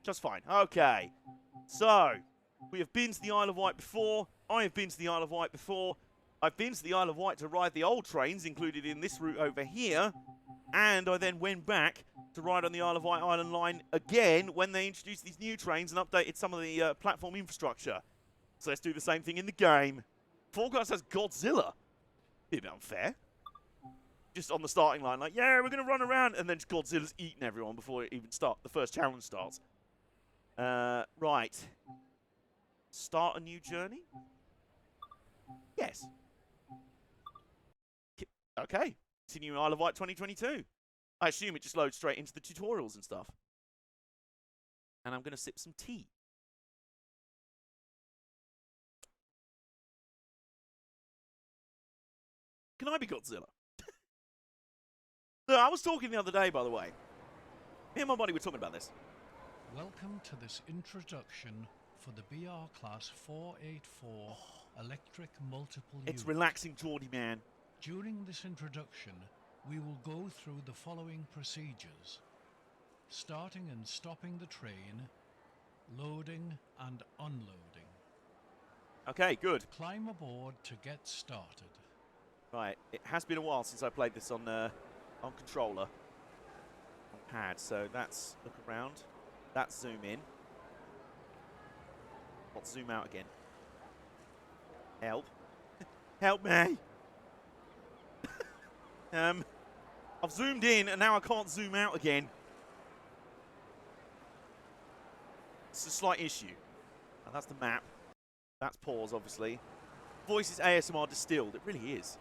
Just fine. Okay. So, we have been to the Isle of Wight before. I have been to the Isle of Wight before. I've been to the Isle of Wight to ride the old trains included in this route over here. And I then went back to ride on the Isle of Wight Island line again when they introduced these new trains and updated some of the platform infrastructure. So let's do the same thing in the game. Forecast has Godzilla. Be a bit unfair. Just on the starting line, like, yeah, we're going to run around, and then Godzilla's eating everyone before it even starts. The first challenge starts. Right. Start a new journey? Yes. Okay. Continue Isle of Wight 2022. I assume it just loads straight into the tutorials and stuff. And I'm going to sip some tea. Can I be Godzilla? No, I was talking the other day, by the way. Me and my buddy were talking about this. Welcome to this introduction for the BR Class 484 Electric Multiple Unit. It's relaxing, Geordie man. During this introduction, we will go through the following procedures. Starting and stopping the train, loading and unloading. Okay, good. Climb aboard to get started. Right, it has been a while since I played this on controller, on pad. So that's look around, that's zoom in. Let's zoom out again. Help, help me! I've zoomed in and now I can't zoom out again. It's a slight issue. And that's the map. That's pause, obviously. Voice is ASMR distilled. It really is.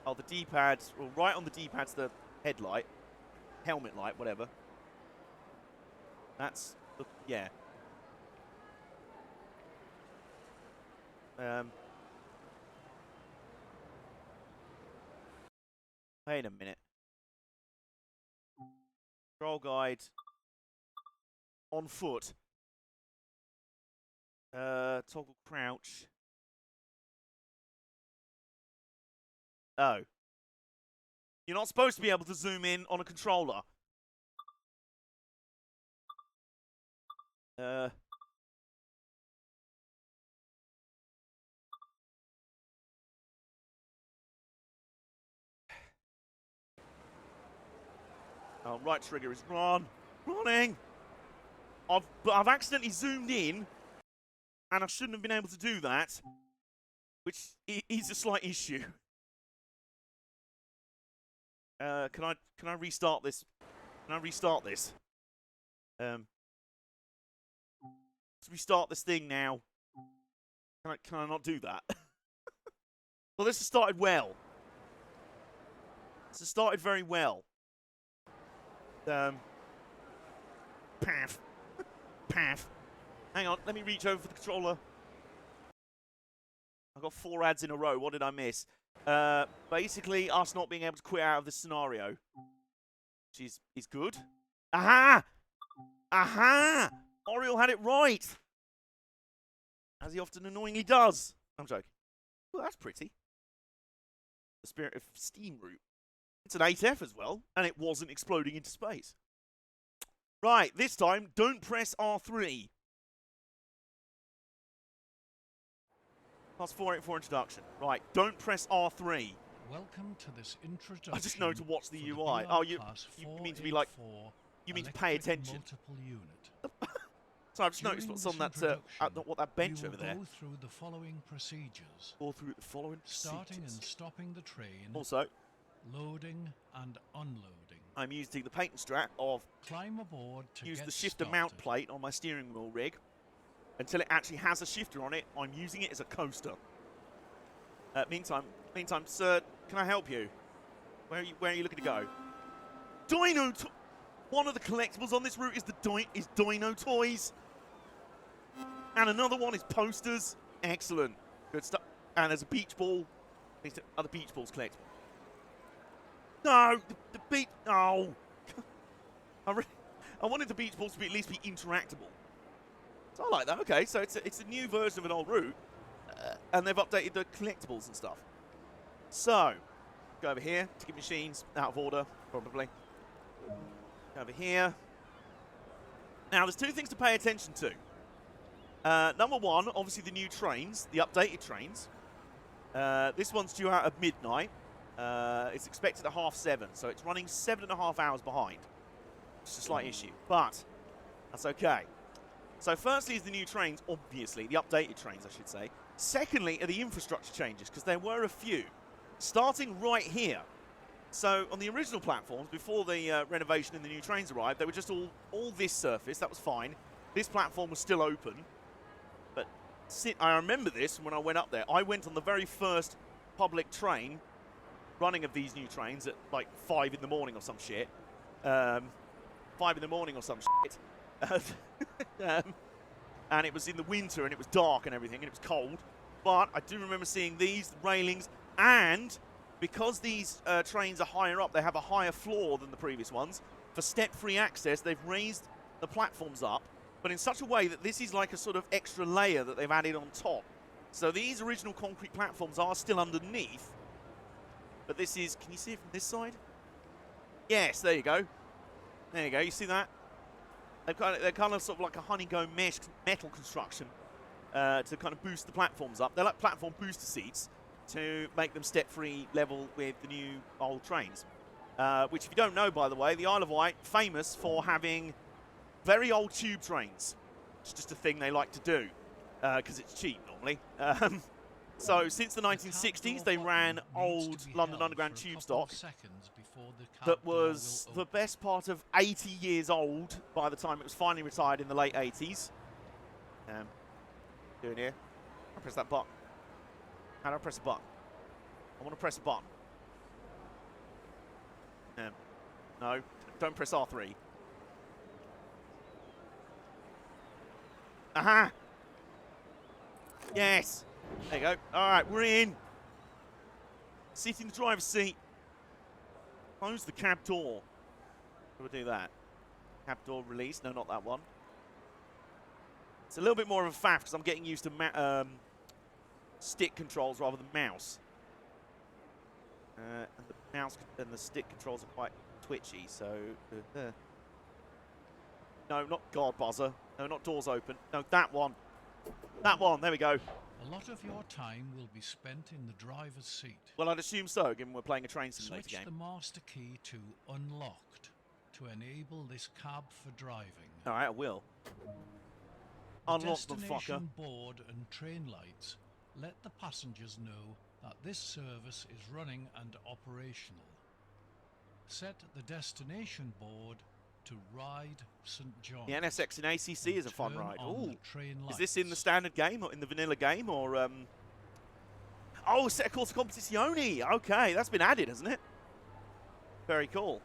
Oh, the D-pad. Well, right on the D-pad's the headlight. Helmet light, whatever. That's... yeah. Wait a minute. Control guide. On foot. Toggle crouch. Oh. You're not supposed to be able to zoom in on a controller. Oh, right trigger is run. Running! But I've accidentally zoomed in, and I shouldn't have been able to do that, which is a slight issue. Can I restart this? Can I restart this? Let's restart this thing now. Can I not do that? Well, this has started well. This has started very well. Path. Path. Hang on, let me reach over for the controller. I've got 4 ads in a row. What did I miss? Basically, us not being able to quit out of this scenario. Which is good. Aha! Aha! Oriel had it right! As he often annoyingly does. I'm joking. Well, that's pretty. The Spirit of Steam route. It's an 8F as well, and it wasn't exploding into space. Right, this time, don't press R3. Plus 484 introduction. Right, don't press R3. Welcome to this introduction. I just know to watch the UI. Oh, you mean to be like... You mean to pay attention. Multiple unit. So I've just noticed what's on that, what that bench over there. Go through the following procedures. Go through the following Starting and stopping the train. Also, loading and unloading. I'm using the paint and strap of climb aboard to use get the shifter started. mount plate on my steering wheel rig until it actually has a shifter on it. I'm using it as a coaster. Meantime, sir, can I help you? Where are you looking to go? Dino. One of the collectibles on this route is Dino toys, and another one is posters. Excellent, good stuff. And there's a beach ball. These other beach balls collectible. No, the beach. No, I wanted the beach balls to at least be interactable. So I like that. Okay, so it's a new version of an old route, and they've updated the collectibles and stuff. So go over here. Ticket machines out of order, probably. Go over here. Now, there's two things to pay attention to. Number one, obviously the new trains, the updated trains. This one's due out at midnight. It's expected at 7:30, so it's running 7.5 hours behind. It's a slight issue, but that's okay. So firstly is the new trains, obviously, the updated trains, I should say. Secondly are the infrastructure changes, because there were a few. Starting right here. So on the original platforms, before the renovation and the new trains arrived, they were just all this surface, that was fine. This platform was still open. But I remember this when I went up there. I went on the very first public train running of these new trains at like 5 in the morning or some shit. 5 in the morning or some shit. And it was in the winter and it was dark and everything and it was cold. But I do remember seeing these railings, and because these trains are higher up, they have a higher floor than the previous ones. For step-free access, they've raised the platforms up, but in such a way that this is like a sort of extra layer that they've added on top. So these original concrete platforms are still underneath, but this is, can you see it from this side? Yes, there you go. There you go, you see that? They're kind of sort of like a honeycomb mesh metal construction to kind of boost the platforms up. They're like platform booster seats to make them step-free level with the new old trains. Which, if you don't know, by the way, the Isle of Wight, famous for having very old tube trains. It's just a thing they like to do, because it's cheap normally. So since the 1960s, they ran old London Underground tube stock that was the best part of 80 years old by the time it was finally retired in the late 80s. Doing here. I press that button. How do I press a button? I want to press a button. No, don't press R3. Aha! Yes! There you go. Alright, we're in. Sit in the driver's seat. Close the cab door. How do I do that? Cab door release. No, not that one. It's a little bit more of a faff because I'm getting used to stick controls rather than mouse. And the mouse and the stick controls are quite twitchy, so... No, not guard buzzer. No, not doors open. No, that one. That one. There we go. A lot of your time will be spent in the driver's seat. Well, I'd assume so, given we're playing a train simulator game. Switch the master key to unlocked to enable this cab for driving. All right, I will. Unlock the fucker. Destination board and train lights let the passengers know that this service is running and operational. Set the destination board to ride St. John. The NSX in ACC is a fun ride. Ooh, is this in the standard game or in the vanilla game or? Oh, set of course competizione. Okay, that's been added, hasn't it? Very cool.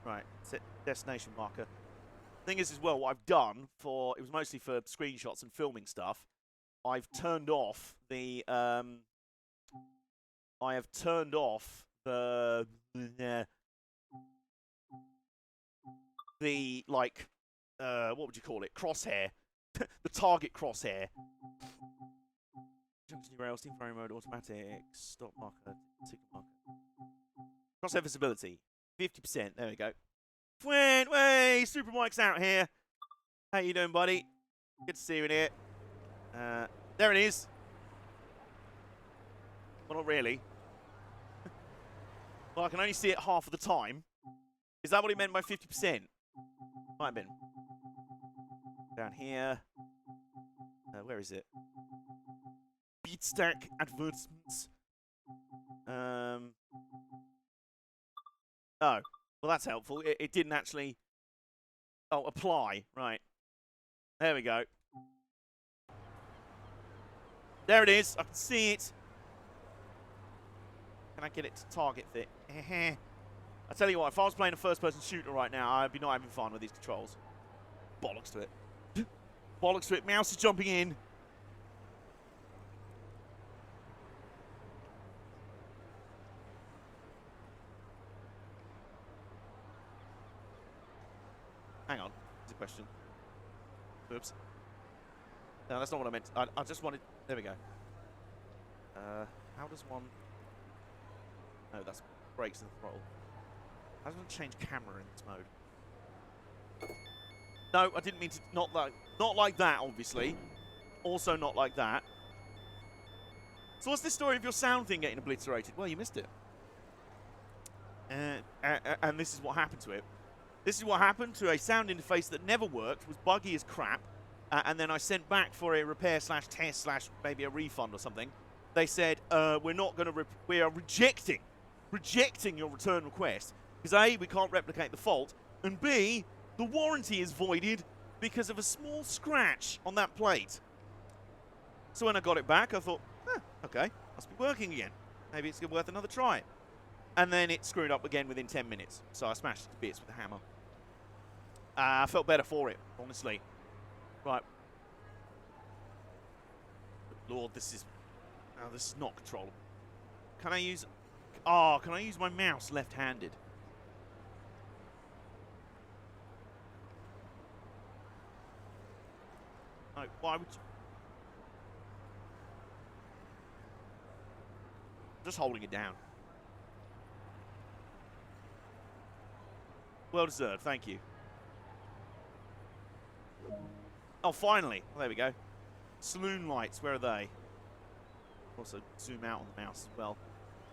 Right, set destination marker. Thing is, as well, what I've done for it was mostly for screenshots and filming stuff. I've turned off the the like what would you call it? Crosshair. The target crosshair. Junction rail, steam firing mode, automatic, stop marker, ticket marker. Crosshair visibility. 50%. There we go. Way, Super Mike's out here. How you doing, buddy? Good to see you in here. There it is. Well, not really. Well, I can only see it half of the time. Is that what he meant by 50%? Might have been. Down here. Where is it? Beatstack advertisements. Oh. Well, that's helpful. It didn't actually... Oh, apply. Right. There we go. There it is. I can see it. Can I get it to target fit? I tell you what, if I was playing a first-person shooter right now, I'd be not having fun with these controls. Bollocks to it. Bollocks to it. Mouse is jumping in. Hang on. There's a question. Oops. No, that's not what I meant. I just wanted... There we go. How does one... No, that's brakes and throttle. How does one change camera in this mode? No, I didn't mean to. Not like that, obviously. Also not like that. So what's the story of your sound thing getting obliterated? Well, you missed it. And this is what happened to it. This is what happened to a sound interface that never worked, was buggy as crap, and then I sent back for a repair / test / maybe a refund or something. They said, we're not going to, we are rejecting your return request, because A, we can't replicate the fault, and B, the warranty is voided because of a small scratch on that plate. So when I got it back, I thought, okay, must be working again. Maybe it's worth another try. And then it screwed up again within 10 minutes. So I smashed it to bits with a hammer. I felt better for it, honestly. Right. Lord, this is not controllable. Can I use... Oh, can I use my mouse left-handed? No, why would you... Just holding it down. Well deserved, thank you. Oh, finally. Well, there we go. Saloon lights, where are they? Also, zoom out on the mouse as well.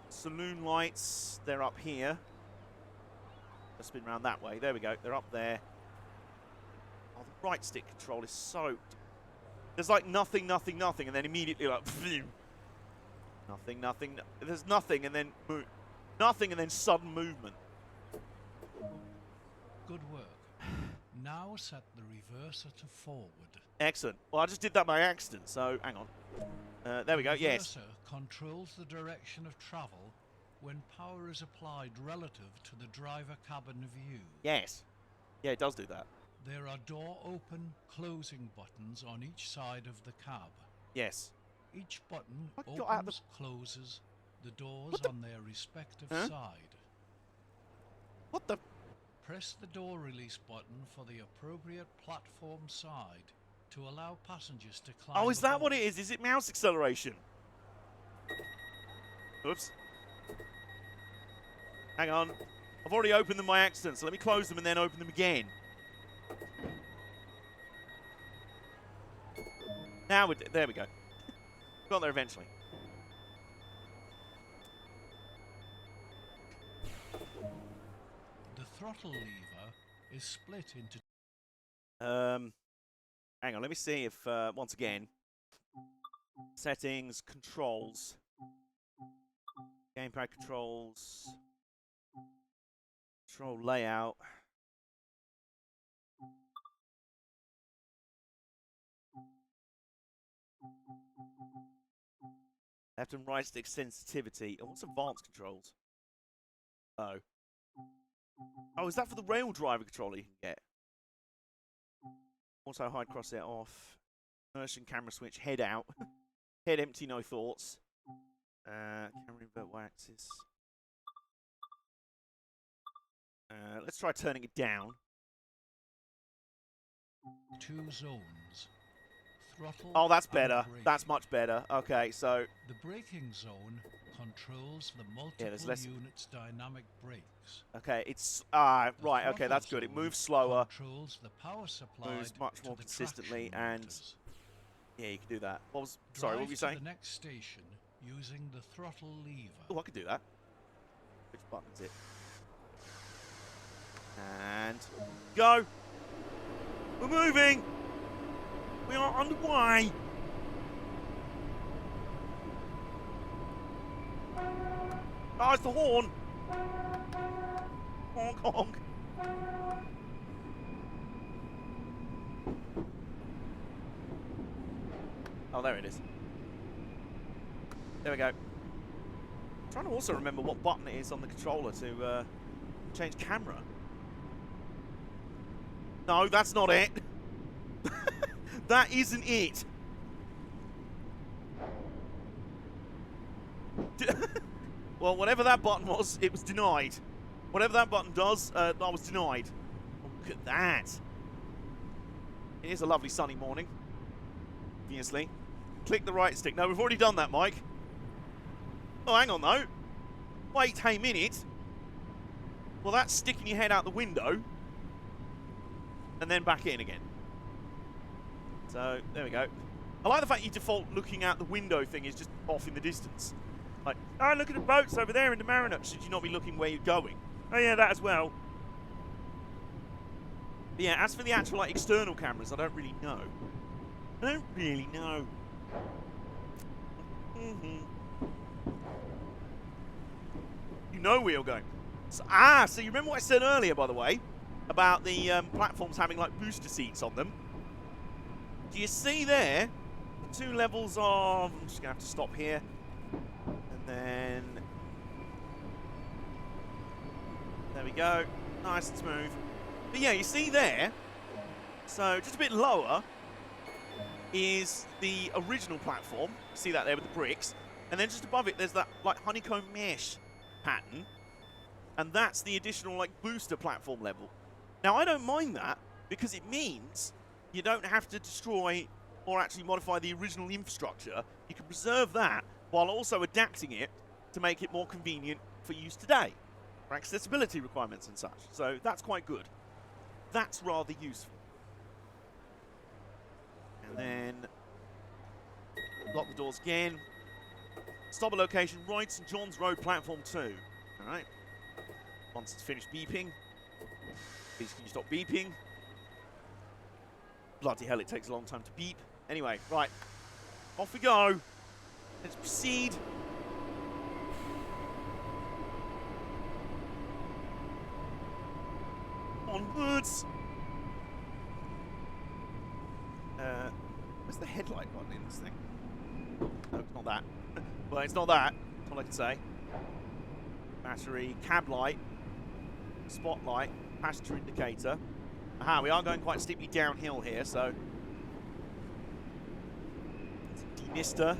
Saloon lights, they're up here. Let's spin around that way. There we go, they're up there. Oh, the right stick control is so... There's like nothing, nothing, nothing, and then immediately like... Nothing, nothing, there's nothing, and then... Nothing, and then sudden movement. Good work. Now set the reverser to forward. Excellent. Well, I just did that by accident, so hang on. There we go, yes. The reverser controls the direction of travel when power is applied relative to the driver cabin view. Yes. Yeah, it does do that. There are door open, closing buttons on each side of the cab. Yes. Each button got out opens, closes the doors on their respective side. What the... Press the door release button for the appropriate platform side to allow passengers to climb. Oh, is that above. what it is? Is it mouse acceleration? Oops. Hang on. I've already opened them by accident, so let me close them and then open them again. Now we're... There we go. Got there eventually. The throttle lever is split into... Hang on, let me see if, once again, settings, controls, gamepad controls, control layout. Left and right stick sensitivity. Oh, what's advanced controls? Oh. Oh, is that for the rail driver controller you can get? Also hide crosshair off. Immersion camera switch, head out. Head empty, no thoughts. Camera invert Y axis. Let's try turning it down. 2 zones. Throttle. Oh, that's better. Braking. That's much better. Okay, so... The braking zone controls the multiple units dynamic brakes. Okay, it's... right, The okay, that's good. It moves slower. Controls the power supply. Moves much more consistently, and... Yeah, you can do that. What was... Drive Sorry, what were you saying? to the next station using the throttle lever. Oh, I can do that. Which button is it? And... Go! We're moving! We are underway! Oh, it's the horn! Honk, honk. Oh, there it is. There we go. I'm trying to also remember what button it is on the controller to change camera. No, that's not it. That isn't it. Well, whatever that button was, it was denied. Whatever that button does, I was denied. Oh, look at that. It is a lovely sunny morning. Obviously. Click the right stick. No, we've already done that, Mike. Oh, hang on, though. Wait a minute. Well, that's sticking your head out the window. and then back in again. So, there we go. I like the fact you default looking out the window thing is just off in the distance. Like, oh, look at the boats over there in the marina. Should you not be looking where you're going? Oh, yeah, that as well. But yeah, as for the actual, like, external cameras, I don't really know. I don't really know. You know where you're going. So, so you remember what I said earlier, by the way, about the platforms having, like, booster seats on them? Do you see there the 2 levels of... I'm just going to have to stop here. And then... There we go. Nice and smooth. But yeah, you see there, so just a bit lower is the original platform. You see that there with the bricks. And then just above it, there's that, like, honeycomb mesh pattern. And that's the additional, like, booster platform level. Now, I don't mind that because it means you don't have to destroy or actually modify the original infrastructure. You can preserve that while also adapting it to make it more convenient for use today, for accessibility requirements and such. So that's quite good. That's rather useful. And then lock the doors again. Stop a location, right St. John's Road, platform 2. All right. Once it's finished beeping, please can you stop beeping? Bloody hell, it takes a long time to beep. Anyway, right. Off we go. Let's proceed. Onwards. Where's the headlight button in this thing? No, it's not that. Well, it's not that. That's all I can say. Battery, cab light, spotlight, passenger indicator. Aha, we are going quite steeply downhill here, so... Demister.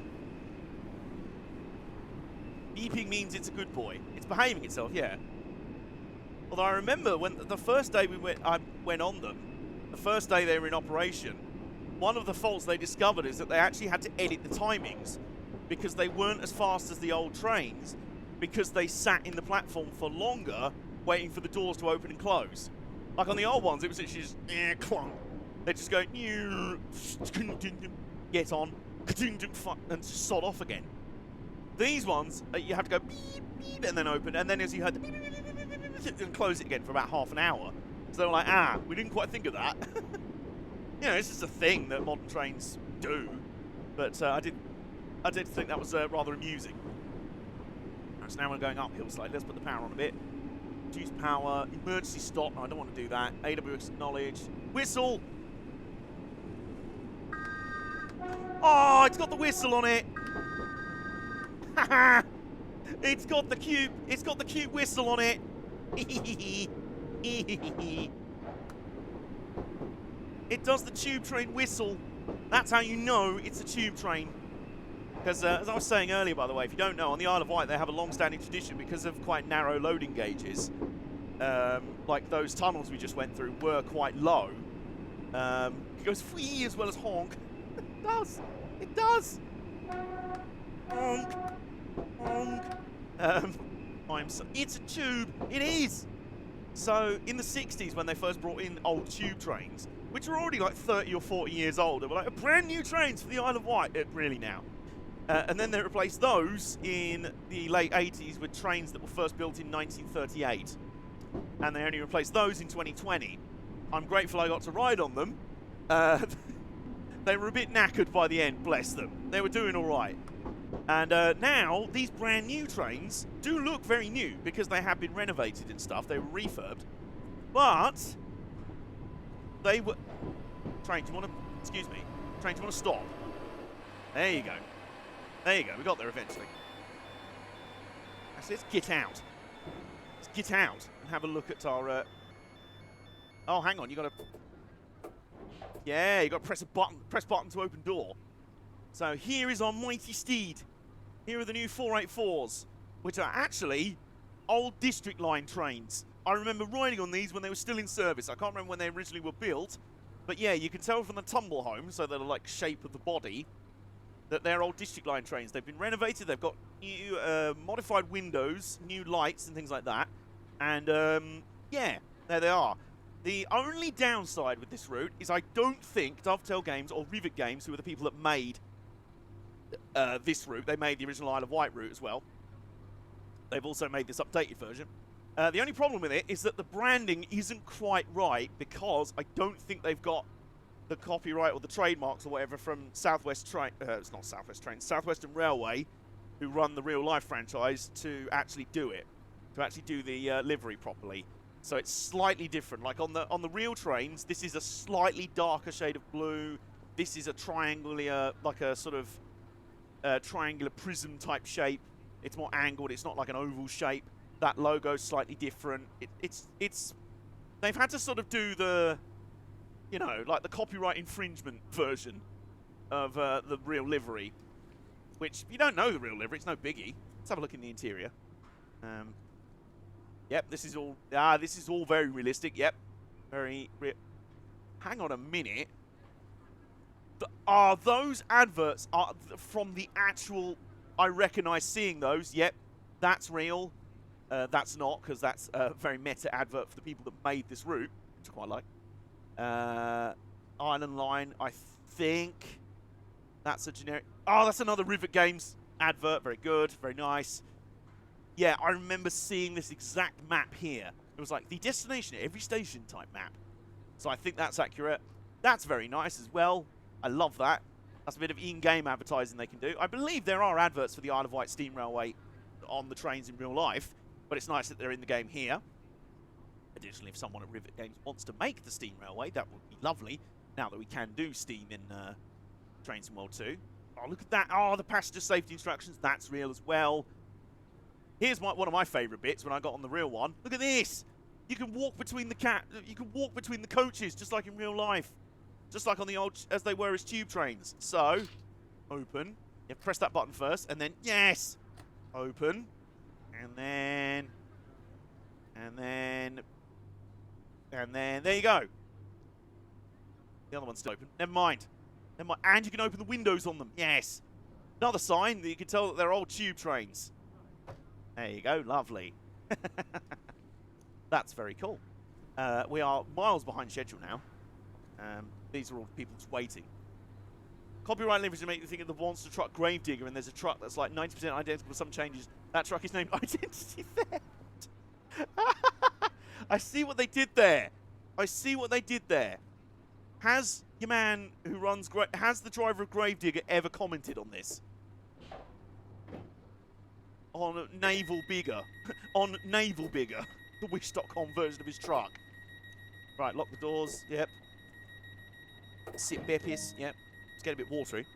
Beeping means it's a good boy. It's behaving itself, yeah. Although I remember when the first day I went on them, the first day they were in operation, one of the faults they discovered is that they actually had to edit the timings because they weren't as fast as the old trains because they sat in the platform for longer waiting for the doors to open and close. Like on the old ones, it was literally just clunk. They just go get on and just sod off again. These ones, you have to go beep, beep, and then open, and then as you heard the beep, beep, beep, beep, beep, and close it again for about half an hour. So they were like, we didn't quite think of that. You know, it's just a thing that modern trains do. But I did think that was rather amusing. Right, so now we're going uphill slightly. Let's put the power on a bit. Reduce power, emergency stop. No, I don't want to do that. AWS acknowledge. Whistle! Oh, it's got the whistle on it. It's got the cute whistle on it. It does the tube train whistle. That's how you know it's a tube train. Because as I was saying earlier, by the way, if you don't know, on the Isle of Wight they have a long-standing tradition because of quite narrow loading gauges. Like those tunnels we just went through were quite low. It goes free as well as honk. It does. It does. Honk. Honk. It's a tube. It is. So in the 60s when they first brought in old tube trains, which were already like 30 or 40 years old, they were like brand new trains for the Isle of Wight, really now. And then they replaced those in the late 80s with trains that were first built in 1938. And they only replaced those in 2020. I'm grateful I got to ride on them. They were a bit knackered by the end, bless them. They were doing all right. And now, these brand new trains do look very new because they have been renovated and stuff. They were refurbed. But they were... Train, do you want to... Excuse me. Train, do you want to stop? There you go. There you go. We got there eventually. Let's get out. Let's get out and have a look at our... Oh, hang on. You got to... Yeah, you got to press a button. Press button to open door. So here is our mighty steed. Here are the new 484s, which are actually old district line trains. I remember riding on these when they were still in service. I can't remember when they originally were built, but yeah, you can tell from the tumble home, so they're like shape of the body, that they're old district line trains. They've been renovated. They've got new modified windows, new lights, and things like that. And yeah, there they are. The only downside with this route is I don't think Dovetail Games or Rivet Games, who are the people that made this route, they made the original Isle of Wight route as well. They've also made this updated version. The only problem with it is that the branding isn't quite right because I don't think they've got the copyright or the trademarks or whatever from Southwest Train. It's not Southwest Train, Southwestern Railway, who run the real life franchise, to actually do it, to actually do the livery properly. So it's slightly different. Like on the real trains, this is a slightly darker shade of blue. This is a triangular, like a sort of triangular prism type shape. It's more angled. It's not like an oval shape. That logo's slightly different. It's they've had to sort of do the, you know, like the copyright infringement version of the real livery, which if you don't know the real livery, it's no biggie. Let's have a look in the interior. Yep, this is all very realistic. Yep, very hang on a minute. Are those adverts from the actual? I recognise seeing those. Yep, that's real. That's not, because that's a very meta advert for the people that made this route, which I quite like. Island Line, I think that's a generic. Oh, that's another Rivet Games advert. Very good, very nice. Yeah, I remember seeing this exact map here. It was like the destination at every station type map. So I think that's accurate. That's very nice as well. I love that. That's a bit of in-game advertising they can do. I believe there are adverts for the Isle of Wight Steam Railway on the trains in real life, but it's nice that they're in the game here. Additionally, if someone at Rivet Games wants to make the Steam Railway, that would be lovely, now that we can do Steam in Trains in World 2. Oh, look at that. Oh, the passenger safety instructions. That's real as well. Here's one of my favourite bits when I got on the real one. Look at this. You can walk between the coaches, just like in real life. Just like on the old, as they were as tube trains. So, open. You press that button first, and then, yes! Open. And then, there you go. The other one's still open. Never mind. And you can open the windows on them. Yes. Another sign that you can tell that they're old tube trains. There you go. Lovely. That's very cool. We are miles behind schedule now. These are all people just waiting. Copyright leverage to make you think of the monster truck Gravedigger, and there's a truck that's like 90% identical with some changes. That truck is named Identity Theft. I see what they did there. Has your man who runs, has the driver of Gravedigger ever commented on this? On Naval Bigger. On Naval Bigger. The Wish.com version of his truck. Right, lock the doors. Yep. Sit Beppis. Yep. It's getting a bit watery.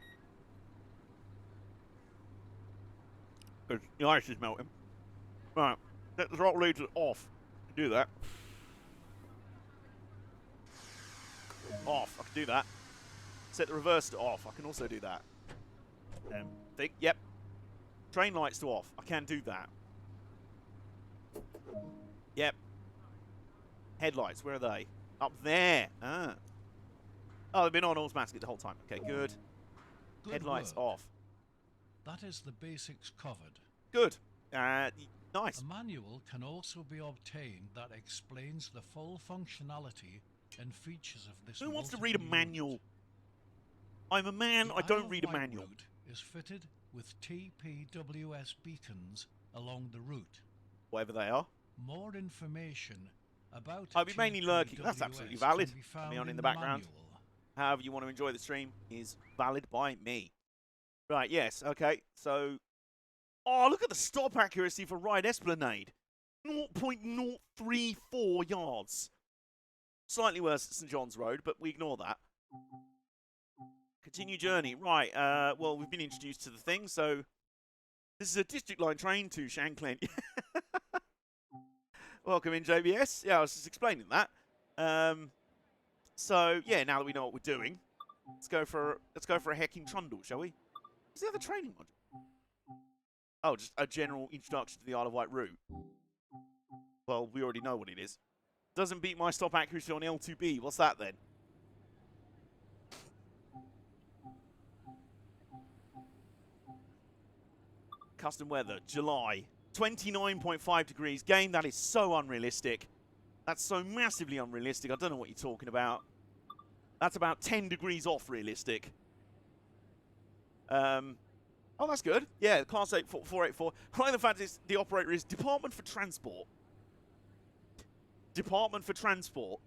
The ice is melting. Right. Let the throttle leads off. Do that. Off. I can do that. Set the reverse to off. I can also do that. Yep. Train lights to off. I can do that. Yep. Headlights. Where are they? Up there. Ah. Oh, they've been on automatically the whole time. Okay, good. Headlights work. off. That is the basics covered. Good. Nice. A manual can also be obtained that explains the full functionality and features of this. Who wants to read a manual? I'm a man, I don't read a manual. Route is fitted with TPWS beacons along the route. Whatever they are. More information about I'll be mainly lurking. That's TPWS absolutely valid. can be Put me found on in the the background. manual. However you want to enjoy the stream is valid by me. Right, yes, okay. So, oh, look at the stop accuracy for Ride Esplanade. 0.034 yards. Slightly worse at St John's Road, but we ignore that. Continue journey. Right, well, we've been introduced to the thing, so this is a District Line train to Shanklin. Welcome in, JBS. Yeah, I was just explaining that. So, yeah, now that we know what we're doing, let's go for a hecking trundle, shall we? What's the other training module? Oh, just a general introduction to the Isle of Wight route. Well, we already know what it is. Doesn't beat my stop accuracy on L2B. What's that then? Custom weather, July. 29.5 degrees. Game, that is so unrealistic. That's so massively unrealistic. I don't know what you're talking about. That's about 10 degrees off realistic. Oh, that's good. Yeah, Class 8 484. I like the fact is the operator is Department for Transport. Department for Transport.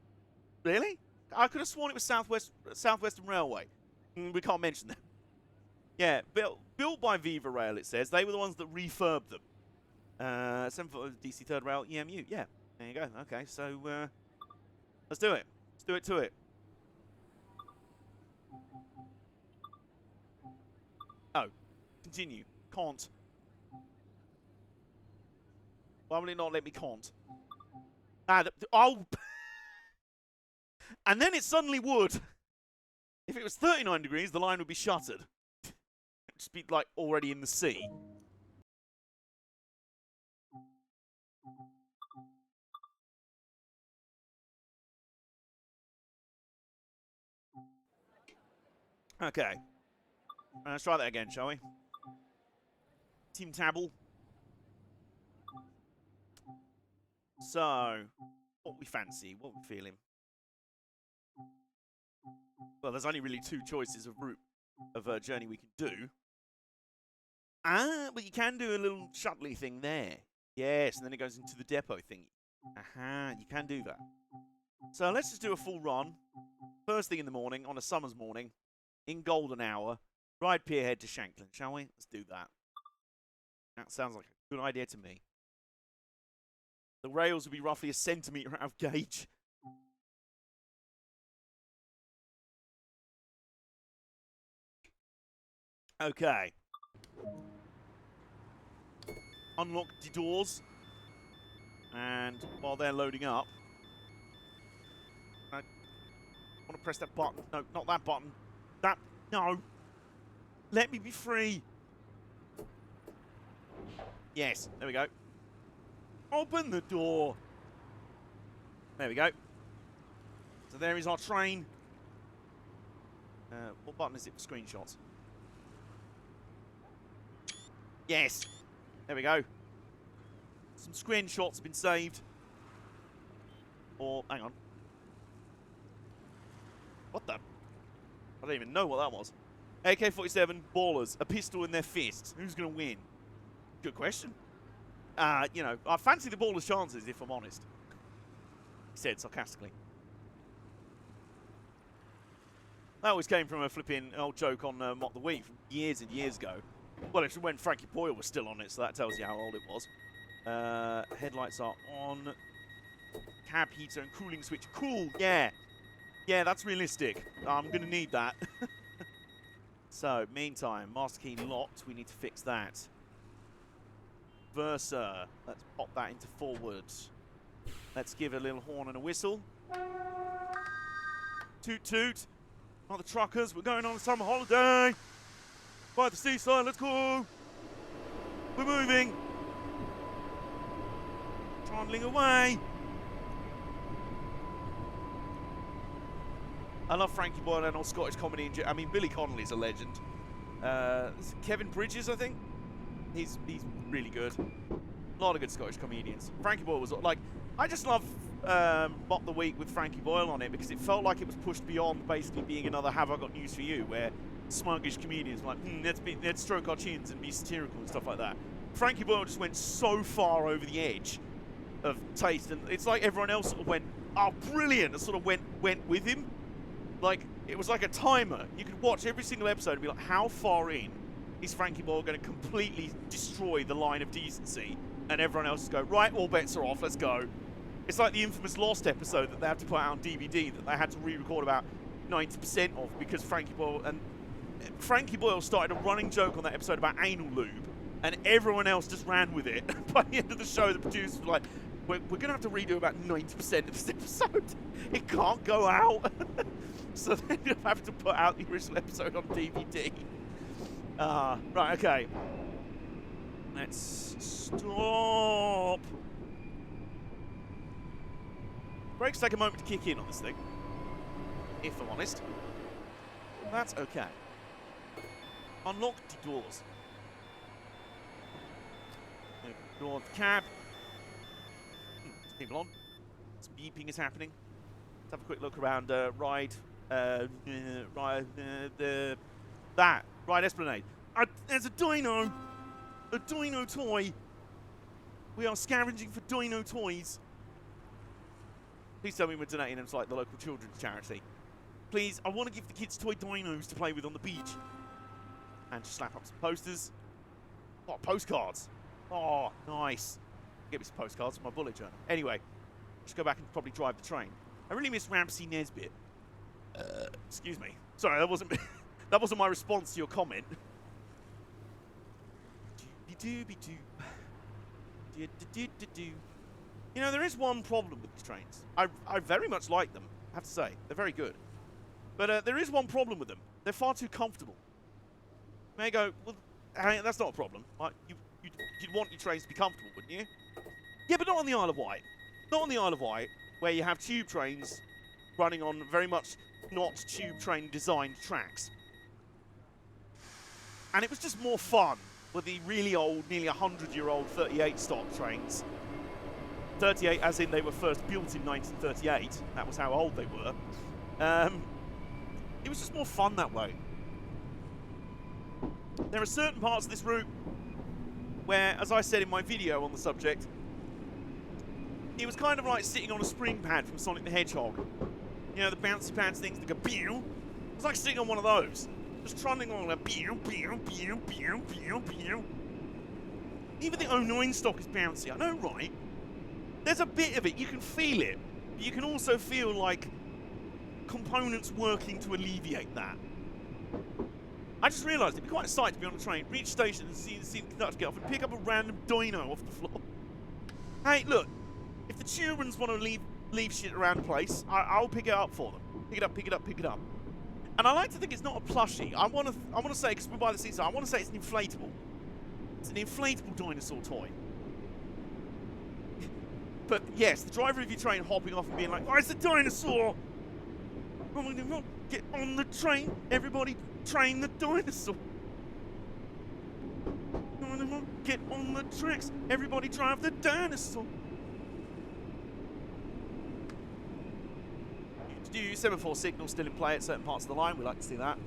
Really? I could have sworn it was Southwestern Railway. We can't mention them. Yeah, built by Viva Rail, it says. They were the ones that refurbed them. 7 DC 3rd Rail, EMU. Yeah, there you go. Okay, so let's do it. Let's do it to it. Oh, continue. Can't. Why will it not let me can't? Oh! And then it suddenly would. If it was 39 degrees, the line would be shuttered. It'd just be, like, already in the sea. Okay. Let's try that again, shall we? Team Tabble. So, what we fancy, what we feeling? Well, there's only really 2 choices of route of journey we can do. But you can do a little shuttley thing there. Yes, and then it goes into the depot thingy. Aha, you can do that. So let's just do a full run. First thing in the morning, on a summer's morning, in golden hour, ride Pierhead to Shanklin, shall we? Let's do that. That sounds like a good idea to me. The rails will be roughly a centimetre out of gauge. Okay. Unlock the doors. And while they're loading up, I want to press that button. No, not that button. That, no. Let me be free. Yes, there we go. Open the door. There we go. So there is our train. What button is it for screenshots? Yes. There we go. Some screenshots have been saved. Or, hang on. What the? I don't even know what that was. AK-47, ballers, a pistol in their fists. Who's going to win? Good question. You know, I fancy the ballers' chances, if I'm honest. He said sarcastically. That always came from a flipping old joke on Mock the Week from years and years ago. Well, it's when Frankie Boyle was still on it, so that tells you how old it was. Headlights are on. Cab heater and cooling switch. Cool, yeah. Yeah, that's realistic. I'm going to need that. So, meantime, master key locked. We need to fix that. Versa. Let's pop that into forward. Let's give a little horn and a whistle. Toot toot. Not the truckers. We're going on a summer holiday. By the seaside. Let's go. We're moving. Trundling away. I love Frankie Boyle and all Scottish comedy. I mean, Billy Connolly's a legend. Kevin Bridges, I think. He's really good. A lot of good Scottish comedians. Frankie Boyle was like, I just love Mock the Week with Frankie Boyle on it because it felt like it was pushed beyond basically being another Have I Got News For You, where smuggish comedians were like, let's stroke our chins and be satirical and stuff like that. Frankie Boyle just went so far over the edge of taste, and it's like everyone else sort of went, oh, brilliant, and sort of went with him. Like, it was like a timer. You could watch every single episode and be like, how far in is Frankie Boyle going to completely destroy the line of decency? And everyone else go, right, all bets are off, let's go. It's like the infamous Lost episode that they had to put out on DVD that they had to re-record about 90% of because Frankie Boyle started a running joke on that episode about anal lube, and everyone else just ran with it. By the end of the show, the producers were like, we're going to have to redo about 90% of this episode. It can't go out. So they have to put out the original episode on DVD. Right, okay. Let's stop. Brakes take a moment to kick in on this thing, if I'm honest. That's okay. Unlock the doors. Door of the cab. People on. Some beeping is happening. Let's have a quick look around Ride Esplanade. There's a dino! A dino toy! We are scavenging for dino toys. Please tell me we're donating them to like the local children's charity. Please, I want to give the kids toy dinos to play with on the beach. And just slap up some posters. Oh, postcards. Oh, nice. Get me some postcards for my bullet journal. Anyway, just go back and probably drive the train. I really miss Ramsey Nesbitt. Excuse me. Sorry, that wasn't that wasn't my response to your comment. You know, there is one problem with these trains. I very much like them, I have to say. They're very good. But there is one problem with them. They're far too comfortable. You may go, well, that's not a problem. Like, you'd want your trains to be comfortable, wouldn't you? Yeah, but not on the Isle of Wight. Not on the Isle of Wight, where you have tube trains running on very much not tube train designed tracks. And it was just more fun with the really old, nearly 100-year-old 38 stock trains. 38 as in they were first built in 1938. That was how old they were. It was just more fun that way. There are certain parts of this route where, as I said in my video on the subject, it was kind of like sitting on a spring pad from Sonic the Hedgehog. You know, the bouncy pads things that go pew. It was like sitting on one of those. Just trundling along like pew, pew, pew, pew, pew, pew. Even the 09 stock is bouncy, I know, right? There's a bit of it, you can feel it. But you can also feel like components working to alleviate that. I just realised it'd be quite a sight to be on a train, reach station and see the conductor get off and pick up a random dino off the floor. Hey, look, if the children's want to leave shit around the place, I'll pick it up for them. Pick it up, pick it up, pick it up. And I like to think it's not a plushie. I want to say, because we're by the seaside, I want to say it's an inflatable. It's an inflatable dinosaur toy. But yes, the driver of your train hopping off and being like, oh, it's a dinosaur! Get on the train, everybody train the dinosaur. Get on the tracks, everybody drive the dinosaur. Do semaphore signal still in play at certain parts of the line? We like to see that.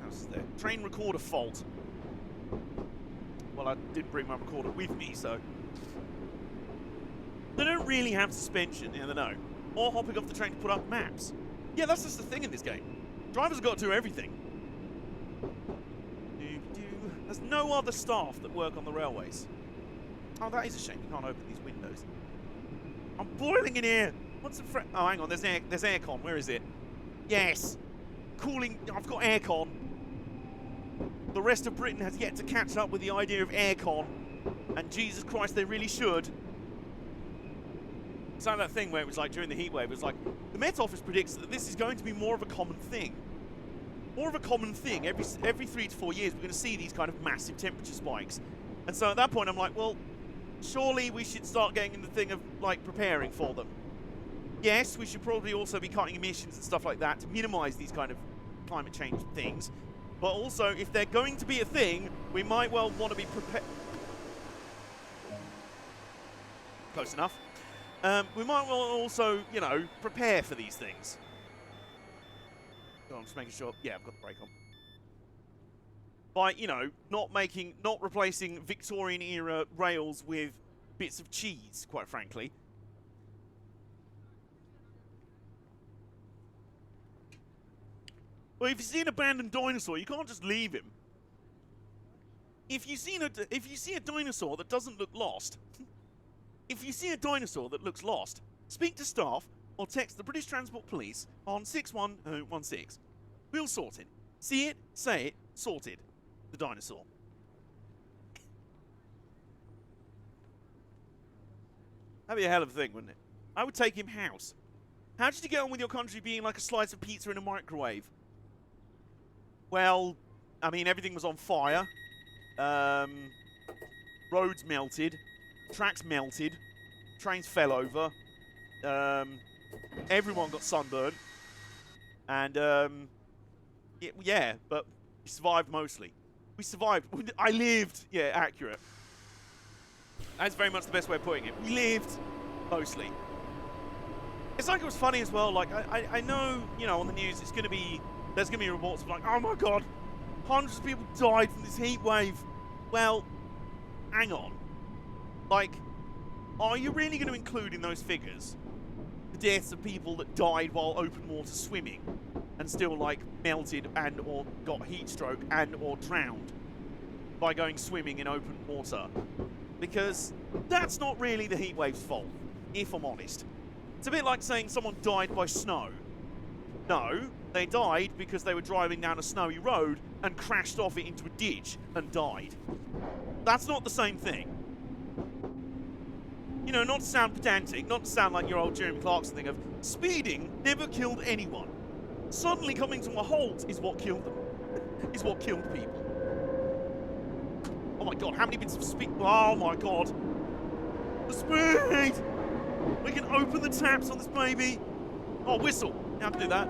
How's the train recorder fault? Well, I did bring my recorder with me, so they don't really have suspension, yeah, they know, or hopping off the train to put up maps. Yeah, that's just the thing in this game. Drivers have got to do everything. There's no other staff that work on the railways. Oh, that is a shame. You can't open these windows. I'm boiling in here. What's the oh, hang on. There's aircon. Where is it? Yes. Cooling. I've got aircon. The rest of Britain has yet to catch up with the idea of aircon. And Jesus Christ, they really should. It's like that thing where it was like during the heatwave, it was like, the Met Office predicts that this is going to be more of a common thing. More of a common thing. Every 3 to 4 years, we're going to see these kind of massive temperature spikes. And so at that point, I'm like, well, surely we should start getting in the thing of, like, preparing for them. Yes, we should probably also be cutting emissions and stuff like that to minimize these kind of climate change things. But also, if they're going to be a thing, we might well want to be prepared. Close enough. We might well also, you know, prepare for these things. I'm just making sure. Yeah, I've got the brake on. By, you know, not replacing Victorian era rails with bits of cheese, quite frankly. Well, if you see an abandoned dinosaur, you can't just leave him. If you see a dinosaur that doesn't look lost, if you see a dinosaur that looks lost, speak to staff or text the British Transport Police on 61016. We'll sort it. See it, say it, sorted. The dinosaur. That'd be a hell of a thing, wouldn't it? I would take him house. How did you get on with your country being like a slice of pizza in a microwave? Well, I mean, everything was on fire. Roads melted. Tracks melted. Trains fell over. Everyone got sunburned. And, Yeah, but we survived mostly. We survived. I lived. Yeah, accurate. That's very much the best way of putting it. We lived mostly. It's like it was funny as well. Like I know, you know, on the news, there's gonna be reports of like, oh my god, hundreds of people died from this heat wave. Well, hang on. Like, are you really going to include in those figures the deaths of people that died while open water swimming and still like melted and or got heat stroke and or drowned by going swimming in open water? Because that's not really the heat wave's fault, if I'm honest. It's a bit like saying someone died by snow. No, they died because they were driving down a snowy road and crashed off it into a ditch and died. That's not the same thing. You know, not to sound pedantic, not to sound like your old Jeremy Clarkson thing of speeding never killed anyone. Suddenly coming to a halt is what killed them. Is what killed people. Oh my god, how many bits of speed? Oh my god. The speed! We can open the taps on this baby. Oh, whistle. Yeah, I can do that.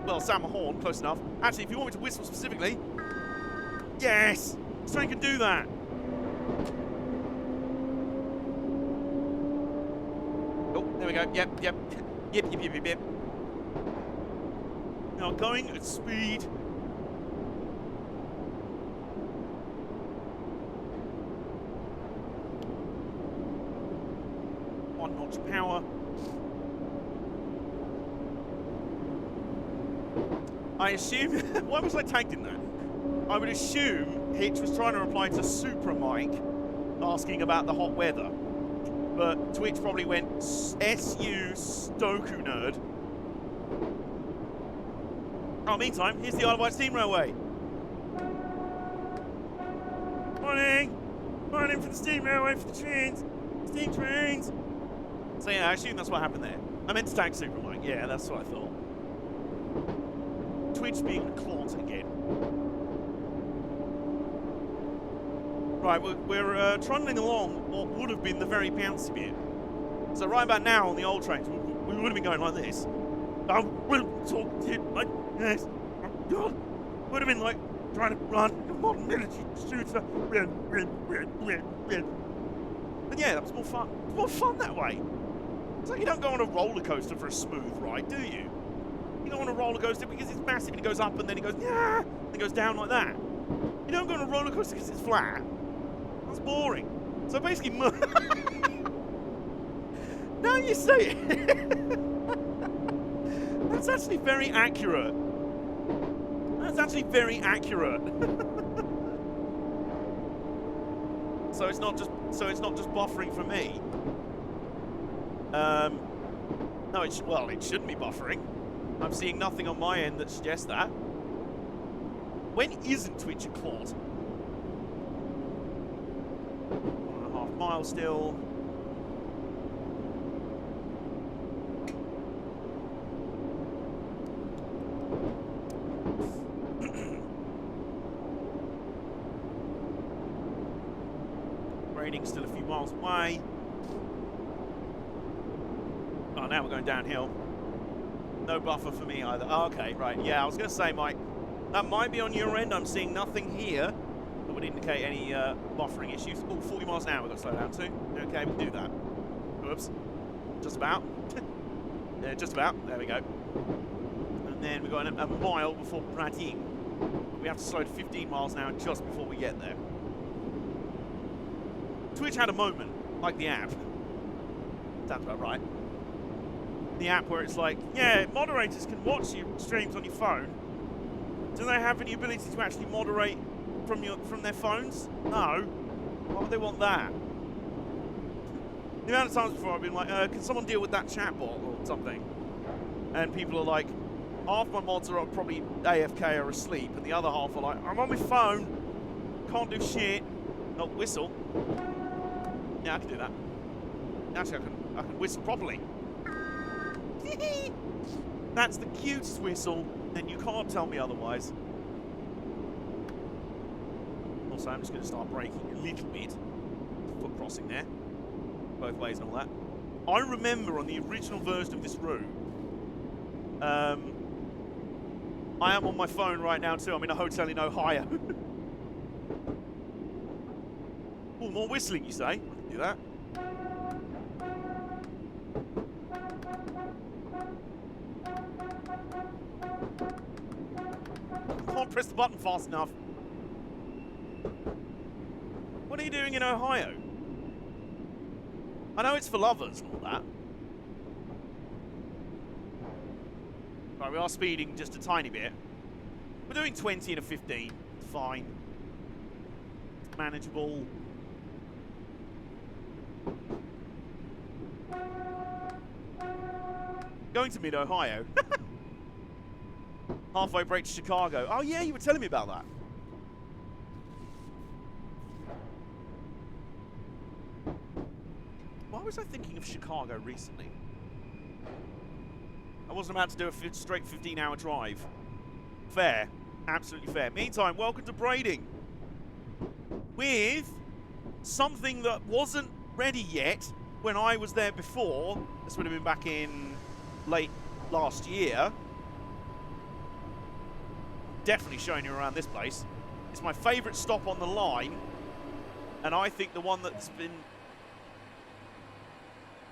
Well, sound my horn, close enough. Actually, if you want me to whistle specifically. Yes! This train can do that. Oh, there we go. Yep. Yep. Now going at speed. One notch power. I assume... Why was I tagged in that? I would assume Hitch was trying to reply to Supra Mike asking about the hot weather. But Twitch probably went, SU Stoku nerd. Oh, meantime, here's the Isle of Wight Steam Railway. Morning! Morning for the Steam Railway, for the trains. Steam trains. So yeah, I assume that's what happened there. I meant to tag Supra Mike. Yeah, that's what I thought. Twitch being a clot again. Right, we're trundling along what would have been the very bouncy bit. So right about now on the old trains, we would have been going like this. I will talk to you like this. Oh God, would have been like trying to run a modern military shooter. But yeah, that was more fun. It was more fun that way. It's like you don't go on a roller coaster for a smooth ride, do you? You don't want a roller coaster because it's massive and it goes up and then it goes, yeah, and it goes down like that. You don't go on a roller coaster because it's flat. That's boring. So basically, now you say it, that's actually very accurate. That's actually very accurate. So it's not just buffering for me. No, it shouldn't be buffering. I'm seeing nothing on my end that suggests that. When isn't Twitch a clot? 1.5 miles still. Rating's still a few miles away. Oh, now we're going downhill. No buffer for me either. Oh, okay, right. Yeah, I was going to say, Mike, that might be on your end. I'm seeing nothing here that would indicate any buffering issues. Oh, 40 miles an hour we've got to slow down to. Okay, we can do that. Oops. Just about. Yeah, just about. There we go. And then we've got a mile before Pradine. We have to slow to 15 miles an hour just before we get there. Twitch had a moment, like the app. Sounds about right. The app where it's like, yeah, moderators can watch your streams on your phone. Do they have any ability to actually moderate from their phones? No. Why would they want that? The amount of times before I've been like, can someone deal with that chatbot or something? And people are like, half my mods are probably AFK or asleep, and the other half are like, I'm on my phone, can't do shit. Oh, whistle. Yeah, I can do that. Actually, I can whistle properly. That's the cutest whistle, and you can't tell me otherwise. Also, I'm just going to start braking a little bit. Foot crossing there. Both ways and all that. I remember on the original version of this route, I am on my phone right now too. I'm in a hotel in Ohio. Oh, more whistling, you say? I can do that. Can't press the button fast enough. What are you doing in Ohio? I know it's for lovers and all that. Right, we are speeding just a tiny bit. We're doing 20 and a 15. It's fine. It's manageable. Going to mid-Ohio. Halfway break to Chicago. Oh yeah, you were telling me about that. Why was I thinking of Chicago recently? I wasn't about to do a straight 15-hour drive. Fair. Absolutely fair. Meantime, welcome to Braiding. With something that wasn't ready yet when I was there before. This would have been back in late last year. Definitely showing you around this place. It's my favourite stop on the line. And I think the one that's been...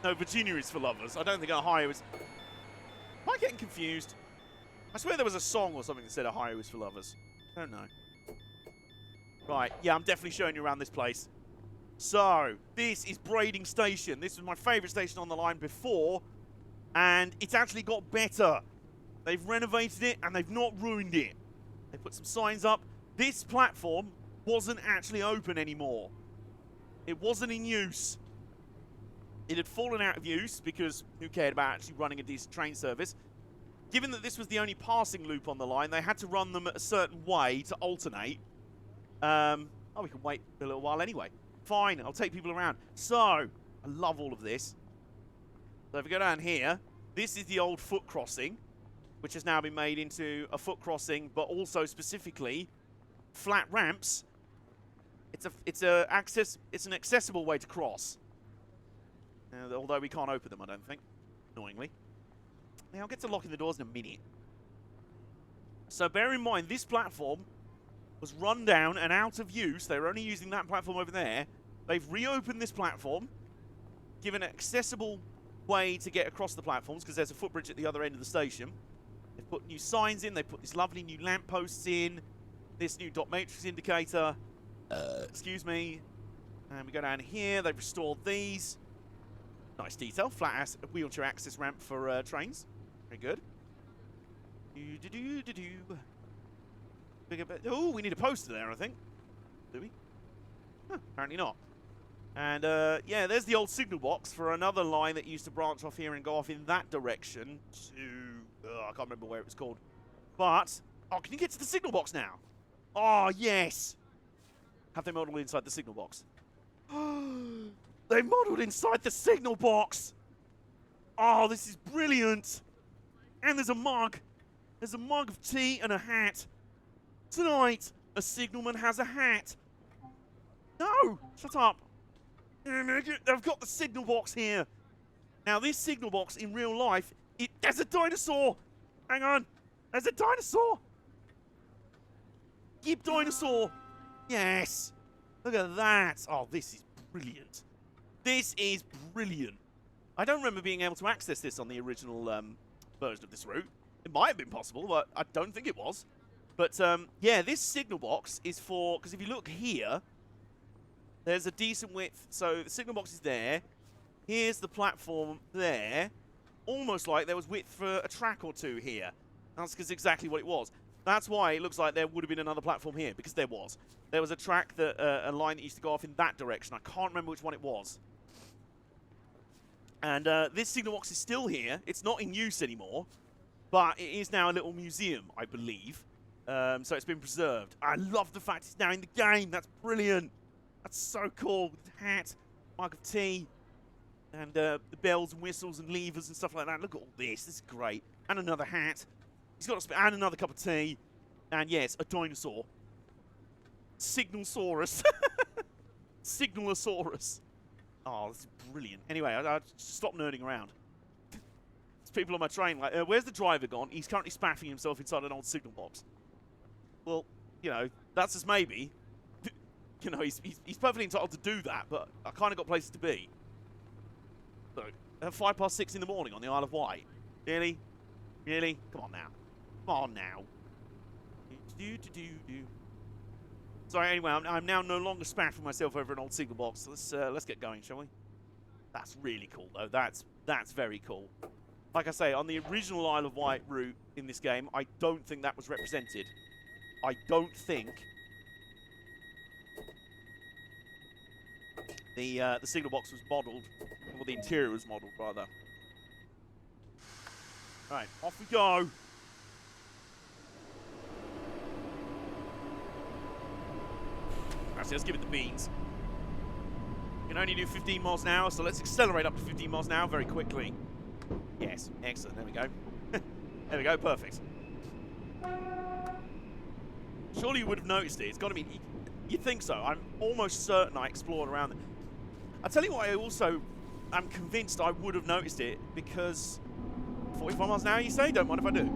No, Virginia is for lovers. I don't think Ohio is... Am I getting confused? I swear there was a song or something that said Ohio is for lovers. I don't know. Right, yeah, I'm definitely showing you around this place. So, this is Braiding Station. This was my favourite station on the line before, and it's actually got better. They've renovated it, and they've not ruined it. They put some signs up. This platform wasn't actually open anymore. It wasn't in use. It had fallen out of use because who cared about actually running a decent train service? Given that this was the only passing loop on the line, they had to run them a certain way to alternate. Oh, we can wait a little while anyway. Fine, I'll take people around. So, I love all of this. So if we go down here, this is the old foot crossing, which has now been made into a foot crossing, but also specifically flat ramps. It's an accessible way to cross. Although we can't open them, I don't think. Annoyingly. Now, I'll get to locking the doors in a minute. So bear in mind, this platform was run down and out of use. They were only using that platform over there. They've reopened this platform, given an accessible way to get across the platforms, because there's a footbridge at the other end of the station. They've put new signs in. They've put this lovely new lampposts in. This new dot matrix indicator. Excuse me. And we go down here. They've restored these. Nice detail. Flat wheelchair access ramp for trains. Very good. Oh, we need a poster there, I think. Do we? Huh, apparently not. And, yeah, there's the old signal box for another line that used to branch off here and go off in that direction to... I can't remember where it was called. But... Oh, can you get to the signal box now? Oh, yes! Have they modelled inside the signal box? They modelled inside the signal box! Oh, this is brilliant! And there's a mug. There's a mug of tea and a hat. Tonight, a signalman has a hat. No! Shut up. They've got the signal box here. Now, this signal box in real life, there's a dinosaur! Hang on. There's a dinosaur! Yip dinosaur! Yes! Look at that. Oh, this is brilliant. This is brilliant. I don't remember being able to access this on the original version of this route. It might have been possible, but I don't think it was. But, yeah, this signal box is for... Because if you look here, there's a decent width. So the signal box is there. Here's the platform there. Almost like there was width for a track or two here. That's because exactly what it was. That's why it looks like there would have been another platform here, because there was. There was a track, that a line that used to go off in that direction. I can't remember which one it was. And this signal box is still here. It's not in use anymore, but it is now a little museum, I believe. So it's been preserved. I love the fact it's now in the game. That's brilliant. That's so cool. With the hat, mug of tea, and the bells and whistles and levers and stuff like that. Look at all this. This is great. And another hat. He's got and another cup of tea. And yes, a dinosaur. Signalsaurus. Signalosaurus. Oh, this is brilliant. Anyway, I stop nerding around. It's people on my train like, where's the driver gone? He's currently spaffing himself inside an old signal box. Well, you know, that's just maybe. You know, he's perfectly entitled to do that, but I kind of got places to be. Look, at 6:05 in the morning on the Isle of Wight. Really? Really? Come on now. Come on now. Sorry, anyway, I'm now no longer spaffing myself over an old signal box. So let's get going, shall we? That's really cool, though. That's very cool. Like I say, on the original Isle of Wight route in this game, I don't think that was represented. I don't think the signal box was modelled, or the interior was modelled, rather. Right, off we go. Actually, let's give it the beans. You can only do 15 miles an hour, so let's accelerate up to 15 miles an hour very quickly. Yes, excellent. There we go. There we go, perfect. Surely you would have noticed it. It's got to be... You'd think so. I'm almost certain I explored around it. I'll tell you what, I also am convinced I would have noticed it because... 45 miles an hour, you say? Don't mind if I do.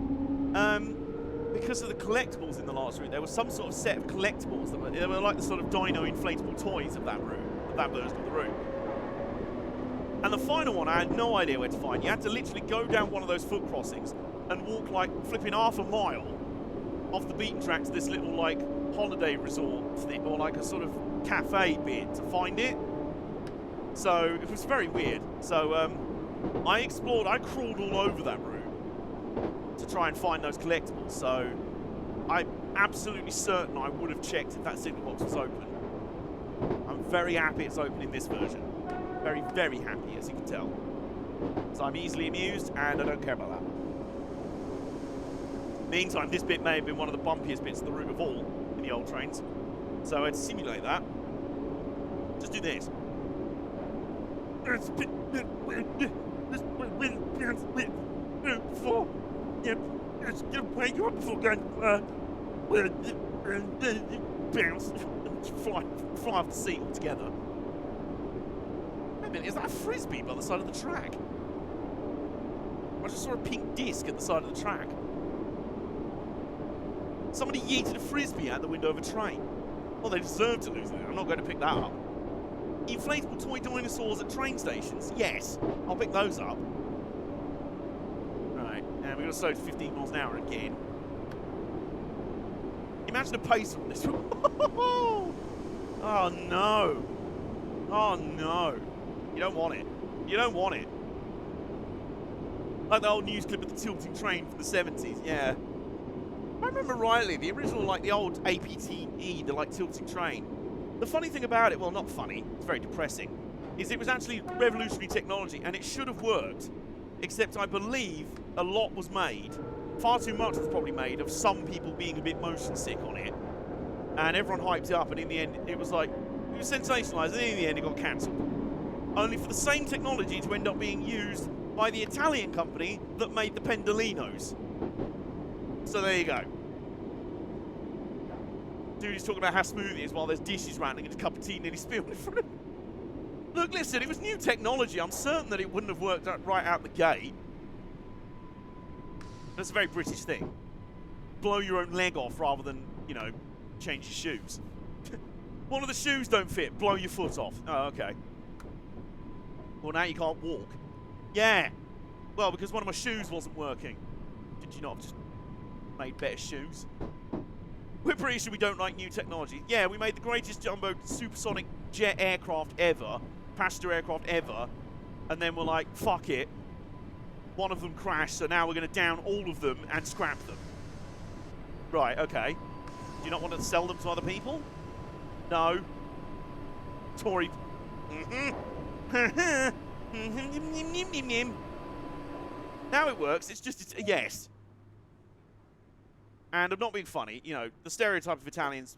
Because of the collectibles in the last route, there was some sort of set of collectibles that were like the sort of dino inflatable toys of that route, of that version of the route. And the final one, I had no idea where to find. You had to literally go down one of those foot crossings and walk like flipping half a mile off the beaten track to this little like holiday resort thing, or like a sort of cafe bit to find it. So it was very weird. So I explored, I crawled all over that route to try and find those collectibles. So I'm absolutely certain I would have checked if that signal box was open. I'm very happy it's open in this version. Very, very happy, as you can tell. So I'm easily amused, and I don't care about that. Meantime, this bit may have been one of the bumpiest bits of the route of all in the old trains. So to simulate that, just do this. It's gonna wake you up before going bounce, fly off the seat altogether. Wait a minute, is that a frisbee by the side of the track? I just saw a pink disc at the side of the track. Somebody yeeted a frisbee out the window of a train. Well, they deserve to lose it. I'm not going to pick that up. Inflatable toy dinosaurs at train stations? Yes, I'll pick those up. Right, and we're going to slow to 15 miles an hour again. Imagine a pacer on this one. Oh no. Oh no. You don't want it. You don't want it. Like the old news clip of the tilting train from the 70s, yeah. If I remember rightly, the original, like the old APTE, the like tilting train. The funny thing about it, well not funny, it's very depressing, is it was actually revolutionary technology and it should have worked. Except I believe a lot was made, far too much was probably made of some people being a bit motion sick on it. And everyone hyped it up and in the end it was like, it was sensationalised and in the end it got cancelled. Only for the same technology to end up being used by the Italian company that made the Pendolinos. So there you go. Dude is talking about how smooth it is while there's dishes rattling and his cup of tea nearly spilled in front of him. Look, listen, it was new technology. I'm certain that it wouldn't have worked out right out the gate. That's a very British thing. Blow your own leg off rather than, you know, change your shoes. One of the shoes don't fit. Blow your foot off. Oh, okay. Well, now you can't walk. Yeah. Well, because one of my shoes wasn't working. Did you not have just made better shoes? We're pretty sure we don't like new technology. Yeah, we made the greatest jumbo supersonic jet aircraft ever, passenger aircraft ever, and then we're like, fuck it. One of them crashed, so now we're going to down all of them and scrap them. Right, okay. Do you not want to sell them to other people? No. Tory. Now it works. It's just a yes. And I'm not being funny. You know, the stereotype of Italians,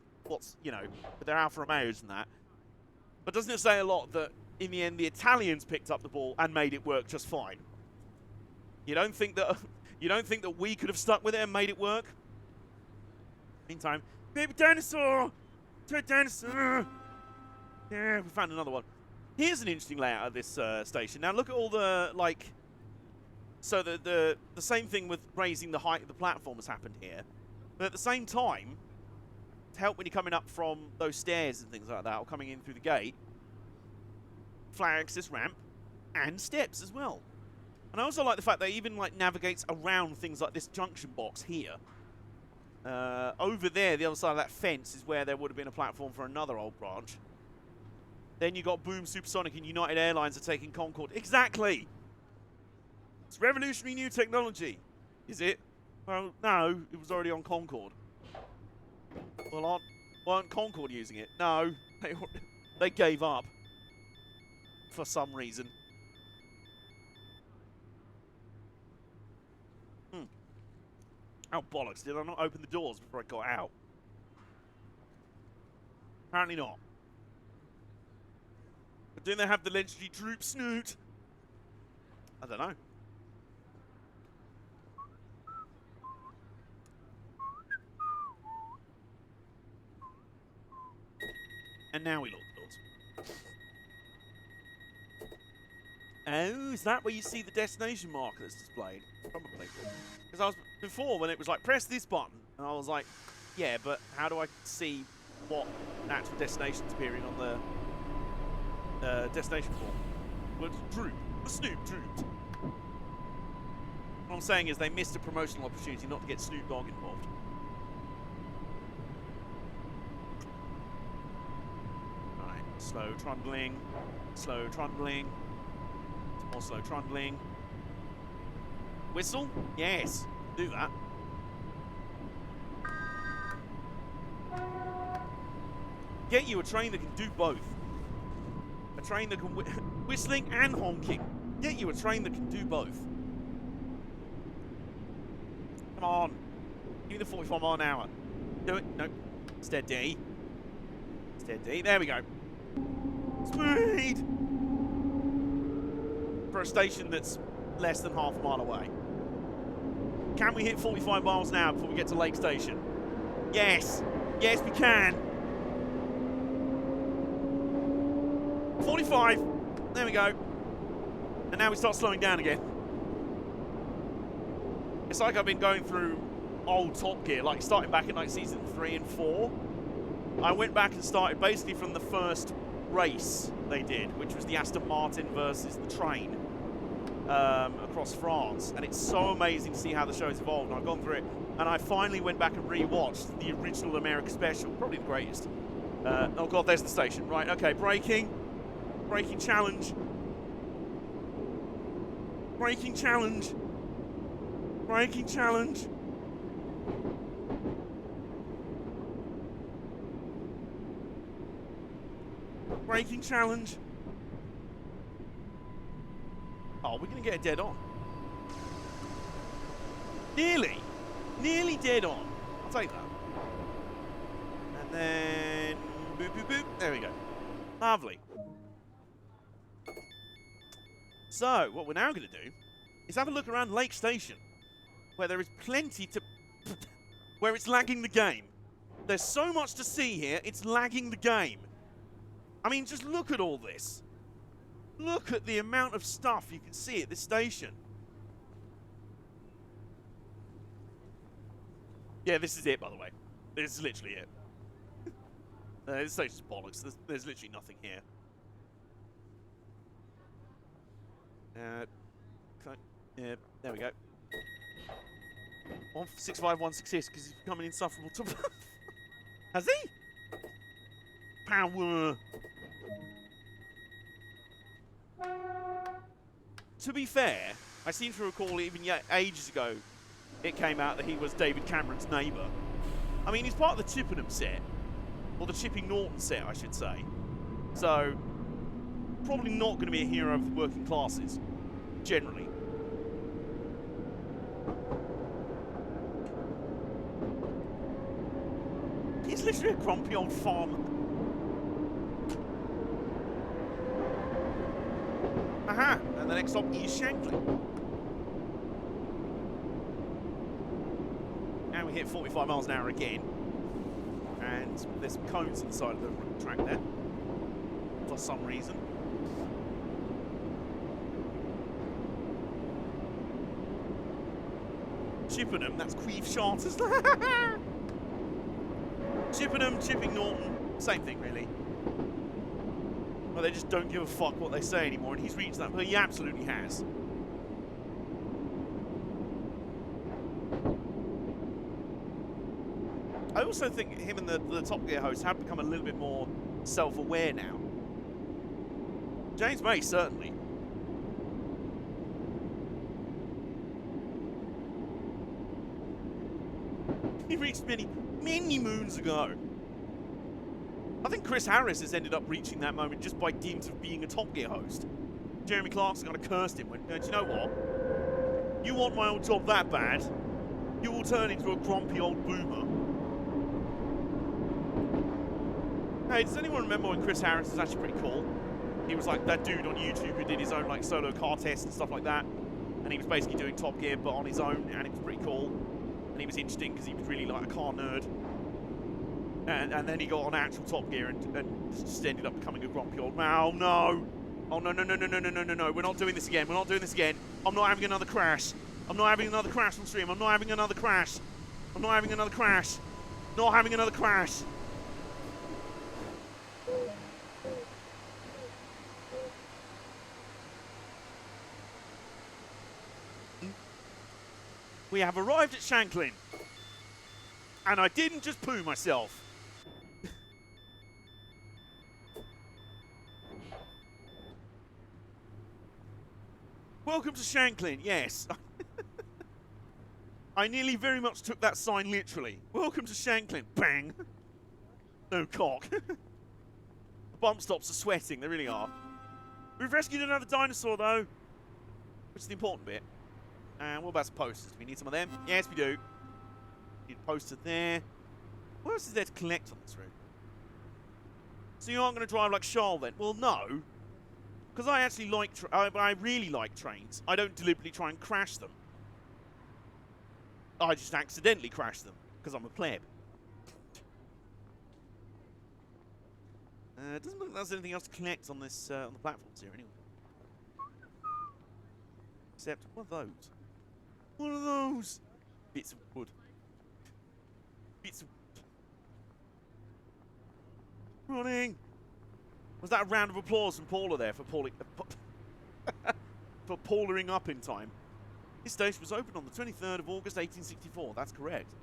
you know, they're Alfa Romeos and that. But doesn't it say a lot that in the end the Italians picked up the ball and made it work just fine? You don't think that we could have stuck with it and made it work? Meantime, baby dinosaur! Toy dinosaur! Yeah, we found another one. Here's an interesting layout of this station. Now look at all the, like, So the same thing with raising the height of the platform has happened here. But at the same time, to help when you're coming up from those stairs and things like that, or coming in through the gate, flags this ramp and steps as well. And I also like the fact that it even like navigates around things like this junction box here. Over there, the other side of that fence is where there would have been a platform for another old branch. Then you got Boom Supersonic and United Airlines are taking Concorde. Exactly! It's revolutionary new technology. Is it? Well, no, it was already on Concorde. Well, weren't Concorde using it? No, they gave up. For some reason. Oh, bollocks. Did I not open the doors before I got out? Apparently not. But do they have the legendary Droop Snoot? I don't know. And now we lock the doors. Oh, is that where you see the destination marker that's displayed? Probably. Because I was before when it was like, press this button. And I was like, yeah, but how do I see what actual destination's appearing on the destination form? Well, it's Droop. The Snoop drooped. What I'm saying is they missed a promotional opportunity not to get Snoop Dogg involved. Alright, slow trundling. Slow trundling. More slow trundling. Whistle? Yes. Do that. Get you a train that can do both. A train that can whistling and honking. Get you a train that can do both. Come on. Give me the 45 mile an hour. Do it. No. Steady. Steady. There we go. Speed! For a station that's less than half a mile away. Can we hit 45 miles an hour before we get to Lake Station? Yes. Yes, we can. 45. There we go. And now we start slowing down again. It's like I've been going through old Top Gear, like starting back in like season 3 and 4. I went back and started basically from the first race they did, which was the Aston Martin versus the train across France. And it's so amazing to see how the show's evolved. And I've gone through it, and I finally went back and re-watched the original America Special, probably the greatest. Oh god, there's the station. Right, okay, braking. Braking challenge. Braking challenge. Braking challenge. Braking challenge. Oh, we're going to get a dead on. Nearly. Nearly dead on. I'll take that. And then... boop, boop, boop. There we go. Lovely. So, what we're now going to do is have a look around Lake Station, where there is plenty to... where it's lagging the game. There's so much to see here, it's lagging the game. I mean, just look at all this. Look at the amount of stuff you can see at this station. Yeah, this is it, by the way. This is literally it. This station's bollocks. There's literally nothing here. Yeah, there we go. 165166 because he's becoming insufferable to... Has he? Power. To be fair, I seem to recall even ages ago it came out that he was David Cameron's neighbour. I mean, he's part of the Chippenham set. Or the Chipping Norton set, I should say. So, probably not going to be a hero of the working classes. Generally. He's literally a grumpy old farmer. Aha! And the next stop is Shankly. And we hit 45 miles an hour again. And there's some cones on the side of the track there. For some reason. Chippenham, that's Queeve Charters. Chippenham, Chipping Norton, same thing really. Well, they just don't give a fuck what they say anymore, and he's reached that, but he absolutely has. I also think him and the Top Gear host have become a little bit more self-aware now. James May, certainly. He reached many, many moons ago. I think Chris Harris has ended up reaching that moment just by dint of being a Top Gear host. Jeremy Clarkson kind of cursed him, went, do you know what? You want my old job that bad, you will turn into a grumpy old boomer. Hey, does anyone remember when Chris Harris was actually pretty cool? He was like that dude on YouTube who did his own like solo car tests and stuff like that. And he was basically doing Top Gear but on his own, and it was pretty cool. And he was interesting because he was really like a car nerd. And then he got on actual Top Gear and just ended up becoming a grumpy old man. Oh no! Oh no, no, no, no, no, no, no, no, no. We're not doing this again. We're not doing this again. I'm not having another crash. I'm not having another crash on stream. I'm not having another crash. I'm not having another crash. Not having another crash. We have arrived at Shanklin. And I didn't just poo myself. Welcome to Shanklin, yes. I nearly very much took that sign literally. Welcome to Shanklin. Bang. No cock. Bump stops are sweating, they really are. We've rescued another dinosaur though, which is the important bit. And what about some posters? Do we need some of them? Yes, we do. Need a poster there. What else is there to collect on this route? So you aren't going to drive like Charles then? Well, no. Because I actually like, I really like trains. I don't deliberately try and crash them. I just accidentally crash them because I'm a pleb. Doesn't look like there's anything else to collect on this on the platforms here anyway. Except what are those? What are those? Bits of wood. Bits of wood. Running. Was that a round of applause from Paula there for Pauling, for Paulering up in time? This station was opened on the 23rd of August 1864. That's correct.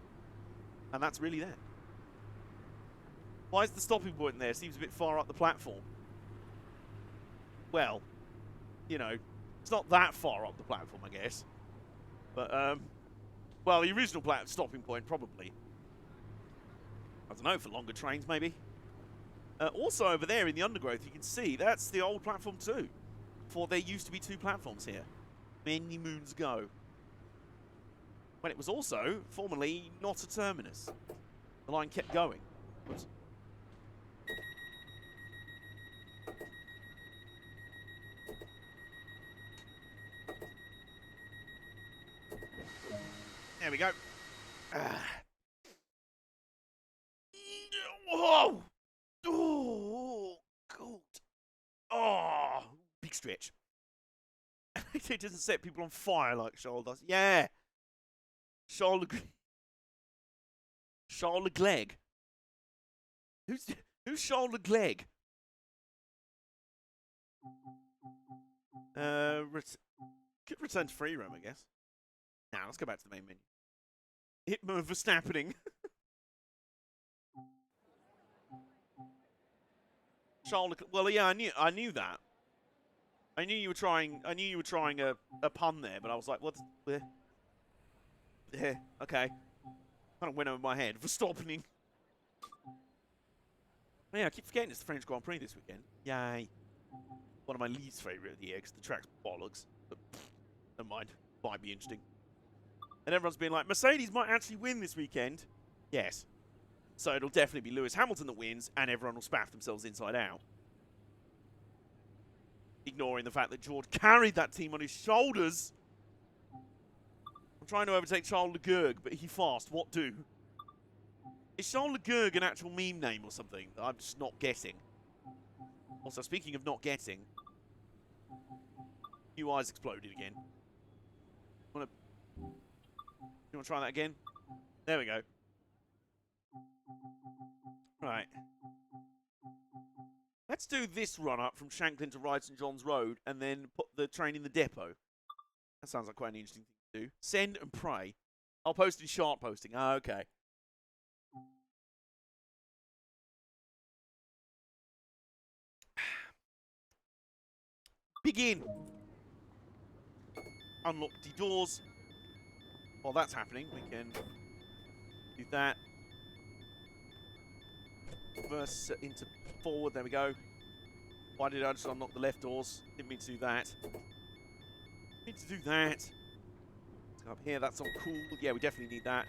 And that's really there. Why is the stopping point there? Seems a bit far up the platform. Well, you know, it's not that far up the platform, I guess. But, well, the original stopping point, probably. I don't know, for longer trains, maybe. Also, over there in the undergrowth, you can see that's the old platform 2. For there used to be 2 platforms here. Many moons ago. When it was also, formerly, not a terminus. The line kept going. Whoops. There we go. Whoa! Oh, God. Oh, big stretch. It doesn't set people on fire like Charles does. Yeah. Charles Leclerc. Who's Charles Leclerc? Could return to free roam, I guess. Now, let's go back to the main menu. Hitman Verstappening. Charles Leclerc. Well, yeah, I knew that. I knew you were trying a pun there, but I was like, what? Yeah, okay. Kind of went over my head. Verstappening. Oh, yeah, I keep forgetting it's the French Grand Prix this weekend. Yay. One of my least favourite of the year, because the track's bollocks. But never mind. Might be interesting. And everyone's being like, Mercedes might actually win this weekend. Yes. So it'll definitely be Lewis Hamilton that wins, and everyone will spaff themselves inside out. Ignoring the fact that George carried that team on his shoulders. I'm trying to overtake Charles Leclerc, but he fast. What do? Is Charles Leclerc an actual meme name or something that I'm just not getting? Also, speaking of not getting, UI's exploded again. You want to try that again? There we go. Right. Let's do this run up from Shanklin to Ride St John's Road and then put the train in the depot. That sounds like quite an interesting thing to do. Send and pray. I'll post in sharp posting. Ah, okay. Begin. Unlock the doors. While that's happening, we can do that. Reverse into forward. There we go. Why did I just unlock the left doors? Didn't mean to do that. Need to do that. Let's go up here. That's on cool. Yeah, we definitely need that.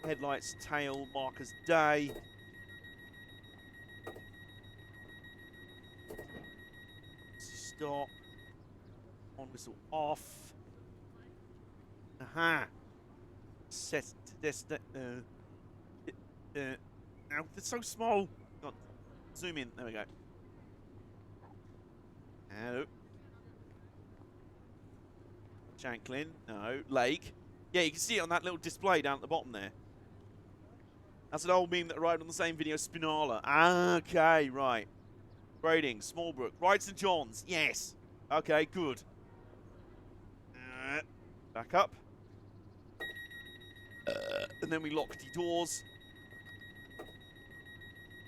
Headlights, tail, markers, day. Stop. On whistle off. Aha. Set this. Now it's so small. God. Zoom in. There we go. No. Shanklin. No. Lake. Yeah, you can see it on that little display down at the bottom there. That's an old meme that arrived on the same video, Spinala. Okay, right. Grading, Smallbrook. Ride St John's. Yes. Okay, good. Back up. And then we lock the doors.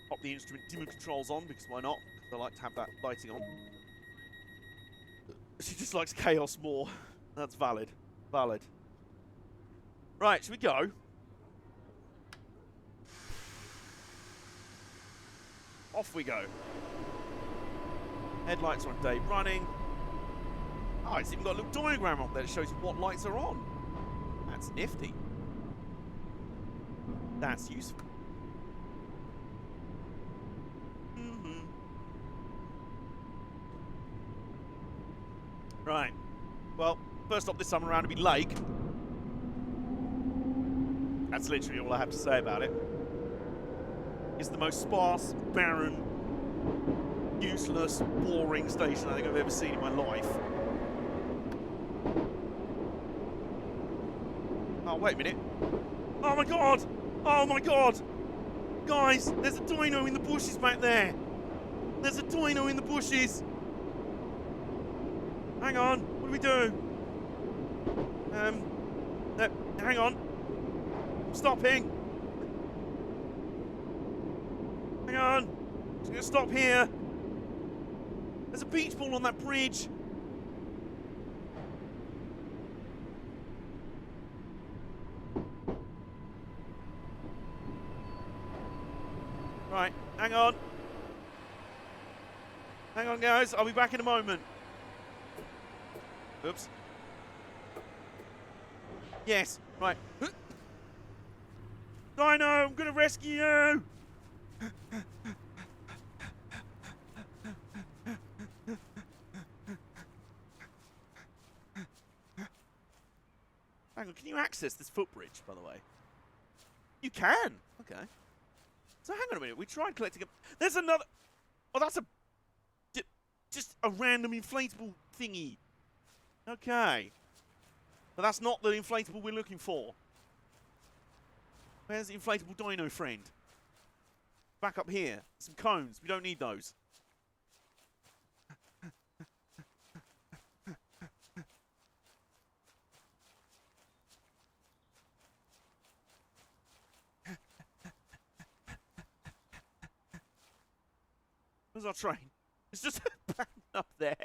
Pop the instrument dimmer controls on, because why not? Because I like to have that lighting on. She just likes chaos more. That's valid. Valid. Right, should we go? Off we go. Headlights are on day running. Oh, it's even got a little diagram up there that shows you what lights are on. That's nifty. That's useful. Right. Well, first stop this time around will be Lake. That's literally all I have to say about it. It's the most sparse, barren, useless, boring station I think I've ever seen in my life. Oh, wait a minute. Oh my god! Oh my god! Guys, there's a dino in the bushes back there! There's a dino in the bushes! Hang on, what do we do? Hang on. I'm stopping. Hang on. I'm just gonna stop here. There's a beach ball on that bridge. Right, hang on. Hang on, guys. I'll be back in a moment. Oops. Yes, right. Dino, I'm gonna rescue you! Hang on, can you access this footbridge, by the way? You can! Okay. So hang on a minute, we tried collecting a... There's another... Oh, that's a... Just a random inflatable thingy. Okay. But that's not the inflatable we're looking for. Where's the inflatable dino friend? Back up here. Some cones. We don't need those. Where's our train? It's just up there.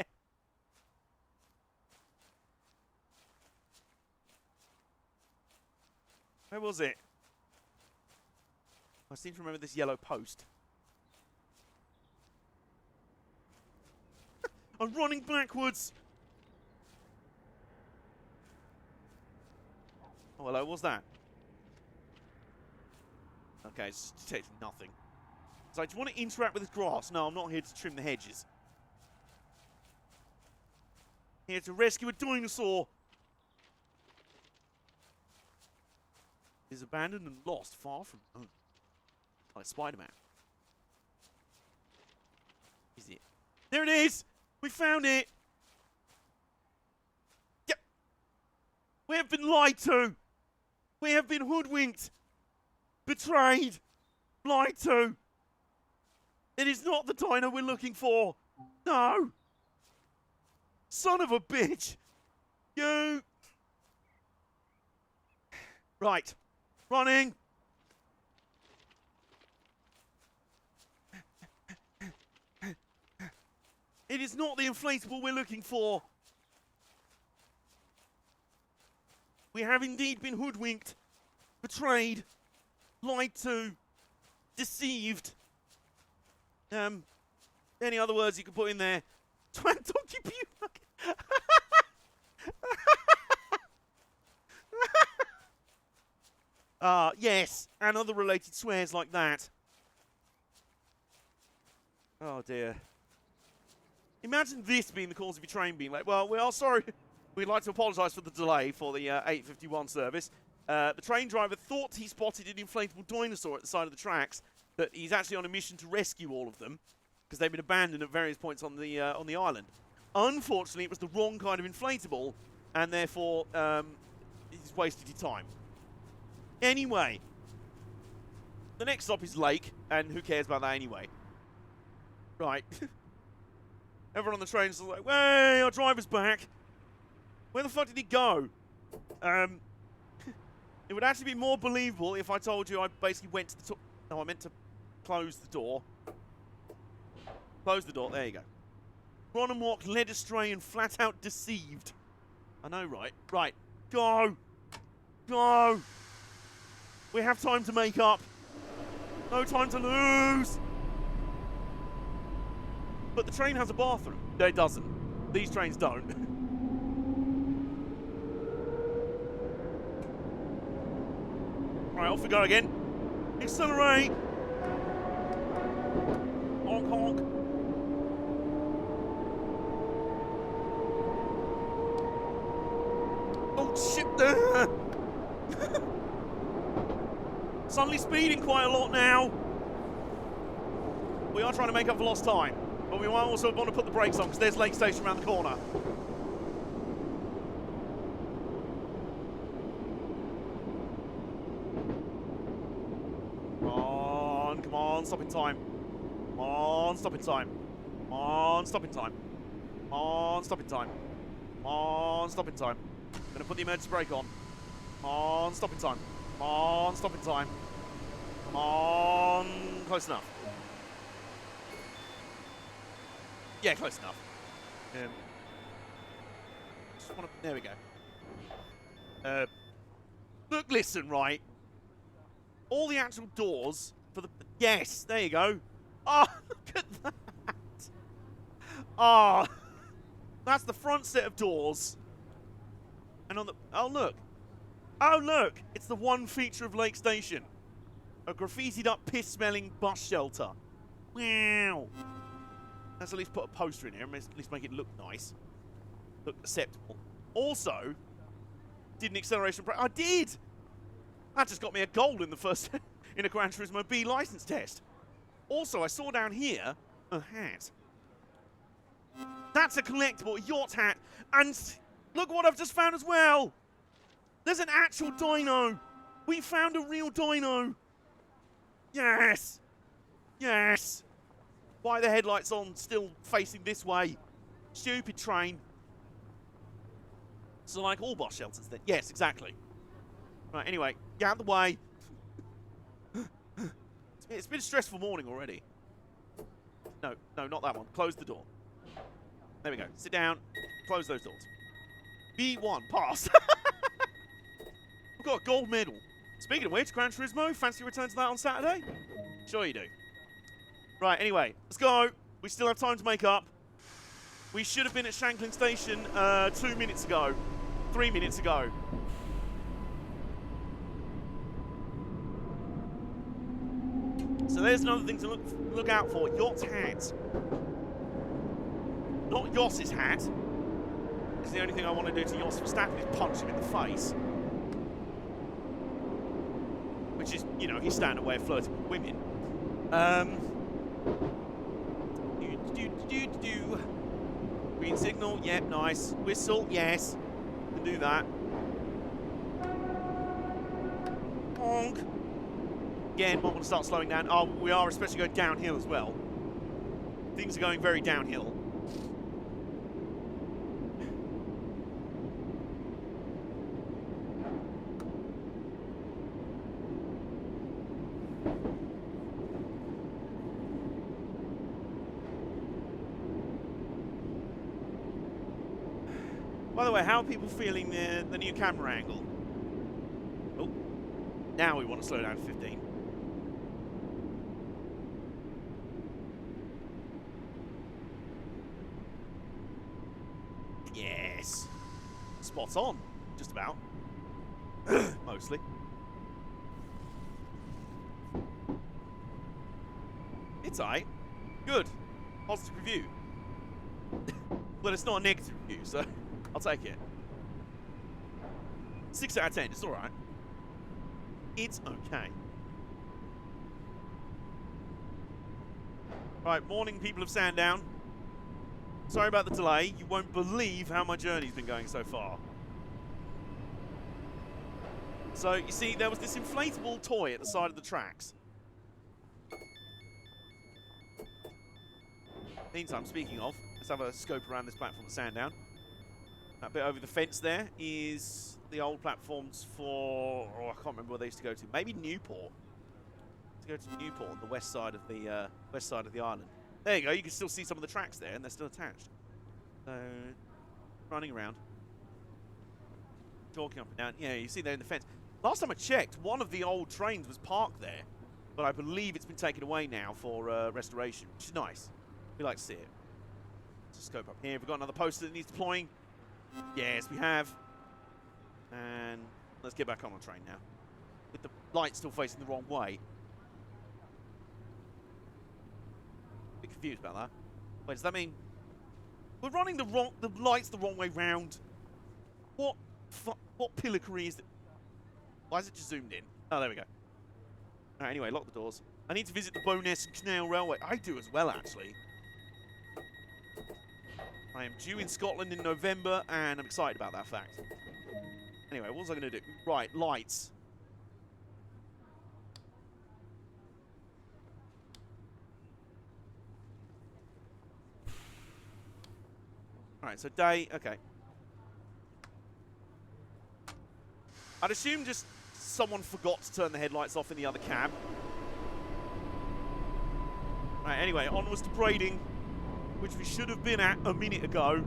Where was it? I seem to remember this yellow post. I'm running backwards! Oh, hello, what's that? Okay, it's detecting nothing. So, do you want to interact with this grass? No, I'm not here to trim the hedges. Here to rescue a dinosaur! Is abandoned and lost far from home. Like Spider-Man. Is it? There it is! We found it! Yep! We have been lied to! We have been hoodwinked, betrayed, lied to. It is not the dino we're looking for. No. Son of a bitch. You. Right. Running. It is not the inflatable we're looking for. We have indeed been hoodwinked, betrayed, lied to, deceived. Any other words you could put in there? Yes, and other related swears like that. Oh dear. Imagine this being the cause of your train being late. Well, we are sorry. We'd like to apologise for the delay for the 8:51 service. The train driver thought he spotted an inflatable dinosaur at the side of the tracks, but he's actually on a mission to rescue all of them because they've been abandoned at various points on the island. Unfortunately, it was the wrong kind of inflatable, and therefore he's wasted his time. Anyway, the next stop is Lake, and who cares about that anyway? Right. Everyone on the train is like, "Hey, our driver's back. Where the fuck did he go?" It would actually be more believable if I told you I basically went to the top. No, I meant to close the door. Close the door. There you go. Run and walk, led astray, and flat out deceived. I know, right? Right. Go. Go. We have time to make up. No time to lose. But the train has a bathroom. No, it doesn't. These trains don't. Right, off we go again. Accelerate. Honk, honk. Oh, shit. Suddenly speeding quite a lot now. We are trying to make up for lost time. But we might also want to put the brakes on because there's Lake Station around the corner. Come on, stop in time. Come on, stop in time. Come on, stop in time. Come on, stop in time. Come on, stop in time. I'm going to put the emergency brake on. Come on, stop in time. Come on, stop in time. Come on, close enough. Yeah, close enough. Just wanna, there we go. Look, listen, right. All the actual doors for the... Yes, there you go. Oh, look at that. Oh, that's the front set of doors. And on the... Oh, look. Oh, look. It's the one feature of Lake Station. A graffitied up, piss-smelling bus shelter. Wow. Let's at least put a poster in here and at least make it look nice. Look acceptable. Also, did an acceleration... I did! That just got me a gold in the first... in a Gran Turismo B license test. Also, I saw down here a hat. That's a collectible yacht hat. And look what I've just found as well. There's an actual dino. We found a real dino. Yes. Yes. Why are the headlights on still facing this way? Stupid train. So like all bus shelters then. Yes, exactly. Right, anyway, get out of the way. It's been a stressful morning already. No, not that one. Close the door. There we go. Sit down. Close those doors. B1, pass. We've got a gold medal. Speaking of which, Gran Turismo, fancy a return to that on Saturday? Sure you do. Right, anyway, let's go. We still have time to make up. We should have been at Shanklin Station 2 minutes ago. 3 minutes ago. So there's another thing to look out for. Yacht's hat. Not Yoss's hat. It's the only thing I want to do to Yoss Verstappen is punch him in the face. Which is, you know, his standard way of flirting with women. Green signal, yep, nice. Whistle, yes. Can do that. Honk. Again, might want to start slowing down. Oh, we are especially going downhill as well. Things are going very downhill. By the way, how are people feeling the new camera angle? Oh, now we want to slow down to 15. Yes. Spot on, just about. Mostly. It's alright. Good. Positive review. Well, it's not a negative review, so I'll take it. 6 out of 10, it's alright. It's okay. Right, morning people of Sandown. Sorry about the delay. You won't believe how my journey's been going so far. So, you see, there was this inflatable toy at the side of the tracks. Meantime, speaking of, let's have a scope around this platform at Sandown. That bit over the fence there is the old platforms for, oh, I can't remember where they used to go to. Maybe Newport. To go to Newport on the west side of the island. There you go. You can still see some of the tracks there, and they're still attached. So, running around, talking up and down. Yeah, you see there in the fence. Last time I checked, one of the old trains was parked there, but I believe it's been taken away now for restoration, which is nice. We like to see it. Let's scope up here. Have we got another poster that needs deploying? Yes, we have. And let's get back on the train now. With the light still facing the wrong way. A bit confused about that. Wait, does that mean we're running the lights the wrong way round? What pillory is that? Why is it just zoomed in? Oh, there we go. Alright, anyway, lock the doors. I need to visit the Bowness and Canal Railway. I do as well, actually. I am due in Scotland in November, and I'm excited about that fact. Anyway, what was I going to do? Right, lights. Alright, so day, okay. I'd assume just someone forgot to turn the headlights off in the other cab. Right, anyway, onwards to Brading, which we should have been at a minute ago.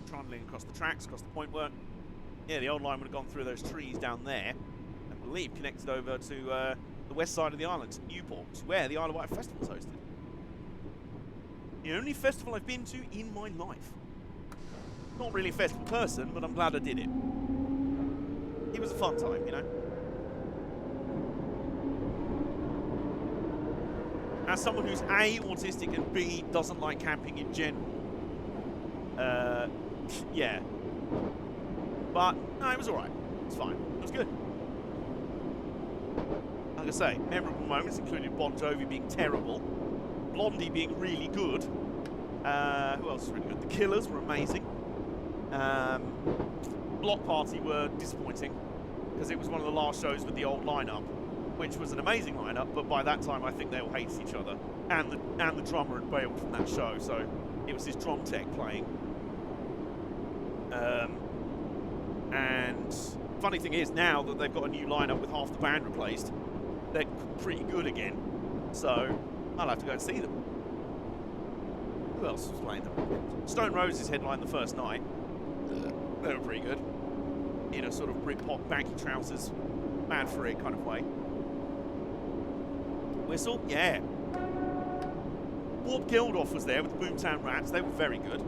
Trundling across the tracks, across the point work. Yeah, the old line would have gone through those trees down there. I believe connected over to the west side of the island, Newport, where the Isle of Wight Festival is hosted. The only festival I've been to in my life. Not really a festival person, but I'm glad I did it. It was a fun time, you know. As someone who's A, autistic, and B, doesn't like camping in general, yeah. But, no, it was alright. It was fine. It was good. Like I say, memorable moments included Bon Jovi being terrible, Blondie being really good. Who else was really good? The Killers were amazing. Block Party were disappointing because it was one of the last shows with the old lineup, which was an amazing lineup. But by that time, I think they all hated each other, and the drummer had bailed from that show, so it was his drum tech playing. And funny thing is, now that they've got a new lineup with half the band replaced, they're pretty good again. So I'll have to go and see them. Who else was playing them? Stone Roses headlined the first night. They were pretty good. In a sort of Britpop, baggy trousers, mad for it kind of way. Whistle? Yeah. Warp Geldof was there with the Boomtown Rats. They were very good.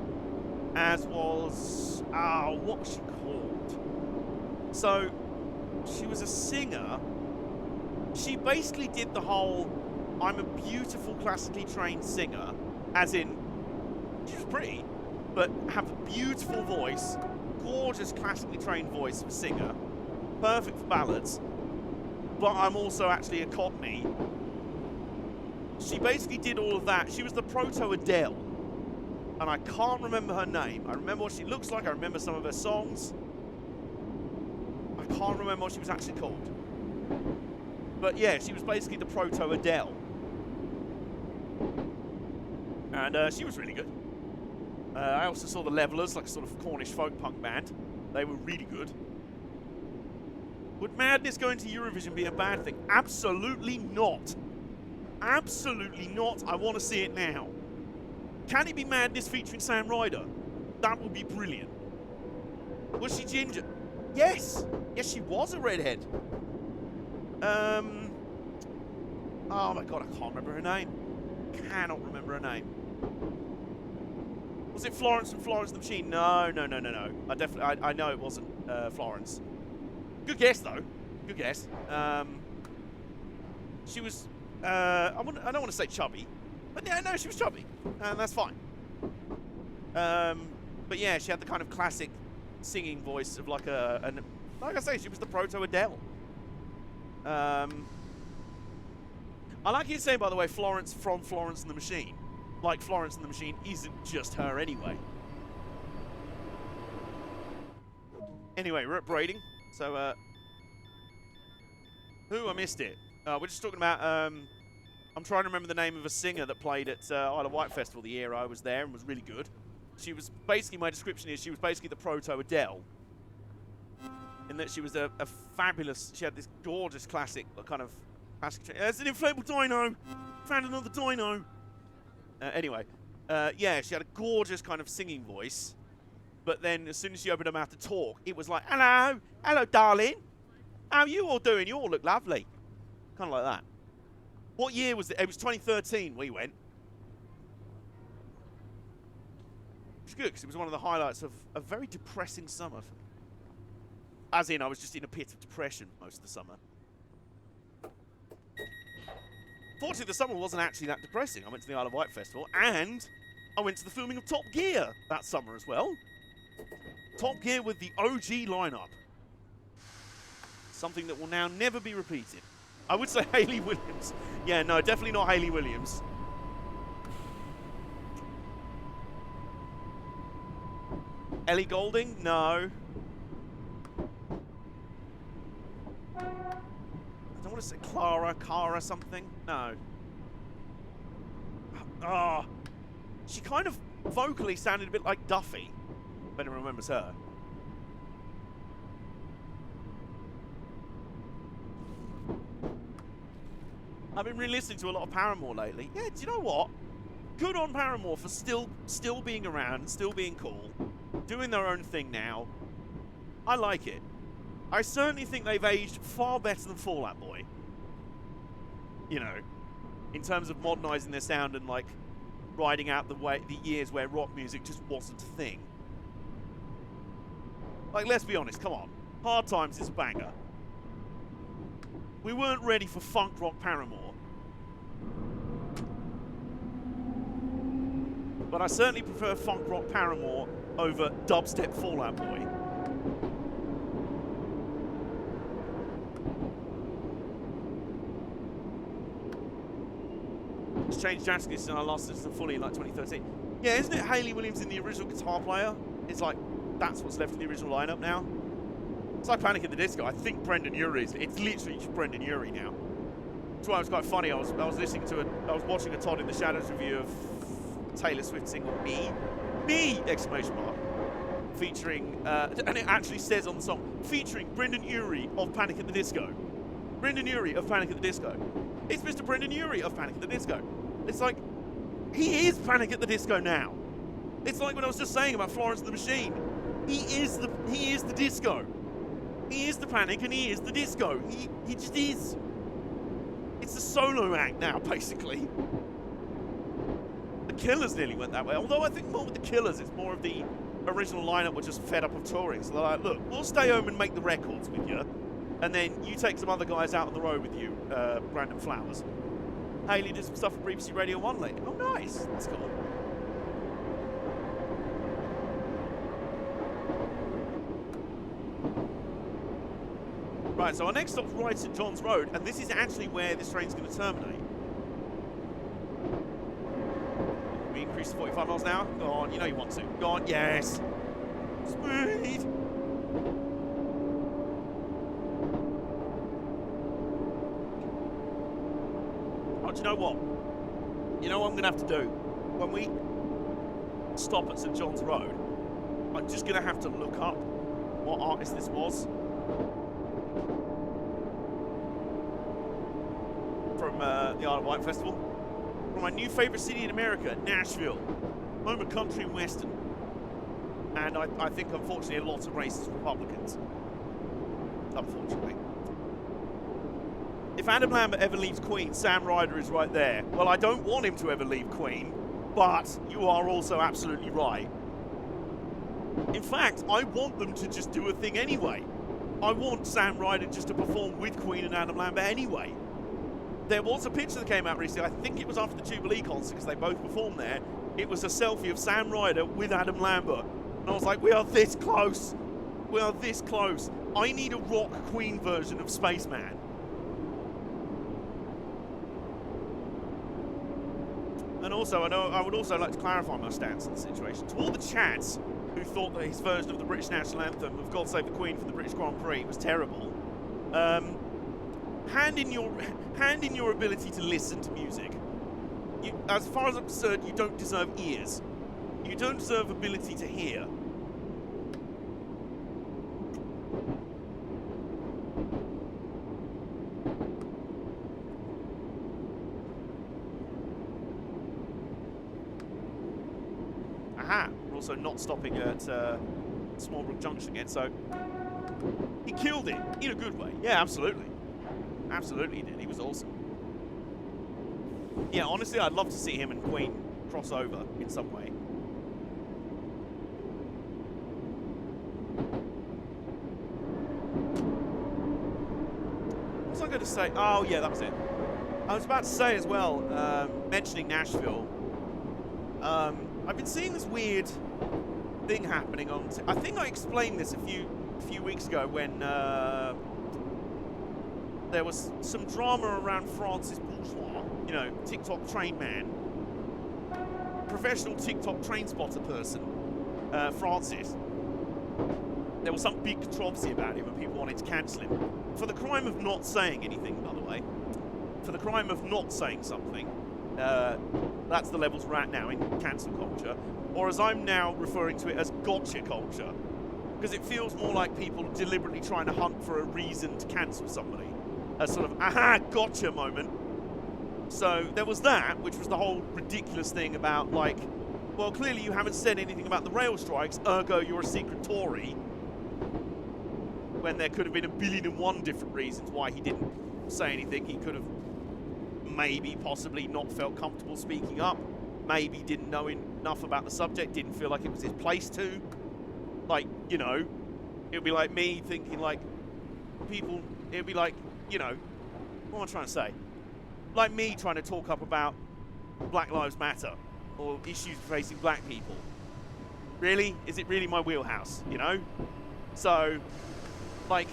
As was... oh, what was she called? So, she was a singer. She basically did the whole, I'm a beautiful classically trained singer, as in, she was pretty, but have a beautiful voice, gorgeous classically trained voice of a singer, perfect for ballads, but I'm also actually a Cockney. She basically did all of that. She was the proto-Adele. And I can't remember her name. I remember what she looks like. I remember some of her songs. I can't remember what she was actually called. But yeah, she was basically the proto-Adele. And she was really good. I also saw the Levellers, like a sort of Cornish folk punk band. They were really good. Would Madness going to Eurovision be a bad thing? Absolutely not. Absolutely not. I want to see it now. Can it be Madness featuring Sam Ryder? That would be brilliant. Was she ginger? Yes. Yes, she was a redhead. Oh my god, I can't remember her name. Cannot remember her name. Was it Florence from Florence and the Machine? No. I know it wasn't Florence. Good guess though. Good guess. She was. I don't want to say chubby, but yeah, no, she was chubby, and that's fine. But yeah, she had the kind of classic singing voice of like like I say, she was the proto-Adele. I like you saying, by the way, Florence from Florence and the Machine. Like Florence and the Machine isn't just her anyway. Anyway, we're at braiding, so I missed it. We're just talking about, I'm trying to remember the name of a singer that played at Isle of Wight Festival the year I was there and was really good. She was basically, my description is, she was basically the proto-Adele. In that she was a fabulous, she had this gorgeous classic, kind of, there's an inflatable dino! Found another dino! Anyway, yeah, she had a gorgeous kind of singing voice. But then as soon as she opened her mouth to talk, it was like, hello, hello darling. How are you all doing? You all look lovely. Kind of like that. What year was it? It was 2013 we went. Which is good, because it was one of the highlights of a very depressing summer. As in, I was just in a pit of depression most of the summer. Fortunately, the summer wasn't actually that depressing. I went to the Isle of Wight Festival, and I went to the filming of Top Gear that summer as well. Top Gear with the OG lineup. Something that will now never be repeated. I would say Hayley Williams. Yeah, no, definitely not Hayley Williams. Ellie Goulding? No. I don't want to say Cara something. No. Ah. She kind of vocally sounded a bit like Duffy. If anyone remembers her. I've been re-listening to a lot of Paramore lately. Yeah, do you know what? Good on Paramore for still being around, still being cool, doing their own thing now. I like it. I certainly think they've aged far better than Fall Out Boy. You know, in terms of modernising their sound and like riding out the years where rock music just wasn't a thing. Like, let's be honest, come on. Hard Times is a banger. We weren't ready for funk rock Paramore. But I certainly prefer funk rock Paramore over dubstep Fall Out Boy. It's changed drastically since I last listened fully in like 2013. Yeah, isn't it Hayley Williams in the original guitar player? It's like, that's what's left of the original lineup now. It's like Panic at the Disco. I think Brendan Urie is. It's literally just Brendan Urie now. That's why it was quite funny. I was listening to I was watching a Todd in the Shadows review of Taylor Swift's single Me! Exclamation mark. Featuring, and it actually says on the song, featuring Brendan Urie of Panic at the Disco. Brendan Urie of Panic at the Disco. It's Mr. Brendan Urie of Panic at the Disco. It's like, he is Panic at the Disco now. It's like when I was just saying about Florence and the Machine. He is the disco. He is the Panic and he is the disco. He just is. It's a solo act now, basically. The Killers nearly went that way. Although I think more with the Killers, it's more of the original lineup were just fed up of touring. So they're like, look, we'll stay home and make the records with you. And then you take some other guys out on the road with you, Brandon Flowers. Hayley did some stuff for BBC Radio 1 lately. Oh, nice. That's cool. Right, so our next stop's right St John's Road, and this is actually where this train's going to terminate. We increase to 45 miles an hour. Go on, you know you want to. Go on, yes. Speed. Oh, do you know what? You know what I'm going to have to do? When we stop at St John's Road, I'm just going to have to look up what artist this was. From the Isle of Wight Festival. From my new favourite city in America, Nashville. Home of country and western. And I think, unfortunately, a lot of racist Republicans. Unfortunately. If Adam Lambert ever leaves Queen, Sam Ryder is right there. Well, I don't want him to ever leave Queen, but you are also absolutely right. In fact, I want them to just do a thing anyway. I want Sam Ryder just to perform with Queen and Adam Lambert anyway. There was a picture that came out recently, I think it was after the Jubilee concert, because they both performed there. It was a selfie of Sam Ryder with Adam Lambert. And I was like, we are this close. We are this close. I need a rock Queen version of Spaceman. And also, I would also like to clarify my stance on the situation. To all the chads who thought that his version of the British national anthem of God Save the Queen for the British Grand Prix was terrible, hand in your ability to listen to music. As far as I'm concerned, you don't deserve ears. You don't deserve ability to hear. Aha! We're also not stopping at Smallbrook Junction again, so he killed it in a good way. Yeah, absolutely. Absolutely he did. He was awesome. Yeah, honestly, I'd love to see him and Queen cross over in some way. What was I going to say? Oh, yeah, that was it. I was about to say as well, mentioning Nashville, I've been seeing this weird thing happening on... I think I explained this a few weeks ago when there was some drama around Francis Bourgeois, you know, TikTok train man, professional TikTok train spotter person, Francis. There was some big controversy about him and people wanted to cancel him. For the crime of not saying anything, by the way. For the crime of not saying something. That's the levels we're at now in cancel culture. Or as I'm now referring to it as gotcha culture. Because it feels more like people deliberately trying to hunt for a reason to cancel somebody. A sort of, aha, gotcha moment. So there was that, which was the whole ridiculous thing about, like, well, clearly you haven't said anything about the rail strikes, ergo you're a secret Tory. When there could have been 1,000,001 different reasons why he didn't say anything. He could have maybe, possibly not felt comfortable speaking up. Maybe didn't know enough about the subject, didn't feel like it was his place to. Like, you know, it would be like me thinking, like, people, it would be like, you know, what am I trying to say? Like me trying to talk up about Black Lives Matter or issues facing black people. Really? Is it really my wheelhouse, you know? So, like,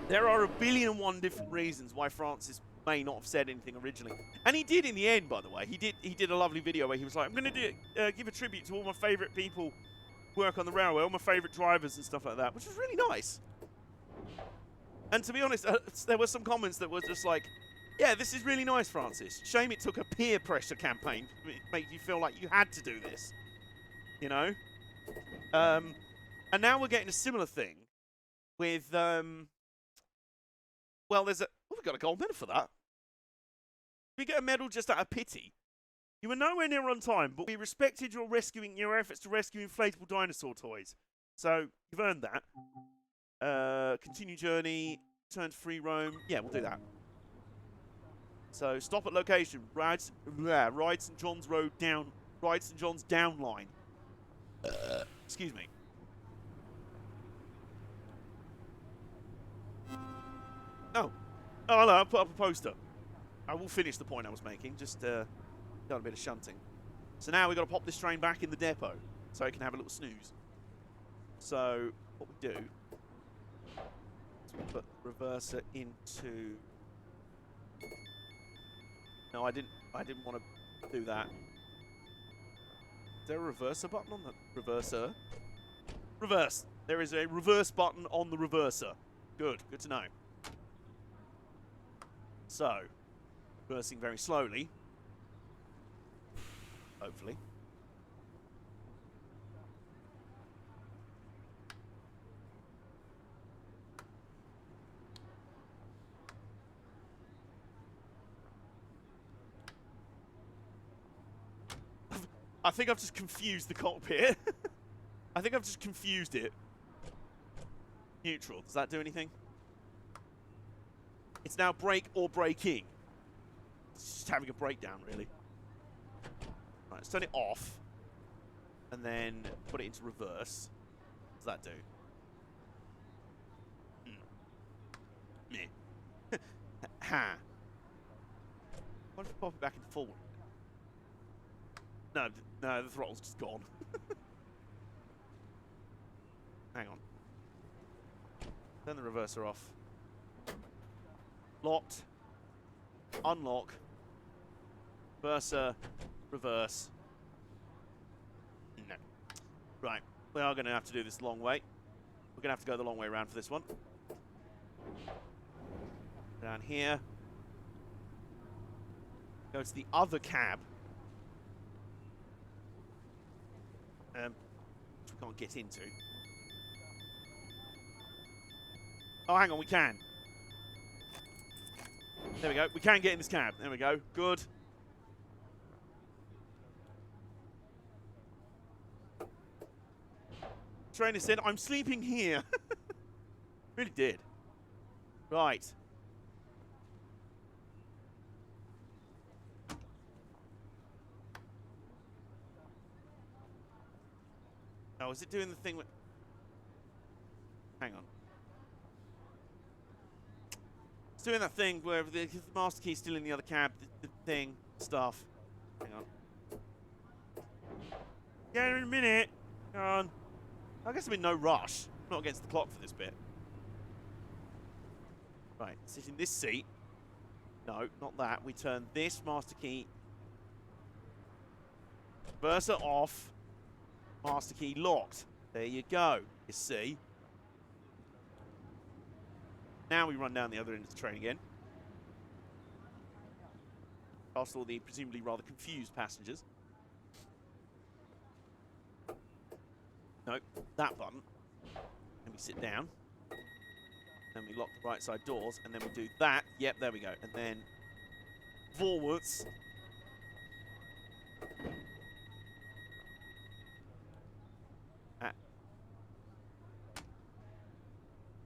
there are 1,000,001 different reasons why Francis may not have said anything originally. And he did in the end, by the way. He did a lovely video where he was like, I'm going to give a tribute to all my favourite people who work on the railway, all my favourite drivers and stuff like that, which was really nice. And to be honest, there were some comments that were just like, yeah, this is really nice, Francis. Shame it took a peer pressure campaign to make you feel like you had to do this. You know? And now we're getting a similar thing with, well, there's a... Oh, we got a gold medal for that. We get a medal just out of pity. You were nowhere near on time, but we respected your efforts to rescue inflatable dinosaur toys. So, you've earned that. Continue journey, turn to free roam. Yeah, we'll do that. So, stop at location. Ride St John's Road down. Ride St John's down line. Excuse me. Oh, hello, I'll put up a poster. I will finish the point I was making, just done a bit of shunting. So now we've got to pop this train back in the depot so it can have a little snooze. So, what we do Put the reverser into... No, I didn't want to do that. Is there a reverser button on the reverser? Reverse. There is a reverse button on the reverser. Good to know. So, reversing very slowly. Hopefully. I think I've just confused the cockpit. I think I've just confused it. Neutral. Does that do anything? It's now brake or braking. It's just having a breakdown, really. Right, let's turn it off. And then put it into reverse. What does that do? Meh. Ha. What if we pop it back into forward? No, the throttle's just gone. Hang on. Turn the reverser off. Locked. Unlock. Reverser. Reverse. No. Right. We are going to have to do this the long way. We're going to have to go the long way around for this one. Down here. Go to the other cab. Which we can't get into. Oh, hang on, we can. There we go. We can get in this cab. There we go. Good. Trainer said, I'm sleeping here. Really did. Right. Oh, is it doing the thing with... Hang on. It's doing that thing where the master key's still in the other cab, the thing, stuff. Hang on. Yeah, in a minute. Hang on. I guess I'm in no rush. I'm not against the clock for this bit. Right, sit in this seat. No, not that. We turn this master key. Reverser off. Master key locked. There you go. You see. Now we run down the other end of the train again. Past all the presumably rather confused passengers. No, that button. Then we sit down. Then we lock the right side doors, and then we do that. Yep, there we go. And then forwards.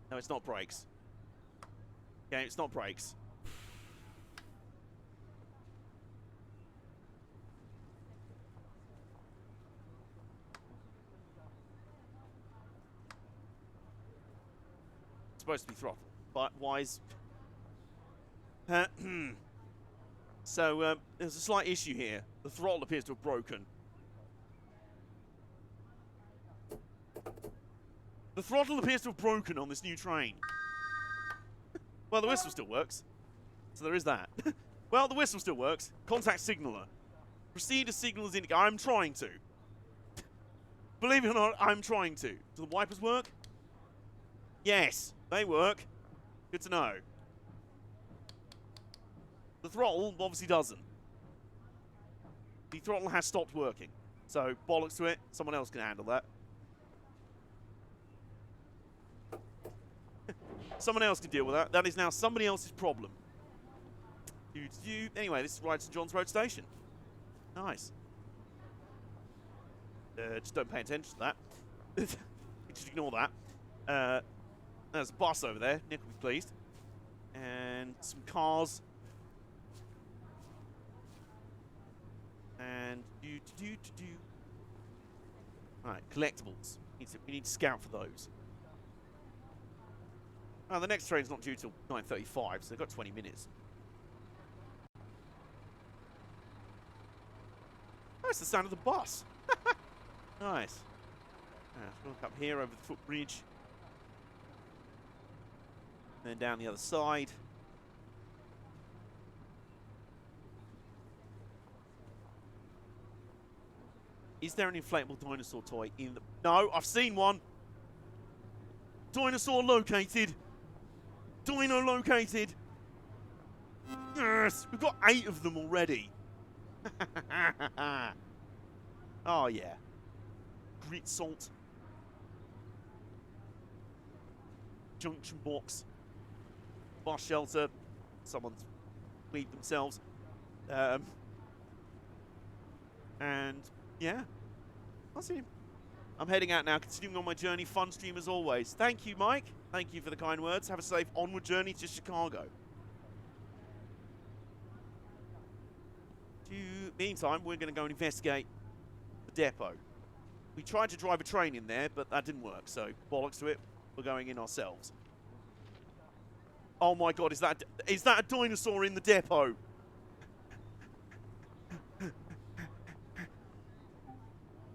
No, it's not brakes. Okay, it's not brakes. It's supposed to be throttle, but wise. So, there's a slight issue here. The throttle appears to have broken. The throttle appears to have broken on this new train. Well, the whistle still works. So there is that. Well, the whistle still works. Contact signaller. Proceed to signal as indicated. I'm trying to. Believe it or not, I'm trying to. Do the wipers work? Yes, they work. Good to know. The throttle obviously doesn't. The throttle has stopped working. So, bollocks to it. Someone else can handle that. Someone else can deal with that. That is now somebody else's problem. Anyway, this is right to John's Road Station. Nice. Just don't pay attention to that. Just ignore that. There's a bus over there. Nick will be pleased. And some cars. And Alright, collectibles. We need to scout for those. Oh, the next train's not due till 9:35, so they've got 20 minutes. Oh, it's the sound of the bus. Nice. Let's look up here over the footbridge. And then down the other side. Is there an inflatable dinosaur toy in the... No, I've seen one. Dinosaur located. Dino located. Yes, we've got 8 of them already. Oh, yeah. Grit salt. Junction box. Bus shelter. Someone's weed themselves. And, yeah. I'll see you. I'm heading out now, continuing on my journey. Fun stream as always. Thank you, Mike. Thank you for the kind words. Have a safe onward journey to Chicago. Meantime, we're going to go and investigate the depot. We tried to drive a train in there, but that didn't work, so bollocks to it. We're going in ourselves. Oh my god, is that a dinosaur in the depot?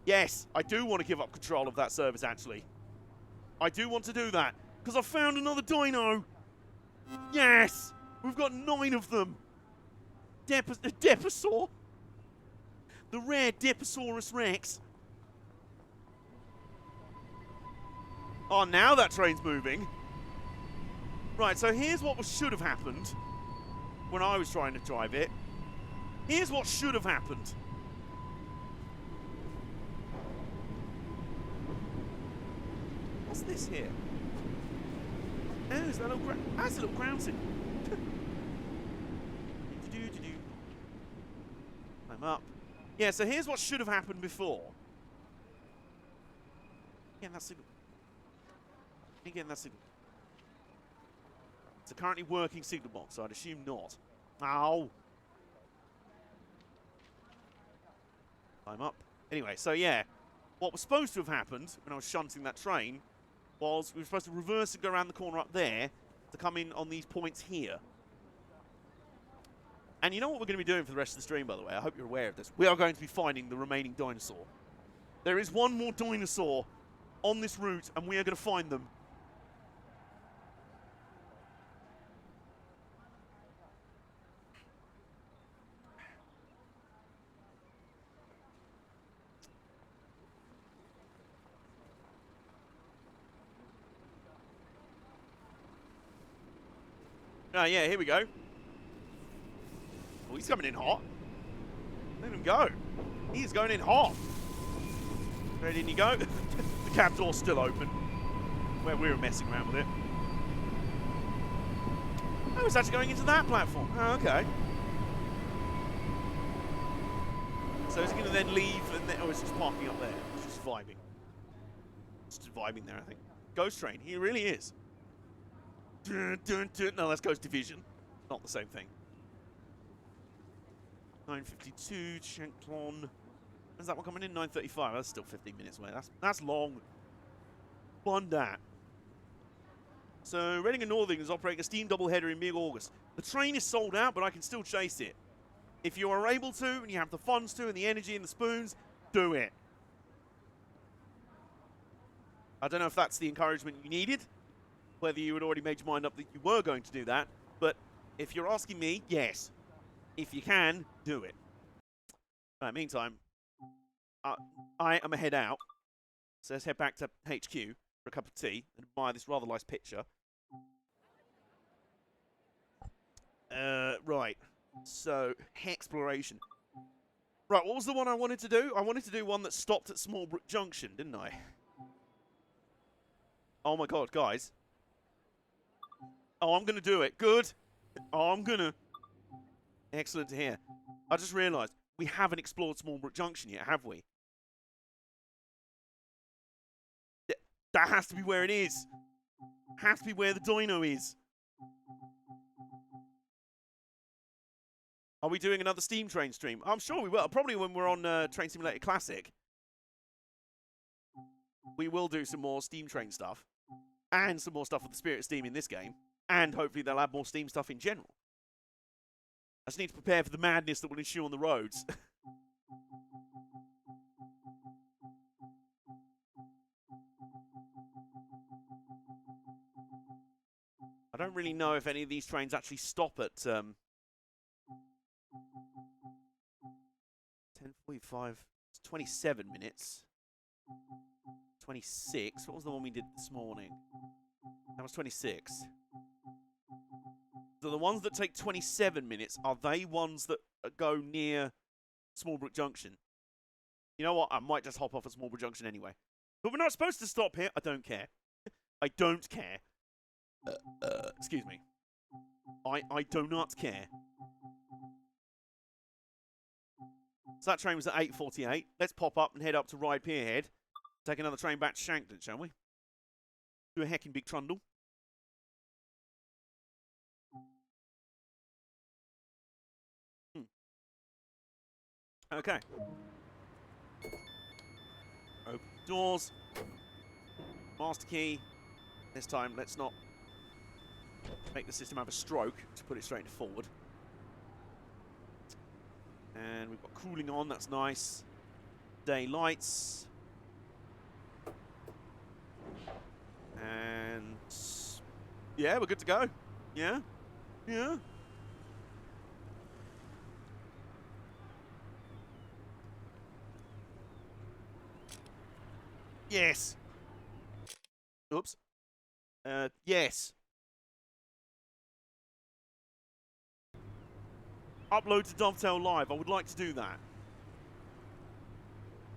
Yes, I do want to give up control of that service, actually. I do want to do that, because I found another dino. Yes! We've got 9 of them. Deposaur. The rare Deposaurus Rex. Oh, now that train's moving. Right, so here's what should have happened when I was trying to drive it. Here's what should have happened. What's this here? Oh, is that a little that's a little grounding. I'm up. Yeah, so here's what should have happened before. Again, that signal. Again, that signal. It's a currently working signal box, so I'd assume not. Ow! I'm up. Anyway, so yeah. What was supposed to have happened when I was shunting that train was we were supposed to reverse and go around the corner up there to come in on these points here. And you know what we're going to be doing for the rest of the stream, by the way? I hope you're aware of this. We are going to be finding the remaining dinosaur. There is one more dinosaur on this route, and we are going to find them. Yeah, here we go. Oh, he's coming in hot. Let him go. He's going in hot. Ready in you go. The cab door's still open. Where we were messing around with it. Oh, it's actually going into that platform. Oh, okay. So is he going to then leave and then... Oh, it's just parking up there. It's just vibing. It's just vibing there, I think. Ghost Train. He really is. Dun, dun, dun. No, that's Ghost Division. Not the same thing. 9:52, Shanklon. When's that one coming in? 9:35. That's still 15 minutes away. That's long. Fun that. So, Reading and Northern is operating a steam doubleheader in mid-August. The train is sold out, but I can still chase it. If you are able to, and you have the funds to, and the energy and the spoons, do it. I don't know if that's the encouragement you needed, whether you had already made your mind up that you were going to do that, but if you're asking me, yes. If you can, do it. Right, meantime, I am a head out. So let's head back to HQ for a cup of tea and admire this rather nice picture. Right. So, exploration. Right, what was the one I wanted to do? I wanted to do one that stopped at Smallbrook Junction, didn't I? Oh my god, guys. Oh, I'm going to do it. Good. Oh, I'm going to. Excellent to hear. I just realised we haven't explored Smallbrook Junction yet, have we? That has to be where it is. Has to be where the dino is. Are we doing another Steam Train stream? I'm sure we will. Probably when we're on Train Simulator Classic. We will do some more Steam Train stuff. And some more stuff with the Spirit of Steam in this game. And hopefully they'll add more Steam stuff in general. I just need to prepare for the madness that will ensue on the roads. I don't really know if any of these trains actually stop at 10:45. It's 27 minutes. 26. What was the one we did this morning? That was 26. So the ones that take 27 minutes, are they ones that go near Smallbrook Junction? You know what? I might just hop off at Smallbrook Junction anyway. But we're not supposed to stop here. I don't care. I don't care. Excuse me. I do not care. So that train was at 8:48. Let's pop up and head up to Ryde Pierhead. Take another train back to Shankton, shall we? Do a heckin' big trundle. Okay. Open doors. Master key. This time, let's not make the system have a stroke to put it straight forward. And we've got cooling on, that's nice. Daylights. And yeah, we're good to go. Yeah? Yeah? Yes. Oops. Yes. Upload to Dovetail Live. I would like to do that.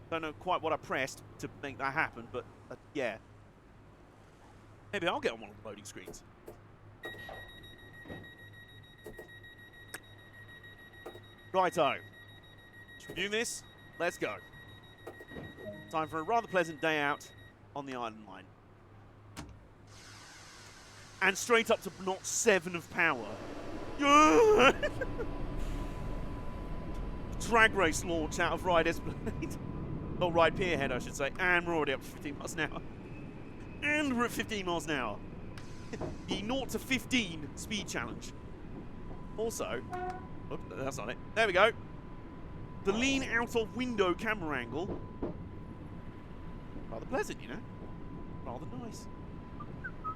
Don't know quite what I pressed to make that happen, but yeah. Maybe I'll get on one of the loading screens. Righto. Let's review this. Let's go. Time for a rather pleasant day out on the Island Line. And straight up to Knot 7 of power. Drag race launch out of Ryde Esplanade. Or Ryde Pierhead, I should say. And we're already up to 15 miles an hour. And we're at 15 miles an hour. The 0 to 15 speed challenge. Also, oops, that's not it. There we go. The lean out of window camera angle. Rather pleasant, you know. Rather nice.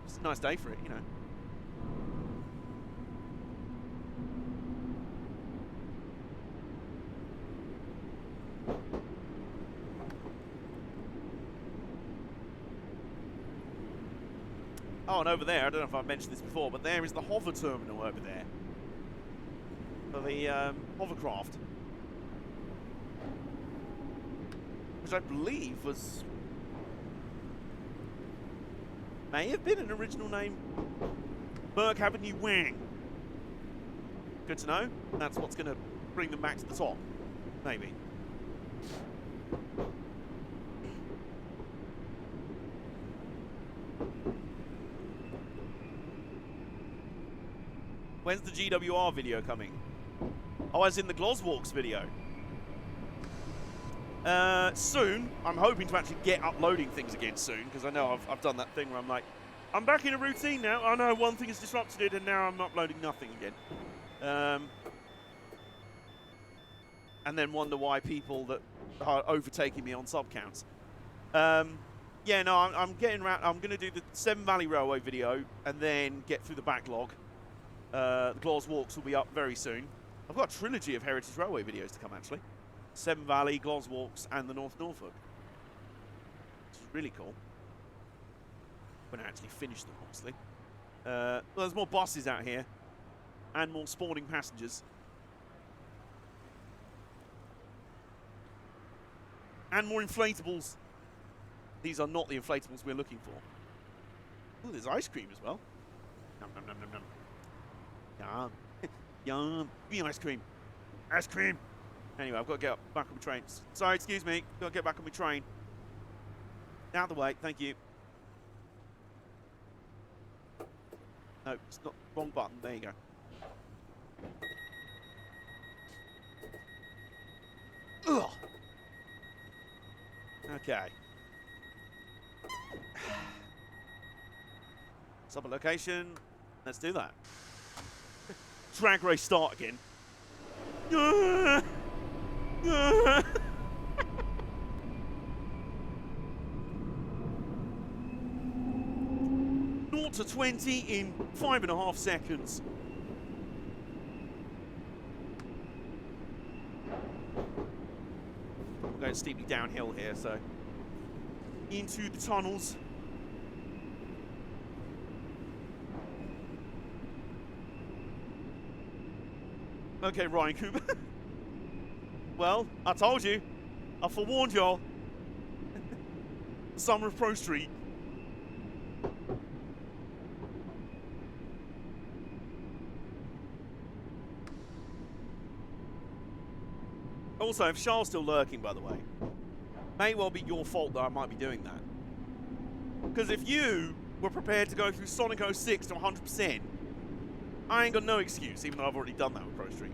It's a nice day for it, you know. Oh, and over there, I don't know if I've mentioned this before, but there is the hover terminal over there. For the hovercraft. Which I believe was... may have been an original name. Burke Avenue Wang. Good to know. That's what's going to bring them back to the top. Maybe. When's the GWR video coming? Oh, as in the Gloswalks video. Soon. I'm hoping to actually get uploading things again soon, because I know I've done that thing where I'm like, I'm back in a routine now. I know one thing has disrupted it, and now I'm uploading nothing again. And then wonder why people that are overtaking me on sub counts. Yeah, no, I'm getting around. I'm going to do the Severn Valley Railway video, and then get through the backlog. The Claws Walks will be up very soon. I've got a trilogy of Heritage Railway videos to come, actually. Severn Valley, Gloss Walks, and the North Norfolk. Which is really cool. When I actually finish them, obviously. Well, there's more buses out here. And more spawning passengers. And more inflatables. These are not the inflatables we're looking for. Ooh, there's ice cream as well. Nom, nom, nom, nom, nom. Yum. Yum. Give me ice cream. Ice cream. Anyway, I've got to get back on my train. Sorry, excuse me. Got to get back on my train. Out of the way. Thank you. No, it's not. Wrong button. There you go. Ugh. Okay. Sub location. Let's do that. Drag race start again. Not got to 20 in 5.5 seconds. We're going steeply downhill here, so into the tunnels. Okay, Ryan Cooper. Well, I told you. I forewarned y'all. Summer of Pro Street. Also, if Charles still lurking, by the way, may well be your fault that I might be doing that. Because if you were prepared to go through Sonic 06 to 100%, I ain't got no excuse, even though I've already done that with Pro Street.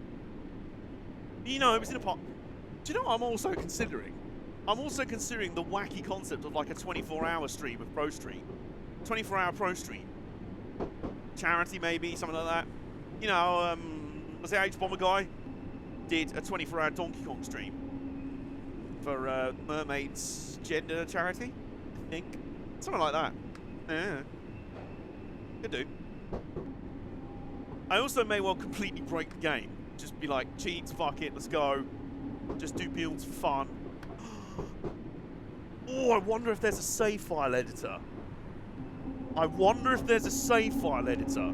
You know, it was in a pot. Do you know what I'm also considering? I'm also considering the wacky concept of like a 24-hour stream of Pro Street. 24-hour Pro Street. Charity, maybe, something like that. You know, was it H-Bomber guy? Did a 24-hour Donkey Kong stream for Mermaid's Gender Charity, I think. Something like that. Yeah. Could do. I also may well completely break the game. Just be like, cheats, fuck it, let's go. Just do builds for fun. Oh, I wonder if there's a save file editor. I wonder if there's a save file editor.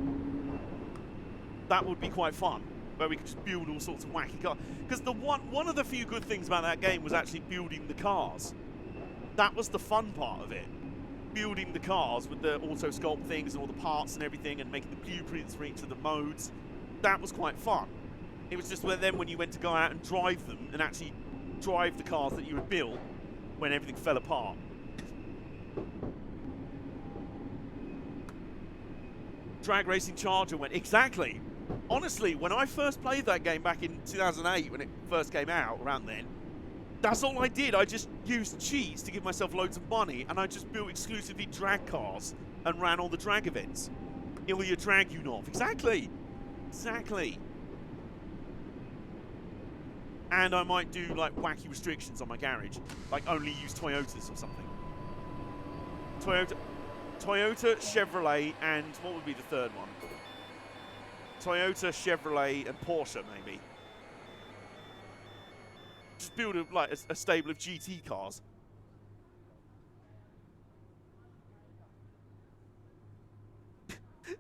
That would be quite fun. Where we could just build all sorts of wacky cars. Because the one of the few good things about that game was actually building the cars. That was the fun part of it. Building the cars with the auto sculpt things and all the parts and everything and making the blueprints for each of the modes. That was quite fun. It was just then when you went to go out and drive them and actually drive the cars that you had built when everything fell apart. Drag Racing Charger went, exactly. Honestly, when I first played that game back in 2008, when it first came out, around then, that's all I did. I just used cheats to give myself loads of money, and I just built exclusively drag cars and ran all the drag events. Ilya Dragunov. Exactly. Exactly. And I might do, like, wacky restrictions on my garage. Like, only use Toyotas or something. Toyota, Chevrolet, and what would be the third one? Toyota, Chevrolet, and Porsche, maybe. Just build a stable of GT cars.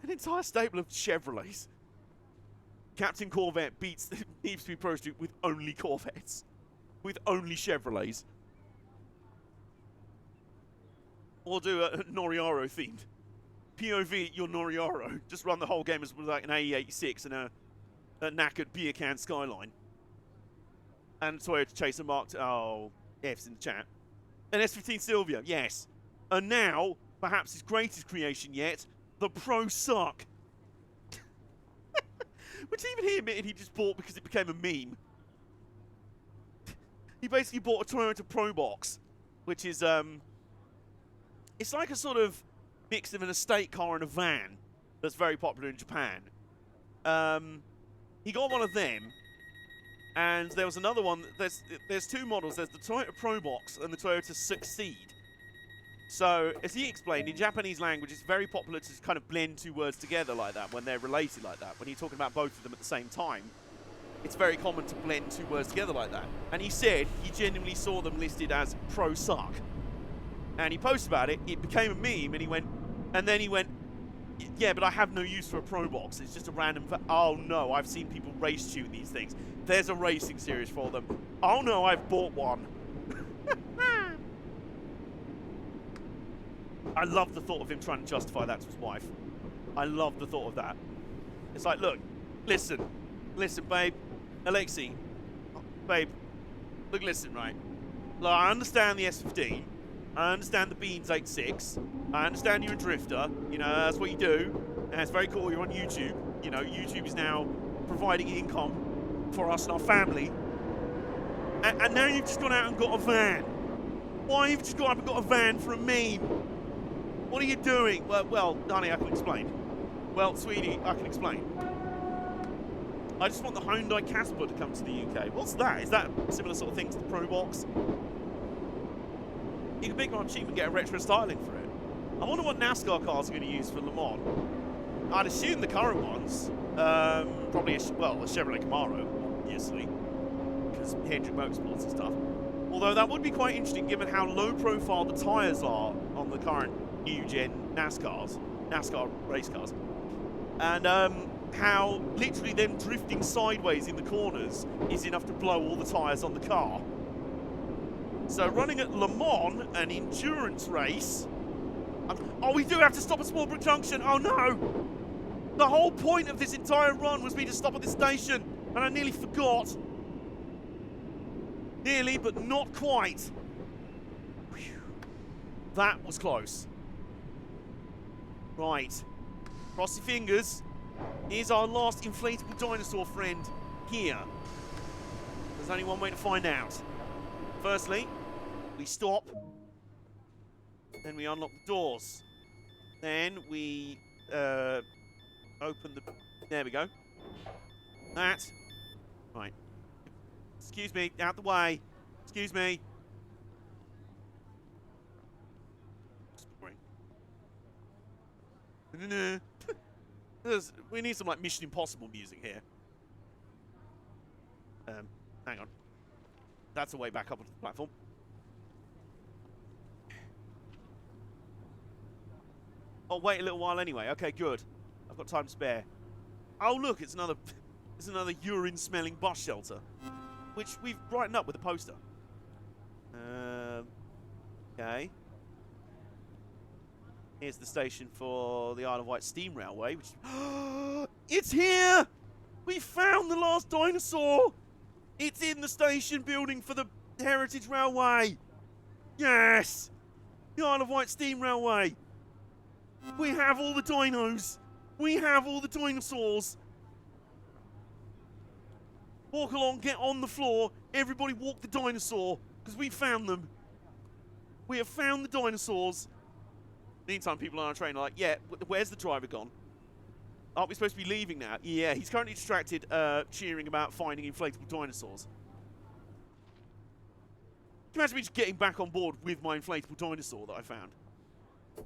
An entire stable of Chevrolets. Captain Corvette beats Need for Speed Pro Street with only Corvettes. With only Chevrolets. Or do a Noriaro themed. POV, you're Noriaro. Just run the whole game as like an AE86 and a knackered beer can Skyline. And Toyota Chaser marked, oh, F's in the chat. An S15 Sylvia, yes. And now, perhaps his greatest creation yet, the Pro Suck. Which even he admitted he just bought because it became a meme. He basically bought a Toyota Pro Box, which is, it's like a sort of mix of an estate car and a van that's very popular in Japan. He got one of them, and there was another one. There's two models. There's the Toyota Pro Box and the Toyota Succeed. So, as he explained, in Japanese language, it's very popular to kind of blend two words together like that when they're related like that. When you're talking about both of them at the same time, it's very common to blend two words together like that. And he said he genuinely saw them listed as Pro Suck. And he posted about it, it became a meme, and then he went, yeah, but I have no use for a Pro Box. It's just a random, oh no, I've seen people race tune these things. There's a racing series for them. Oh no, I've bought one. I love the thought of him trying to justify that to his wife. I love the thought of that. It's like, look, listen, babe, Alexi, babe, look, listen, right? Look, I understand the S15. I understand the Beans 86. I understand you're a drifter. You know, that's what you do. And it's very cool. You're on YouTube. You know, YouTube is now providing income for us and our family. And now you've just gone out and got a van. Why you've just gone up and got a van for a meme? What are you doing? Well, honey, I can explain. Well, sweetie, I can explain. I just want the Hyundai Casper to come to the UK. What's that? Is that a similar sort of thing to the Pro Box? You can pick one cheap and get a retro styling for it. I wonder what NASCAR cars are going to use for Le Mans. I'd assume the current ones. Probably, a Chevrolet Camaro, obviously. Because Hendrick Motorsports and stuff. Although that would be quite interesting given how low profile the tyres are on the current new-gen NASCAR race cars. And how literally them drifting sideways in the corners is enough to blow all the tyres on the car. So running at Le Mans, an endurance race... Oh, we do have to stop at Smallbrook Junction. Oh, no. The whole point of this entire run was me to stop at this station. And I nearly forgot. Nearly, but not quite. Whew. That was close. Right. Cross your fingers. Here's our last inflatable dinosaur friend here. There's only one way to find out. Firstly, we stop. Then we unlock the doors. Then we open the... There we go. That. Right. Excuse me. Out the way. Excuse me. We need some, like, Mission Impossible music here. Hang on. That's the way back up onto the platform. I'll wait a little while anyway. Okay, good. I've got time to spare. Oh, look, it's another urine-smelling bus shelter, which we've brightened up with a poster. Okay. Here's the station for the Isle of Wight Steam Railway, which... It's here! We found the last dinosaur! It's in the station building for the Heritage Railway! Yes! The Isle of Wight Steam Railway! We have all the dinos! We have all the dinosaurs! Walk along, get on the floor, everybody walk the dinosaur, because we found them. We have found the dinosaurs. Meantime, people on our train are like, yeah, where's the driver gone? Aren't we supposed to be leaving now? Yeah, he's currently distracted cheering about finding inflatable dinosaurs. Can you imagine me just getting back on board with my inflatable dinosaur that I found?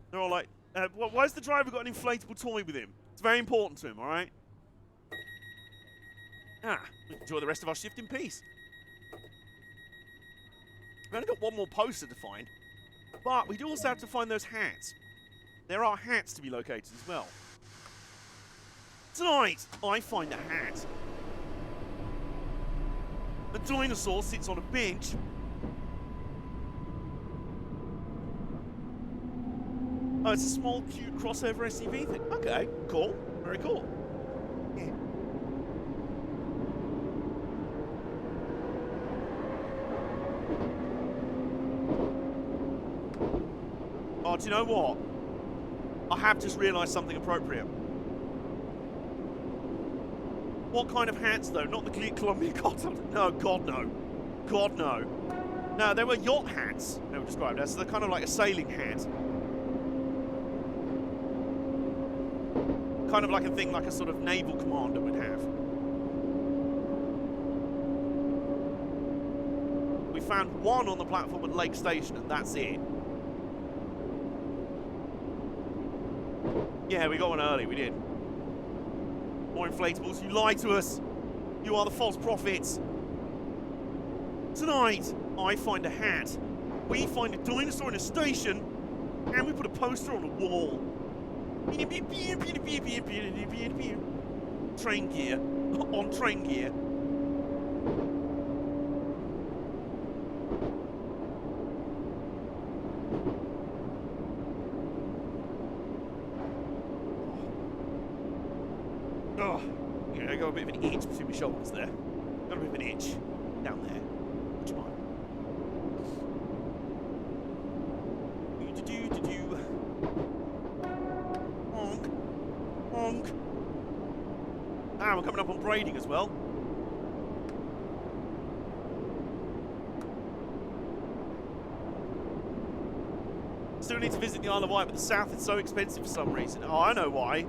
They're all like, why's the driver got an inflatable toy with him? It's very important to him, alright? We can enjoy the rest of our shift in peace. We've only got one more poster to find, but we do also have to find those hats. There are hats to be located as well. Tonight, I find a hat. A dinosaur sits on a bench. Oh, it's a small, cute crossover SUV thing. Okay, cool. Very cool. Yeah. Oh, do you know what? I have just realised something appropriate. What kind of hats, though? Not the Columbia Continental. No, God, no. God, no. No, they were yacht hats, they were described as. So they're kind of like a sailing hat. Kind of like a thing like a sort of naval commander would have. We found one on the platform at Lake Station, and that's it. Yeah, we got one early, we did. More inflatables, you lied to us. You are the false prophets. Tonight, I find a hat. We find a dinosaur in a station, and we put a poster on a wall. Train gear. On train gear. Oh, yeah, I got a bit of an itch between my shoulders there. Got a bit of an itch down there. Which one? Honk. Ah, we're coming up on braiding as well. Still need to visit the Isle of Wight, but the south is so expensive for some reason. Oh, I know why.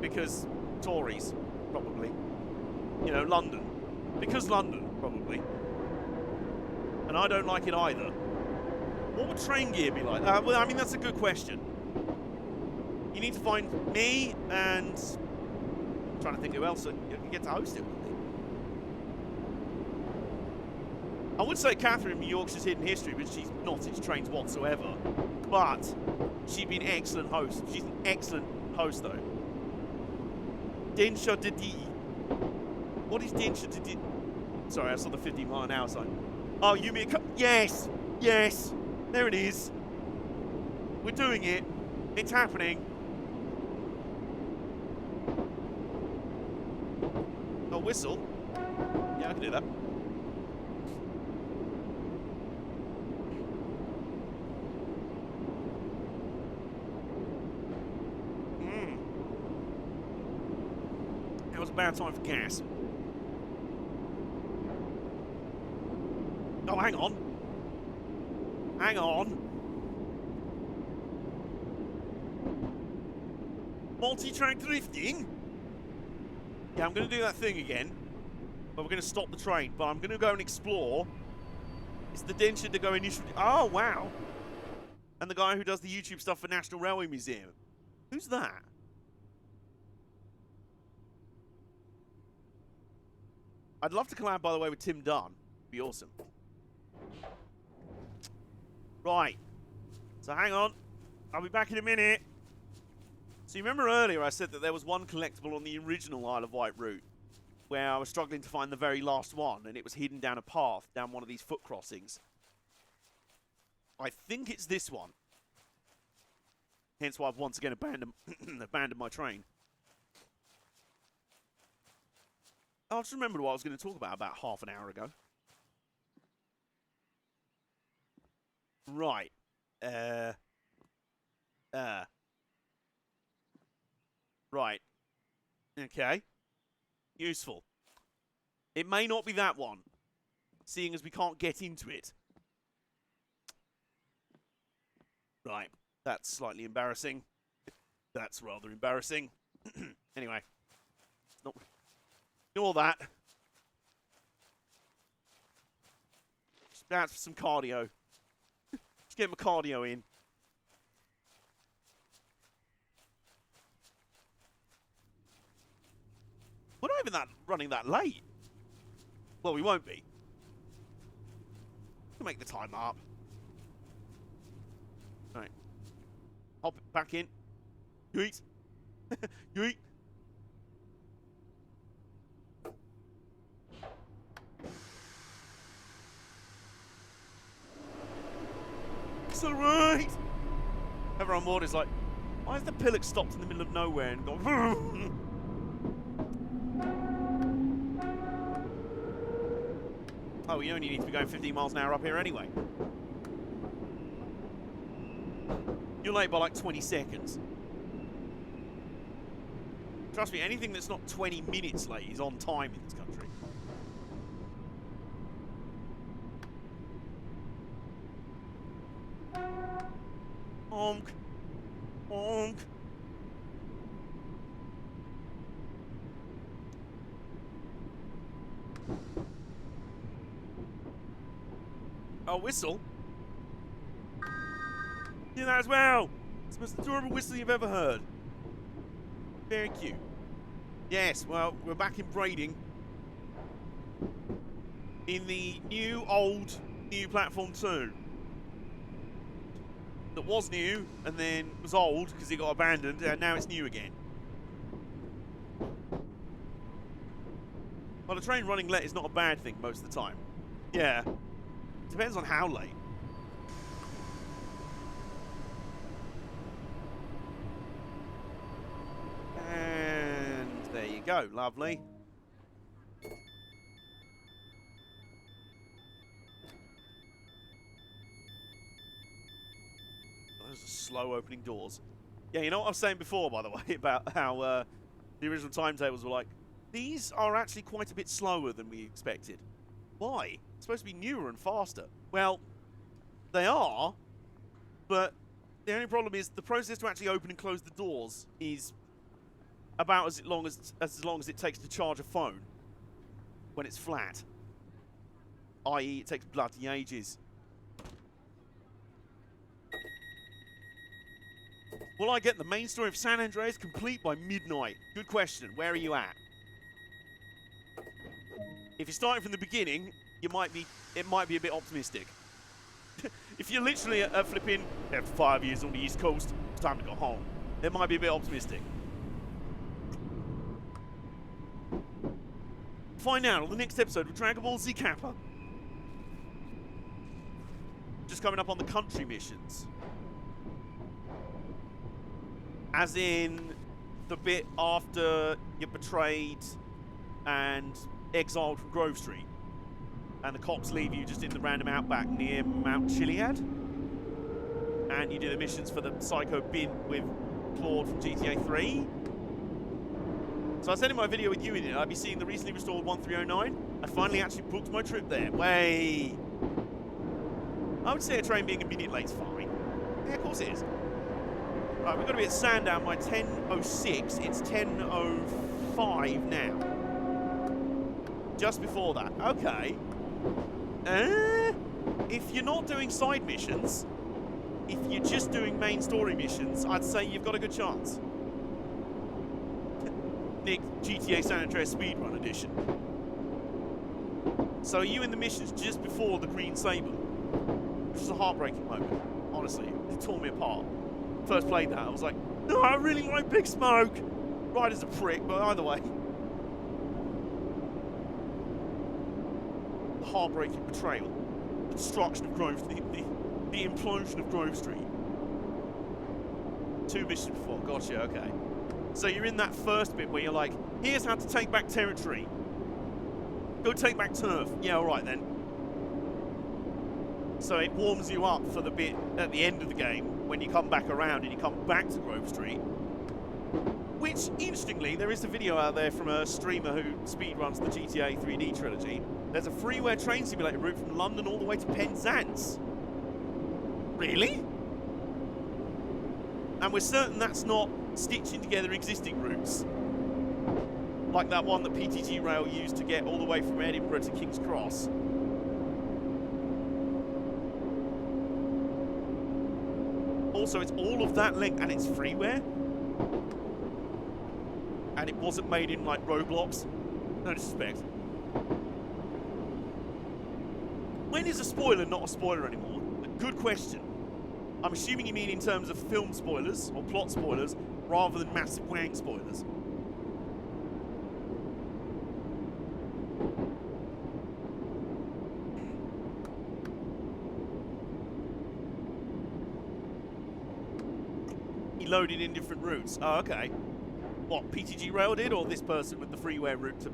Because Tories, probably. You know, London. Because London, probably. And I don't like it either. What would train gear be like? Well, I mean, that's a good question. You need to find me and... I'm trying to think who else you can get to host it with me. I would say Catherine from Yorkshire's Hidden History, but she's not into trains whatsoever. But she'd be an excellent host. She's an excellent host, though. Densha Didi. What is Densha Didi? Sorry, I saw the 50-mile-an-hour sign. Oh, you mean... Yes! Yes! There it is. We're doing it. It's happening. Oh, whistle. Yeah, I can do that. It was a bad time for gas. Oh, hang on. Hang on. Multi-track drifting? Yeah, I'm going to do that thing again. But we're going to stop the train. But I'm going to go and explore. It's the Densha to go initially. Oh, wow. And the guy who does the YouTube stuff for National Railway Museum. Who's that? I'd love to collab, by the way, with Tim Dunn. Be awesome. Right. So hang on. I'll be back in a minute. So you remember earlier I said that there was one collectible on the original Isle of Wight route where I was struggling to find the very last one, and it was hidden down a path, down one of these foot crossings. I think it's this one. Hence why I've once again abandoned my train. I just remembered what I was going to talk about half an hour ago. Right. Right. Okay. Useful. It may not be that one, seeing as we can't get into it. Right. That's slightly embarrassing. That's rather embarrassing. Anyway. Not... Ignore that. That's some cardio. Let's get my cardio in. We're not even running that late. Well, we won't be. We'll make the time up. Right. Hop it back in. Yeet. Yeet. It's alright. Everyone on board is like, why is the pillock stopped in the middle of nowhere and gone? Oh, you only need to be going 15 miles an hour up here anyway. You're late by like 20 seconds. Trust me, anything that's not 20 minutes late is on time in this country. Honk. Honk. Oh, whistle? Do that as well. It's the most adorable whistle you've ever heard. Very cute. Yes, well, we're back in braiding. In the new platform 2. That was new, and then was old because it got abandoned, and now it's new again. Well, a train running late is not a bad thing most of the time. Yeah. Depends on how late. And there you go. Lovely. Those are slow opening doors. Yeah, you know what I was saying before, by the way, about how the original timetables were like, these are actually quite a bit slower than we expected. Why? It's supposed to be newer and faster. Well, they are, but the only problem is the process to actually open and close the doors is about as long as it takes to charge a phone when it's flat. I.e., it takes bloody ages. Will I get the main story of San Andreas complete by midnight? Good question. Where are you at? If you're starting from the beginning, it might be a bit optimistic. If you're literally at flipping after 5 years on the East Coast, it's time to go home. It might be a bit optimistic. Find out on the next episode of Dragon Ball Z Kappa. Just coming up on the country missions. As in the bit after you're betrayed and exiled from Grove Street. And the cops leave you just in the random outback near Mount Chiliad. And you do the missions for the Psycho Bin with Claude from GTA 3. So I said in my video with you in it, I'd be seeing the recently restored 1309. I finally actually booked my trip there. Way. I would say a train being a minute late is fine. Yeah, of course it is. Right, we've got to be at Sandown by 10:06. It's 10:05 now. Just before that. Okay. If you're not doing side missions, if you're just doing main story missions, I'd say you've got a good chance. Nick, GTA San Andreas Speedrun Edition. So are you in the missions just before the Green Saber? Which is a heartbreaking moment. Honestly, it tore me apart. First played that, I was like, no, I really like Big Smoke. Ryder's a prick, but either way. The heartbreaking betrayal. The destruction of Grove Street. The implosion of Grove Street. 2 missions before, gotcha, okay. So you're in that first bit where you're like, here's how to take back territory. Go take back turf. Yeah, alright then. So it warms you up for the bit at the end of the game when you come back around and you come back to Grove Street. Which, interestingly, there is a video out there from a streamer who speedruns the GTA 3D trilogy. There's a freeware train simulator route from London all the way to Penzance. Really? And we're certain that's not stitching together existing routes. Like that one that PTG Rail used to get all the way from Edinburgh to King's Cross. Also, it's all of that length and it's freeware. And it wasn't made in, like, Roblox. No disrespect. When is a spoiler not a spoiler anymore? Good question. I'm assuming you mean in terms of film spoilers or plot spoilers rather than massive wang spoilers. He loaded in different routes. Oh, okay. What, PTG Rail did, or this person with the freeware route to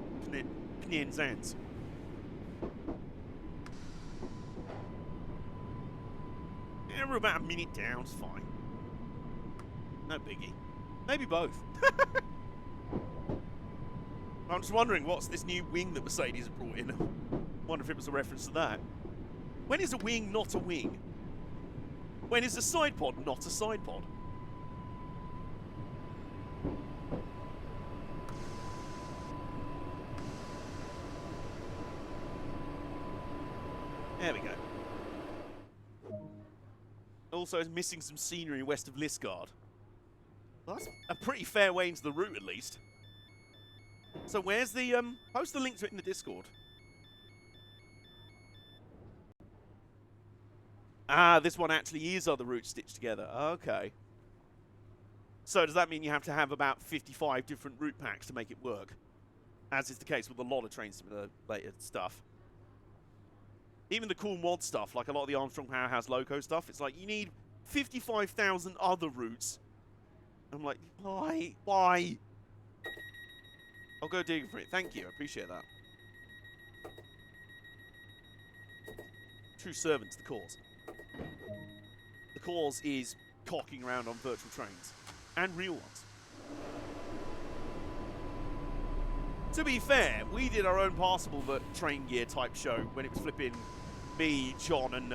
Penzance? Yeah, we're about a minute down, it's fine. No biggie. Maybe both. I'm just wondering, what's this new wing that Mercedes have brought in? Wonder if it was a reference to that. When is a wing not a wing? When is a side pod not a side pod? There we go. Also, is missing some scenery west of Lisgard. Well, that's a pretty fair way into the route, at least. So where's the, post the link to it in the Discord. Ah, this one actually is other routes stitched together. Okay. So does that mean you have to have about 55 different route packs to make it work? As is the case with a lot of Train Simulator stuff. Even the cool mod stuff, like a lot of the Armstrong Powerhouse Loco stuff, it's like, you need 55,000 other routes. I'm like, why? Why? I'll go digging for it. Thank you. I appreciate that. True servant to the cause. The cause is cocking around on virtual trains. And real ones. To be fair, we did our own passable train gear type show when it was flipping me, John, and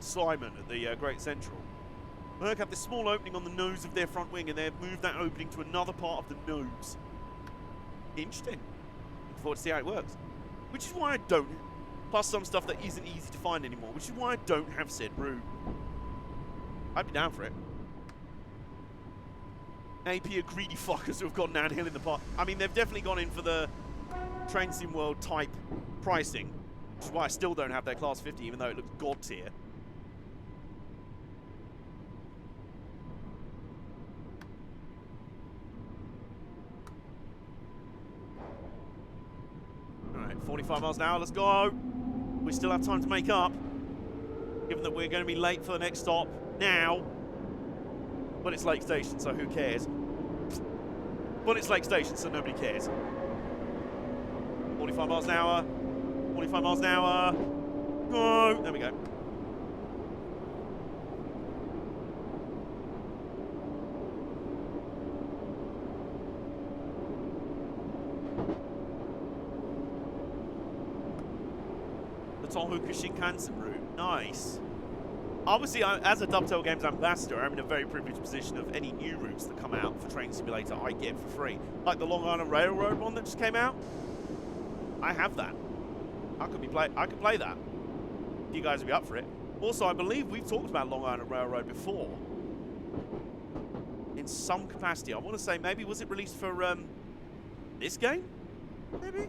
Simon at the Great Central. Merc have this small opening on the nose of their front wing, and they've moved that opening to another part of the nose. Interesting. Looking forward to see how it works. Which is why I don't. Plus some stuff that isn't easy to find anymore, which is why I don't have said route. I'd be down for it. AP are greedy fuckers who have gone downhill in the past. I mean, they've definitely gone in for the Train Sim World type pricing, which is why I still don't have their Class 50, even though it looks god tier. Alright, 45 miles an hour, let's go. We still have time to make up, given that we're going to be late for the next stop now. But it's Lake Station, so who cares? But it's Lake Station, so nobody cares. 45 miles an hour. 45 miles an hour. Go! There we go. The Tohoku Shinkansen route. Nice. Obviously, as a Dovetail Games ambassador, I'm in a very privileged position of any new routes that come out for Train Simulator I get for free. Like the Long Island Railroad one that just came out. I have that. I could play that. You guys would be up for it. Also, I believe we've talked about Long Island Railroad before. In some capacity. I want to say maybe was it released for this game? Maybe?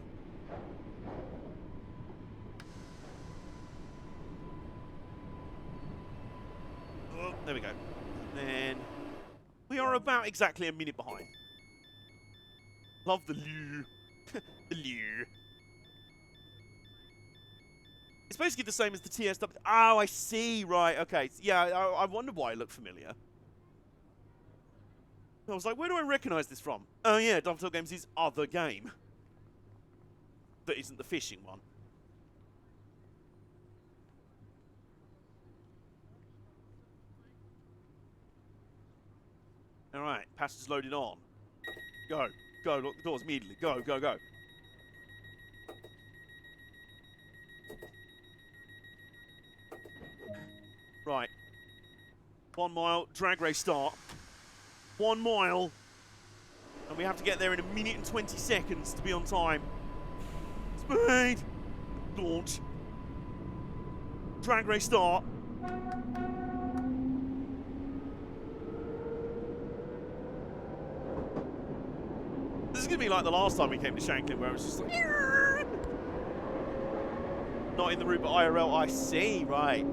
Oh, there we go. And then we are about exactly a minute behind. Love the lure. The lure. It's basically the same as the TSW. Oh, I see. Right. Okay. Yeah, I wonder why it looked familiar. I was like, where do I recognize this from? Oh, yeah, Dovetail Games' other game. That isn't the fishing one. All right. Passengers loaded on. Go. Go. Lock the doors immediately. Go, go, go. Right. 1 mile, drag race start. 1 mile. And we have to get there in 1 minute and 20 seconds to be on time. Speed. Launch. Drag race start. This is going to be like the last time we came to Shanklin, where it was just like... Not in the route, but IRL. I see, right.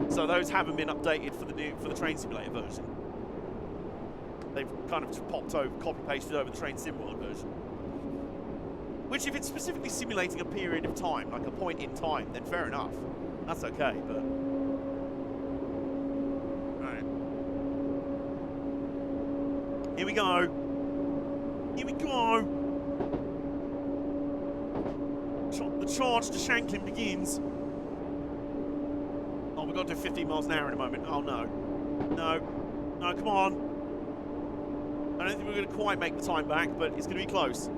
So those haven't been updated for the Train Simulator version. They've kind of just popped over, copy-pasted over the Train Sim World version. Which, if it's specifically simulating a period of time, like a point in time, then fair enough. That's okay, but... Alright. Here we go. Here we go. The charge to Shanklin begins. Oh, we've got to do 15 miles an hour in a moment. Oh, no. No. No, come on. I don't think we're going to quite make the time back, but it's going to be close.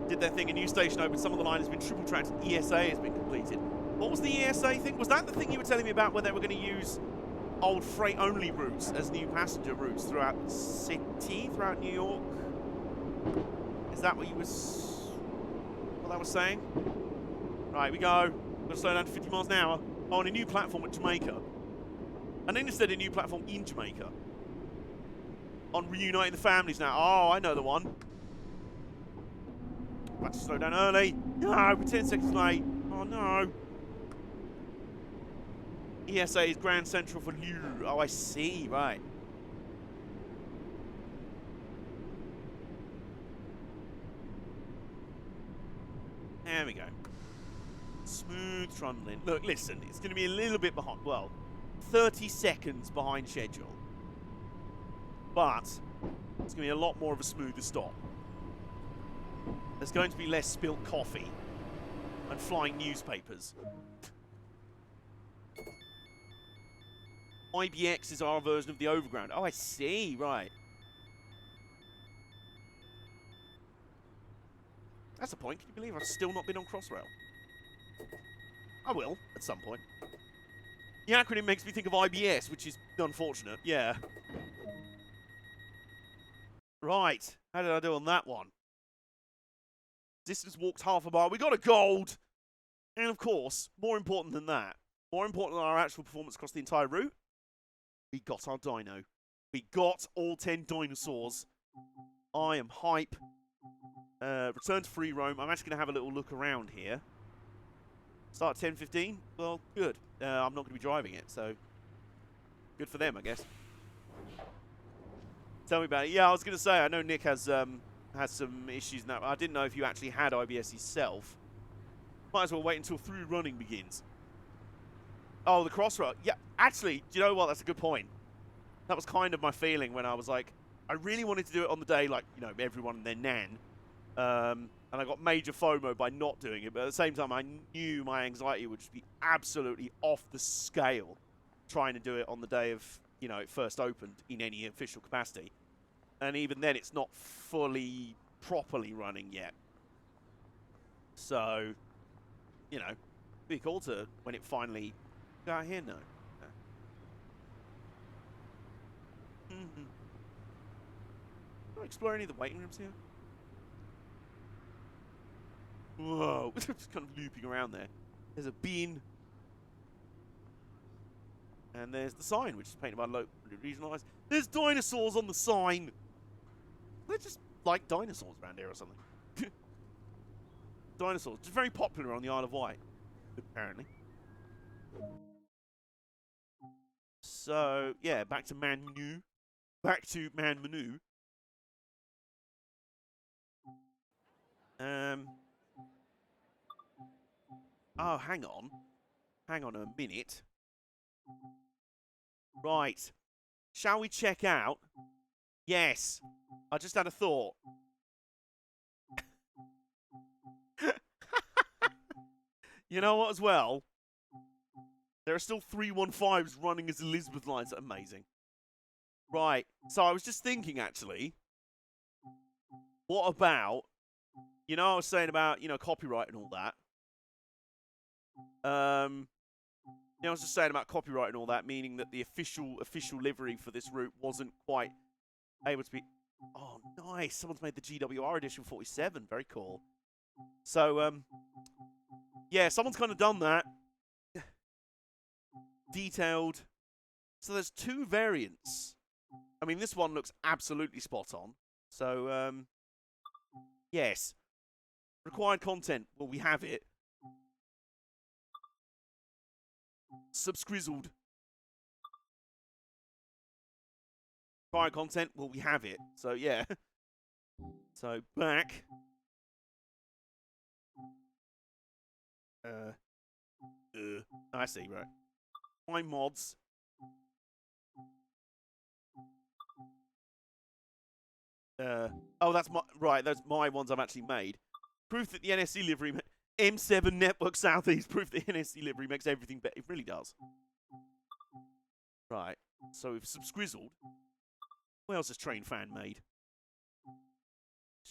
Did their thing, a new station opened, some of the line has been triple tracked, ESA has been completed. What was the ESA thing? Was that the thing you were telling me about where they were going to use old freight-only routes as new passenger routes throughout the city, throughout New York? Is that what that was saying? Right, we go. We're going to slow down to 50 miles an hour. Oh, and a new platform at Jamaica. And then instead a new platform in Jamaica. On Reuniting the Families now. Oh, I know the one. About to slow down early. No, we're 10 seconds late. Oh, no. ESA is Grand Central for Liu. Oh, I see. Right. There we go. Smooth trundling. Look, listen, it's going to be a little bit behind. Well, 30 seconds behind schedule. But it's going to be a lot more of a smoother stop. There's going to be less spilt coffee and flying newspapers. IBX is our version of the Overground. Oh, I see. Right. That's a point. Can you believe I've still not been on Crossrail? I will, at some point. The acronym makes me think of IBS, which is unfortunate. Yeah. Right. How did I do on that one? Distance walked half a mile. We got a gold! And of course, more important than that, more important than our actual performance across the entire route, we got our dino. We got all 10 dinosaurs I am hype. Return to free roam. I'm actually going to have a little look around here. Start at 10:15. Well, good. I'm not going to be driving it, so good for them, I guess. Tell me about it. Yeah, I was going to say, I know Nick has some issues in that. I didn't know if you actually had IBS yourself. Might as well wait until through running begins. Oh, the crossroad. Yeah, actually, do you know what? That's a good point. That was kind of my feeling when I was like, I really wanted to do it on the day, like, you know, everyone and their nan. And I got major FOMO by not doing it. But at the same time, I knew my anxiety would just be absolutely off the scale trying to do it on the day of, you know, it first opened in any official capacity. And even then, it's not fully, properly running yet. So, you know, be cool to when it finally got here. No. Can I explore any of the waiting rooms here? Whoa, just kind of looping around there. There's a bin. And there's the sign, which is painted by local regionalised. There's dinosaurs on the sign. They're just like dinosaurs around here or something. Dinosaurs, just very popular on the Isle of Wight, apparently. So, yeah, back to Man Menu. Back to Man Menu. Oh, hang on. Hang on a minute. Right. Shall we check out? Yes. I just had a thought. You know what, as well? There are still 315s running as Elizabeth lines. Amazing. Right. So I was just thinking, actually, what about, you know, I was saying about, you know, copyright and all that. You know, I was just saying about copyright and all that, meaning that the official livery for this route wasn't quite able to be. Oh, nice! Someone's made the GWR edition 47. Very cool. So, yeah, someone's kind of done that. Detailed. So there's two variants. I mean, this one looks absolutely spot on. So, yes. Required content. Well, we have it. Subscrizzled. Required content. Well, we have it. So, yeah. So, back. I see, right. My mods. Oh, that's my, right, those my ones I've actually made. Proof that the NSC livery, M7 Network Southeast, proof that the NSC livery makes everything better. It really does. Right, so we've subscrizzled. What else has Train Fan made?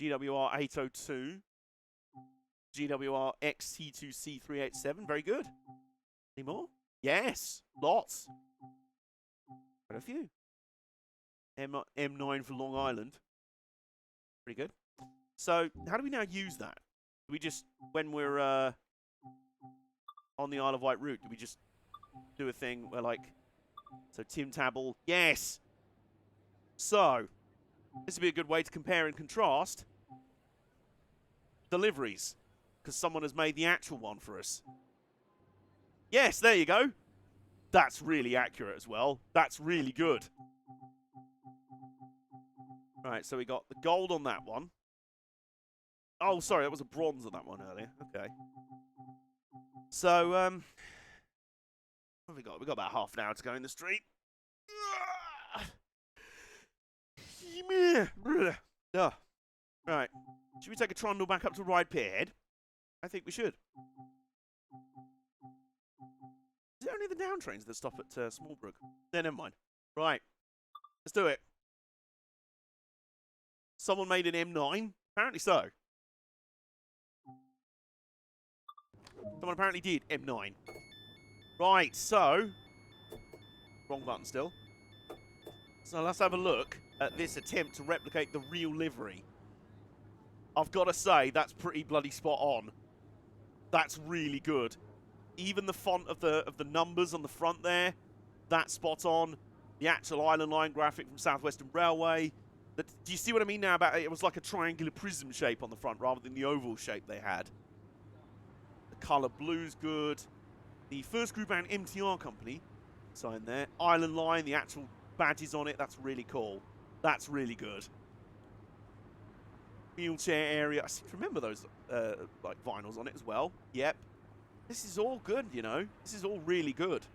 GWR 802. GWR XT2C387, very good. Any more? Yes, lots. Quite a few. M9 for Long Island. Pretty good. So, how do we now use that? Do we just, when we're on the Isle of Wight route, do we just do a thing where, like, so Tim Tabble, yes! So, this would be a good way to compare and contrast deliveries, because someone has made the actual one for us. Yes, there you go. That's really accurate as well. That's really good. Right, so we got the gold on that one. Oh, sorry, that was a bronze on that one earlier. Okay. So, what have we got? We've got about half an hour to go in the street. Right. Should we take a trundle back up to Ride Pierhead? I think we should. Is it only the down trains that stop at Smallbrook? No, never mind. Right. Let's do it. Someone made an M9? Apparently so. Someone apparently did M9. Right, so... Wrong button still. So let's have a look at this attempt to replicate the real livery. I've got to say, that's pretty bloody spot on. That's really good. Even the font of the numbers on the front there, that's spot on. The actual Island Line graphic from South Western Railway, Do you see what I mean now about it was like a triangular prism shape on the front rather than the oval shape they had? The colour blue's good. The First Group and MTR company sign there. Island Line, the actual badges on it, that's really cool. That's really good. Wheelchair area, I seem to remember those like vinyls on it as well. Yep. This is all good, you know. This is all really good.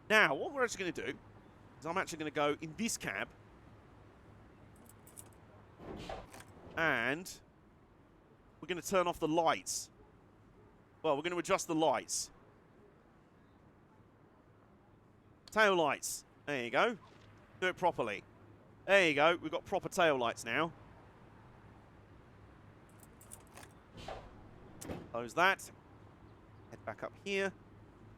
Now, what we're actually going to do is I'm actually going to go in this cab. And we're going to turn off the lights. Well, we're going to adjust the lights. Tail lights. There you go. Do it properly. There you go. We've got proper tail lights now. Close that. Head back up here.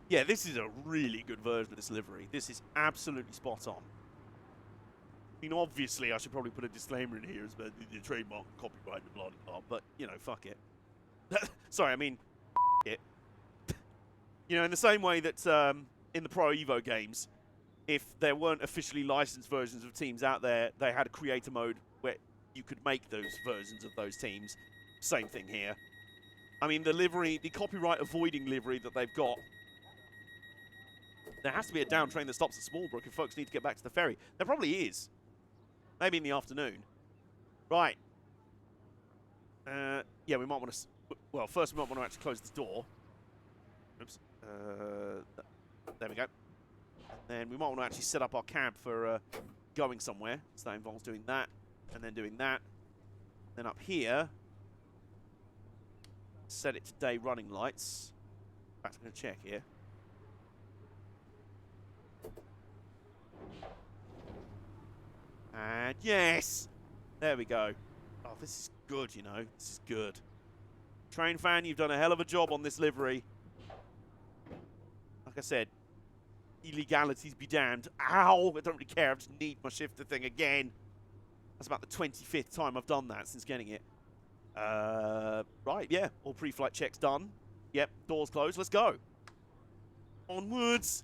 Yeah, this is a really good version of this livery. This is absolutely spot on. I mean, obviously, I should probably put a disclaimer in here as the trademark, copyright, and blah, blah, blah. But, you know, fuck it. Sorry, I mean, it. You know, in the same way that in the Pro Evo games, if there weren't officially licensed versions of teams out there, they had a creator mode where you could make those versions of those teams. Same thing here. I mean, the livery, the copyright avoiding livery that they've got, there has to be a down train that stops at Smallbrook if folks need to get back to the ferry. There probably is. Maybe in the afternoon. Right. Yeah, we might want to... Well, first we might want to actually close this door. Oops. There we go. And then we might want to actually set up our cab for going somewhere. So that involves doing that, and then doing that. Then up here, set it to day running lights. In fact, I'm going to check here. And yes! There we go. Oh, this is good, you know. This is good. Train fan, you've done a hell of a job on this livery. Like I said, illegalities be damned. Ow! I don't really care. I just need my shifter thing again. That's about the 25th time I've done that since getting it. Right, yeah. All pre-flight checks done. Yep, doors closed. Let's go. Onwards.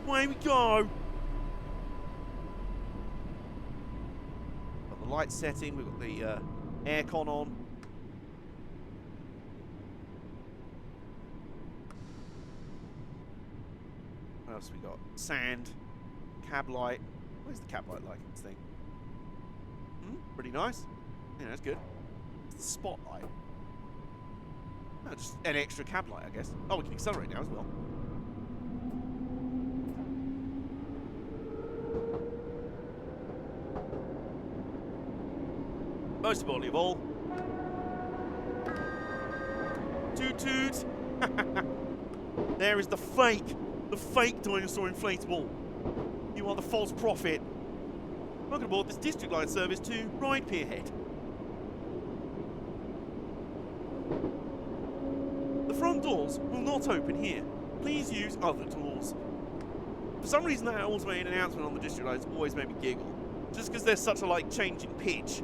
Away we go. Got the light setting. We've got the aircon on. What else we got? Sand. Cab light. Where's the cab light like in this thing? Pretty nice. Yeah, that's good. It's the spotlight. No, just an extra cab light, I guess. Oh, we can accelerate now as well. Most importantly of all, toot toot. There is the fake dinosaur inflatable. You are the false prophet. Welcome aboard this district line service to Ride Pierhead. The front doors will not open here. Please use other doors. For some reason, that automated announcement on the district lines always made me giggle. Just because there's such a change in pitch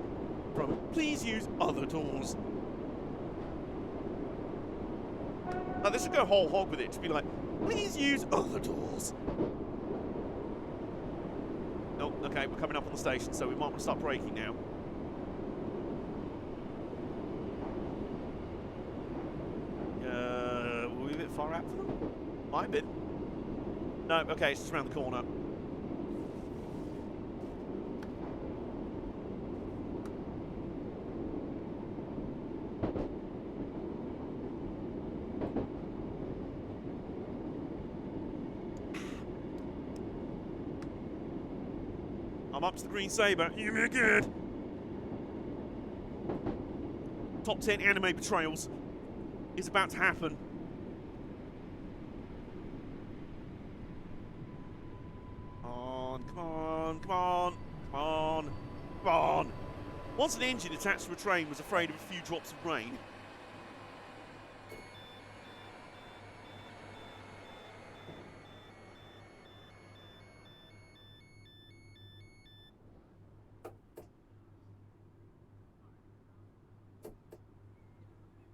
from please use other doors. Now, they should go whole hog with it. Just be like, please use other doors. Oh, okay, we're coming up on the station, so we might want to start braking now. Were we a bit far out for them? Might have been. No, okay, it's just around the corner. I'm up to the Green Sabre. You make good. Top 10 anime betrayals is about to happen. Come on, come on, come on, come on, come on. Once an engine attached to a train was afraid of a few drops of rain.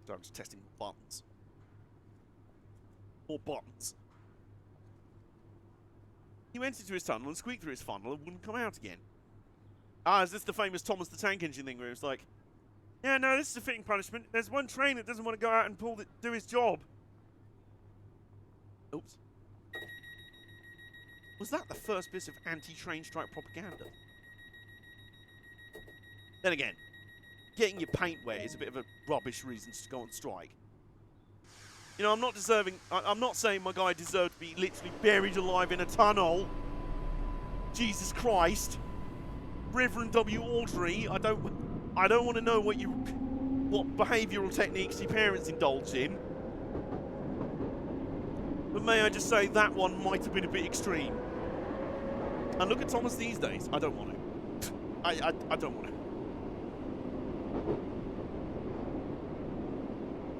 So I'm just testing buttons. More buttons. He went into his tunnel and squeaked through his funnel and wouldn't come out again. Ah, is this the famous Thomas the Tank Engine thing where it's like, yeah, no, this is a fitting punishment. There's one train that doesn't want to go out and do his job. Oops. Was that the first bit of anti-train strike propaganda? Then again, getting your paint wet is a bit of a rubbish reason to go on strike. You know, I'm not saying my guy deserved to be literally buried alive in a tunnel. Jesus Christ. Reverend W. Audrey, I don't want to know what behavioural techniques your parents indulged in. But may I just say that one might have been a bit extreme. And look at Thomas these days. I don't want to. I don't want to.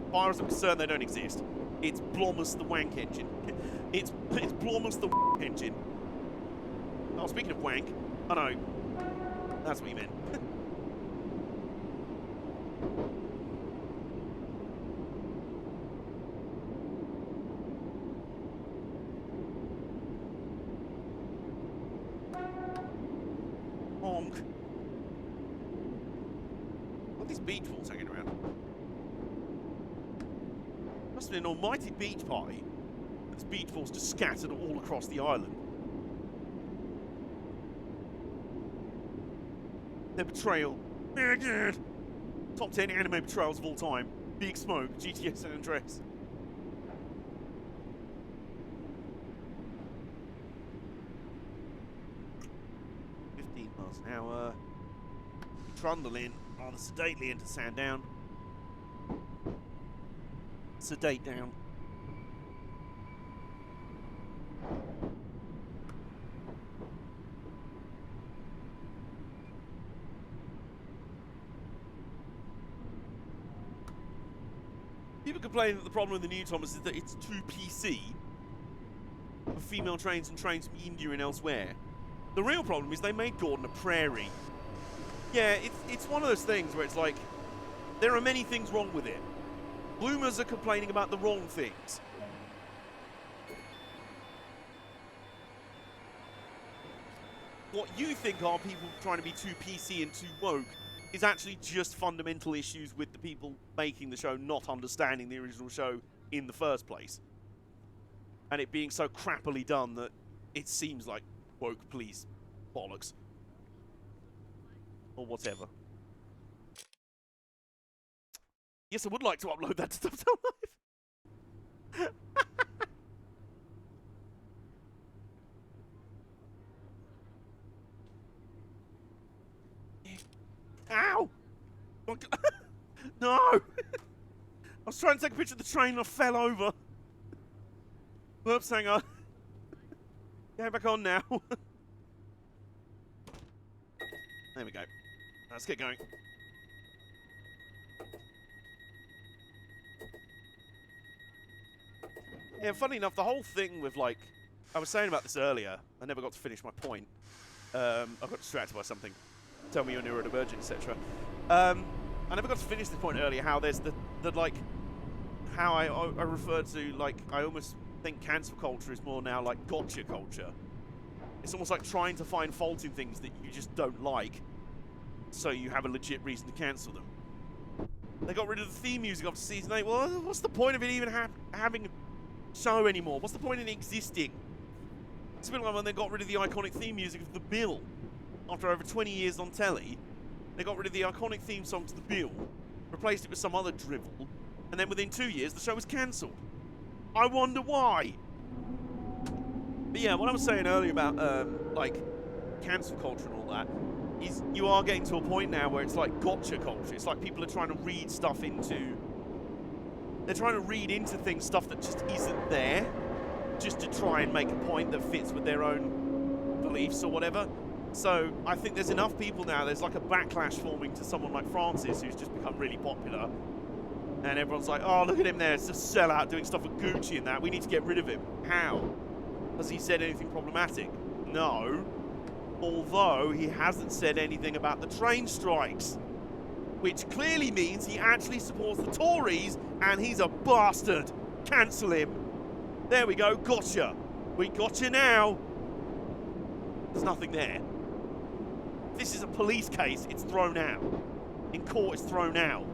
As far as I'm concerned, they don't exist. It's Blomus the Wank Engine. It's Blomus the Wank Engine. Oh, speaking of wank, I know. That's what you meant. Honk. What are these beach balls hanging around? Must have been an almighty beach party. There's beach balls just scattered all across the island. Their betrayal. Oh, good. Top 10 anime betrayals of all time. Big Smoke, GTA San Andreas. miles an hour. Trundle in rather sedately into Sandown. Sedate down. People complain that the problem with the new Thomas is that it's too PC for female trains and trains from India and elsewhere. The real problem is they made Gordon a prairie. Yeah, it's one of those things where it's like, there are many things wrong with it. Bloomers are complaining about the wrong things. What you think are people trying to be too PC and too woke is actually just fundamental issues with the people making the show not understanding the original show in the first place. And it being so crappily done that it seems like woke please bollocks. Or whatever. Yes, I would like to upload that to Stuff Live. Ow! No! I was trying to take a picture of the train and I fell over. Whoops, hang on. Go back on now. There we go. Let's get going. Yeah, funny enough, the whole thing with, like, I was saying about this earlier. I never got to finish my point. I got distracted by something. Tell me you're neurodivergent, etc. I never got to finish this point earlier, how there's the like, how I refer to, like, I almost think cancel culture is more now like gotcha culture. It's almost like trying to find fault in things that you just don't like, so you have a legit reason to cancel them. They got rid of the theme music after season 8. Well, what's the point of it even having a show anymore? What's the point in existing? It's a bit like when they got rid of the iconic theme music of The Bill. After over 20 years on telly, they got rid of the iconic theme song to The Bill, replaced it with some other drivel, and then within 2 years the show was cancelled. I wonder why. But yeah, what I was saying earlier about like cancel culture and all that is you are getting to a point now where it's like gotcha culture. It's like people are trying to read stuff into. They're trying to read into things stuff that just isn't there, just to try and make a point that fits with their own beliefs or whatever. So I think there's enough people now, there's like a backlash forming to someone like Francis, who's just become really popular. And everyone's like, oh, look at him there, it's a sellout doing stuff with Gucci and that. We need to get rid of him. How? Has he said anything problematic? No. Although he hasn't said anything about the train strikes. Which clearly means he actually supports the Tories and he's a bastard. Cancel him. There we go, gotcha. We gotcha now. There's nothing there. This is a police case, it's thrown out. In court, it's thrown out.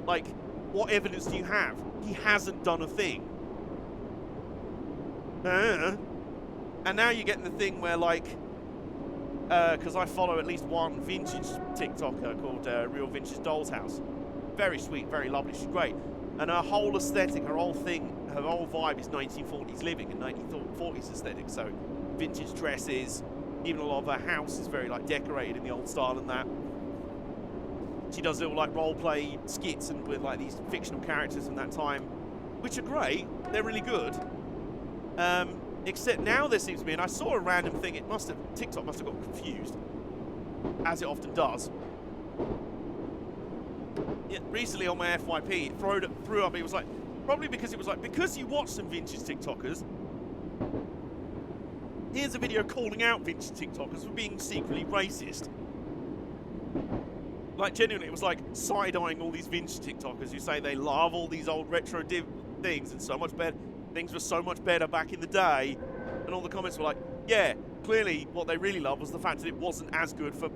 Like, what evidence do you have? He hasn't done a thing. And now you're getting the thing where, like, because I follow at least one vintage TikToker called Real Vintage Doll's House. Very sweet, very lovely, she's great. And her whole aesthetic, her whole thing, her whole vibe is 1940s living and 1940s aesthetic. So vintage dresses, even a lot of her house is very, like, decorated in the old style and that. She does little, like, role-play skits and with, like, these fictional characters from that time, which are great. They're really good. Except now there seems to be, and I saw a random thing, TikTok must have got confused, as it often does. Yeah, recently on my FYP, it threw up, it was like, probably because it was like, because you watch some vintage TikTokers, here's a video calling out vintage TikTokers for being secretly racist. Like, genuinely, it was like side-eyeing all these vintage TikTokers who say they love all these old retro things and so much better. Things were so much better back in the day, and all the comments were like, yeah, clearly what they really loved was the fact that it wasn't as good for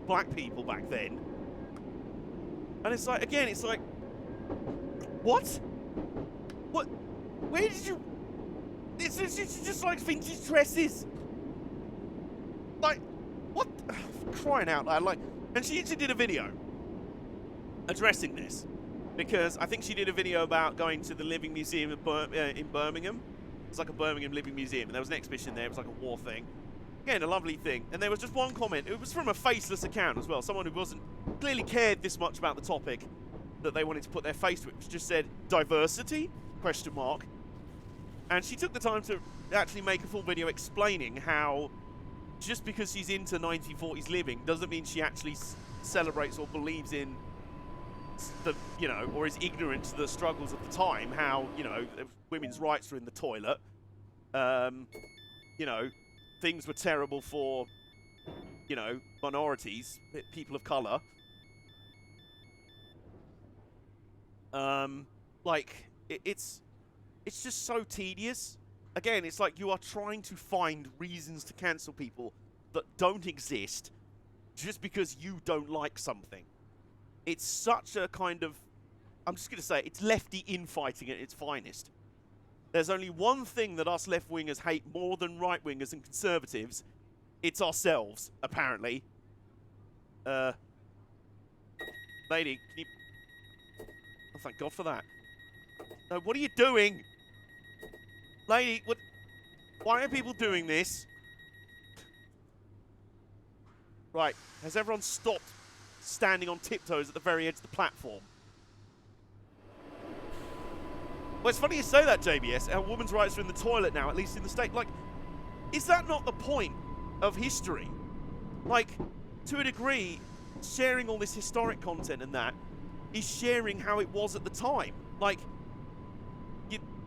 black people back then. And it's like, again, it's like, what? What? Where did you... It's just like vintage dresses. Like, what? Crying out loud, like... And she actually did a video addressing this. Because I think she did a video about going to the Living Museum in Birmingham. It's like a Birmingham Living Museum, and there was an exhibition there. It was like a war thing. Again, a lovely thing. And there was just one comment. It was from a faceless account as well. Someone who wasn't clearly cared this much about the topic that they wanted to put their face to it. Which just said, diversity? Question mark. And she took the time to actually make a full video explaining how just because she's into 1940s living doesn't mean she actually celebrates or believes in the, you know, or is ignorant to the struggles of the time, how, you know, women's rights were in the toilet, you know, things were terrible for, you know, minorities, people of colour. Like, it's just so tedious. Again, it's like you are trying to find reasons to cancel people that don't exist just because you don't like something. It's such a kind of, I'm just going to say, it's lefty infighting at its finest. There's only one thing that us left-wingers hate more than right-wingers and conservatives. It's ourselves, apparently. Lady, can you... Oh, thank God for that. No, what are you doing? Lady, what... Why are people doing this? Right, has everyone stopped standing on tiptoes at the very edge of the platform? Well, it's funny you say that, JBS. A woman's rights are in the toilet now, at least in the state. Like, is that not the point of history? Like, to a degree, sharing all this historic content and that is sharing how it was at the time. Like,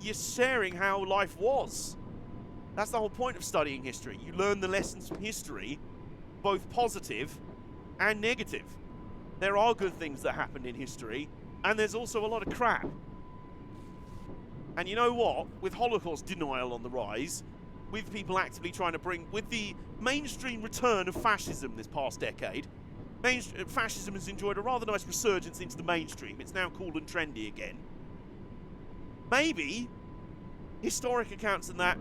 you're sharing how life was. That's the whole point of studying history. You learn the lessons from history, both positive and negative. There are good things that happened in history, and there's also a lot of crap. And you know what? With Holocaust denial on the rise, with people actively trying to bring, with the mainstream return of fascism this past decade, fascism has enjoyed a rather nice resurgence into the mainstream. It's now cool and trendy again. Maybe historic accounts and that,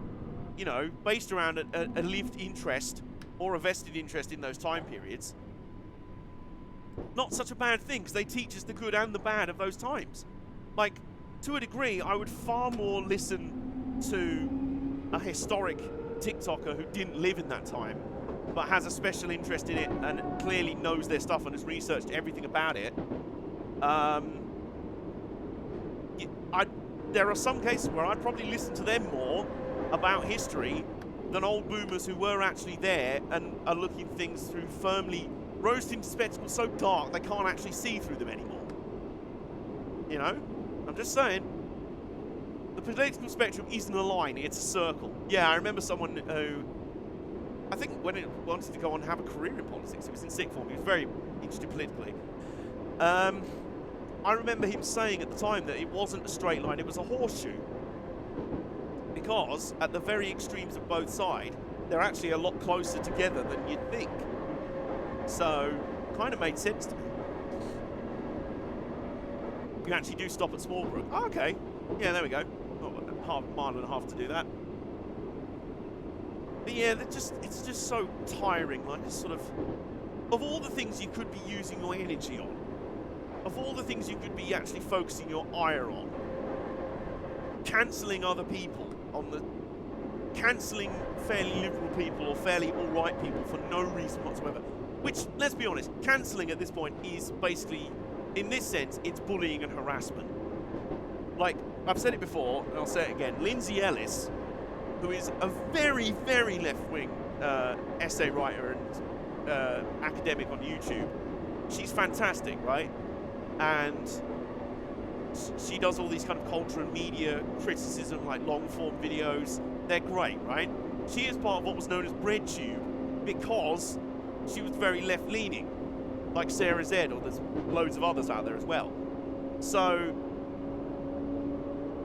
you know, based around a lived interest or a vested interest in those time periods, not such a bad thing, because they teach us the good and the bad of those times. Like, to a degree, I would far more listen to a historic TikToker who didn't live in that time, but has a special interest in it and clearly knows their stuff and has researched everything about it. There are some cases where I'd probably listen to them more about history than old boomers who were actually there and are looking things through firmly rose-tinted spectacles so dark they can't actually see through them anymore. You know? I'm just saying. The political spectrum isn't a line, it's a circle. Yeah, I remember someone who, I think when it wanted to go on and have a career in politics, he was in sixth form, he was very interested politically. I remember him saying at the time that it wasn't a straight line, it was a horseshoe. Because at the very extremes of both sides, they're actually a lot closer together than you'd think. So, kind of made sense to me. You actually do stop at Smallbrook. Oh, okay. Yeah, there we go. Half a mile and a half to do that. But yeah, it's just so tiring. Like, it's sort of all the things you could be using your energy on, of all the things you could be actually focusing your ire on, cancelling other people cancelling fairly liberal people or fairly alright people for no reason whatsoever. Which, let's be honest, cancelling at this point is basically, in this sense, it's bullying and harassment. Like, I've said it before, and I'll say it again, Lindsay Ellis, who is a very, very left-wing essay writer and academic on YouTube, she's fantastic, right? And she does all these kind of culture and media criticism, like long-form videos. They're great, right? She is part of what was known as BreadTube because she was very left-leaning, like Sarah Z, or there's loads of others out there as well. So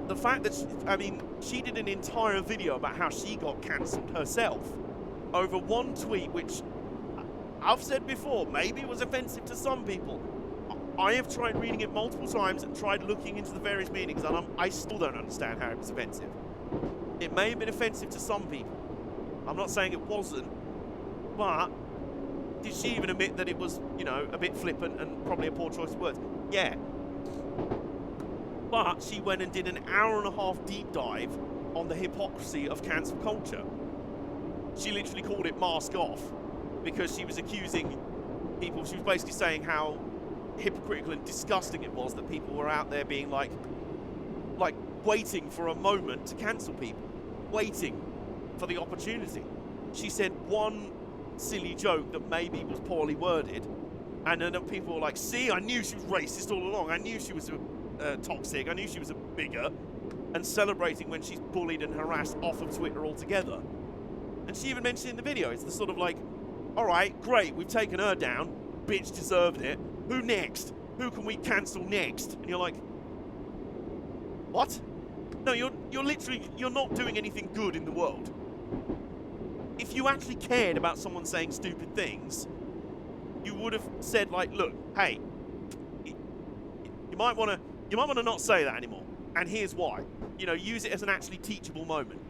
the fact that, she did an entire video about how she got cancelled herself over one tweet, which I've said before, maybe was offensive to some people. I have tried reading it multiple times and tried looking into the various meanings, and I still don't understand how it was offensive. It may have been offensive to some people. I'm not saying it wasn't, but did she even admit that it was, a bit flippant and probably a poor choice of words? Yeah. But she went and did an hour-and-a-half deep dive on the hypocrisy of cancel culture. She literally called it mask off because she was accusing people. She was basically saying how hypocritical and disgusting it was that people were out there being like waiting for a moment to cancel people, waiting for the opportunity. She said one silly joke that maybe was poorly worded, and then people were like, see, I knew she was racist all along, I knew she was toxic, I knew she was a bigot, and celebrating when she's bullied and harassed off of Twitter altogether. And she even mentioned in the video, it's the sort of like, alright, great, we've taken her down, bitch deserved it, who next? Who can we cancel next? And you're like, what? No, you're literally, you're not doing anything good in the world. If you actually cared about someone saying stupid things, you would have said, like, look, hey, you might want to not say that anymore, and here's why. Use it as an actually teachable moment.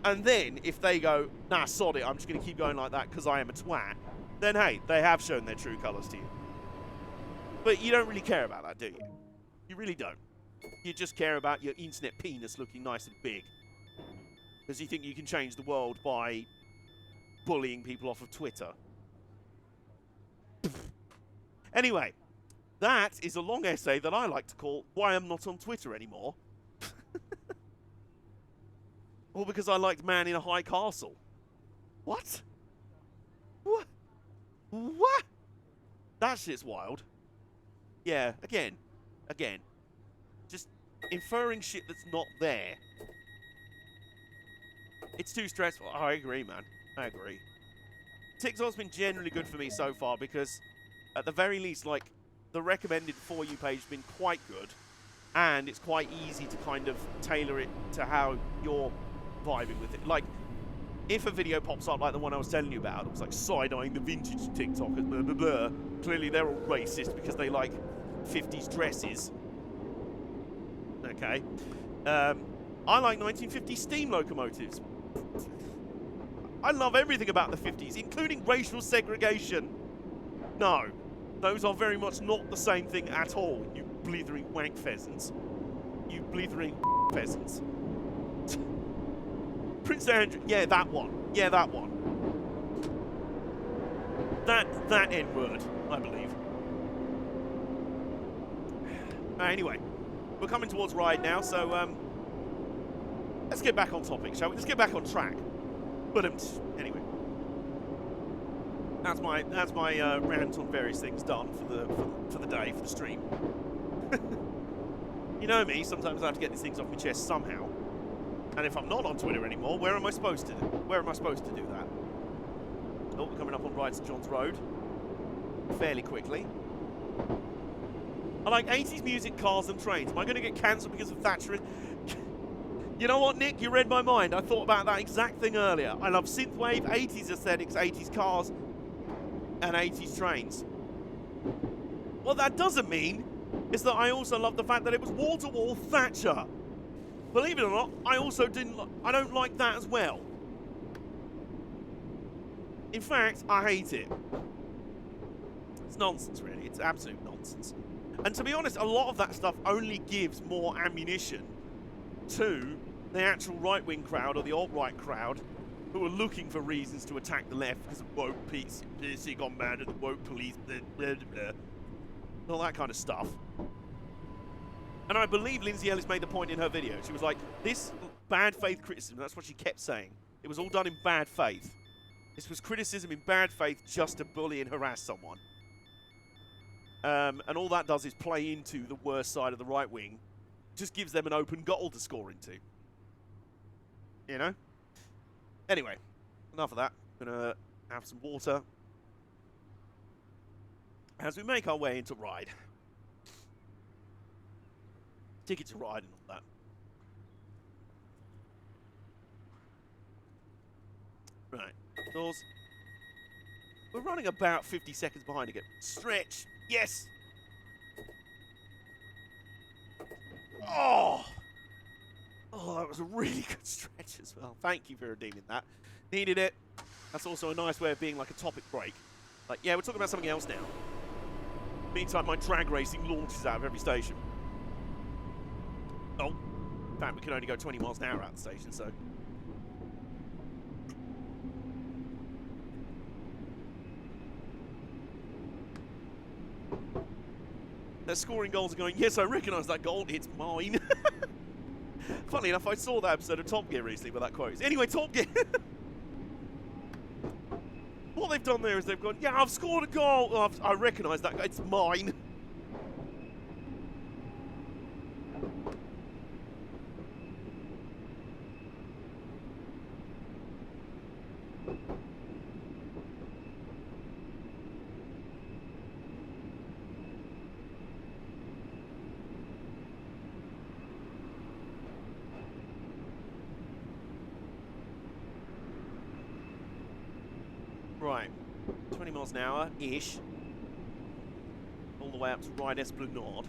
And then if they go, nah, sod it, I'm just going to keep going like that because I am a twat, then hey, they have shown their true colours to you. But you don't really care about that, do you? You really don't. You just care about your internet penis looking nice and big. Because you think you can change the world by bullying people off of Twitter. Anyway, that is a long essay that I like to call Why I'm Not on Twitter Anymore. Or because I liked Man in a High Castle. What? What? What? That shit's wild. Yeah, again. Just inferring shit that's not there. It's too stressful. I agree, man. I agree. TikTok's been generally good for me so far because, at the very least, like, the recommended For You page has been quite good, and it's quite easy to kind of tailor it to how you're vibing with it. Like, if a video pops up like the one I was telling you about, it was like side-eyeing the vintage TikTokers, blah, blah, blah. Clearly they're all racist because they like 50s dresses. Okay. I like 1950s steam locomotives. I love everything about the 50s, including racial segregation. No, those are very much not the same thing at all, you blithering wank pheasants. You blithering pheasants. Prince Andrew, yeah, that one. Yeah, that one. That N-word, I believe. Anyway, we're coming towards Ride now, so let's get back on topic, shall we? Let's get back on track. But anyway, that's my rant on various things done for the day, for the stream. You know me, sometimes I have to get these things off my chest somehow. And if I'm not on Twitter anymore, where am I supposed to do that? Oh, we're coming up on Ride St John's Road fairly quickly. I like 80s music, cars and trains. Am I going to get cancelled because of Thatcher? You know what, Nick? You read my mind. I thought about that exact thing earlier. I love synthwave, 80s aesthetics, 80s cars, and 80s trains. What that doesn't mean is that I also love the fact that it was wall-to-wall Thatcher. Believe it or not, I also I don't like that as well. In fact, I hate it. It's nonsense, really. It's absolute nonsense. And to be honest, a lot of that stuff only gives more ammunition to the actual right-wing crowd or the alt-right crowd who are looking for reasons to attack the left because of woke PC gone mad at the woke police, blah, blah, blah, all that kind of stuff. And I believe Lindsay Ellis made the point in her video. She was like, this bad faith criticism, that's what she kept saying. It was all done in bad faith. This was criticism in bad faith just to bully and harass someone. And all that does is play into the worst side of the right wing. Just gives them an open goal to score into. You know? Anyway, enough of that. I'm going to have some water as we make our way into Ride. Ticket to Ride and all that. Right, doors. We're running about 50 seconds behind again. Stretch! Yes! Oh! Oh, that was a really good stretch as well. Thank you for redeeming that. Needed it. That's also a nice way of being like a topic break. Like, yeah, we're talking about something else now. Meantime, my drag racing launches out of every station. Oh. In fact, we can only go 20 miles an hour out of the station, so... They're scoring goals and going, yes, I recognise that goal, it's mine. Funnily enough, I saw that episode of Top Gear recently where that quote is. Anyway, Top Gear. What they've done there is they've gone, yeah, I've scored a goal. Oh, I recognise that, it's mine. Right, 20 miles an hour-ish. All the way up to Ride Esplanade.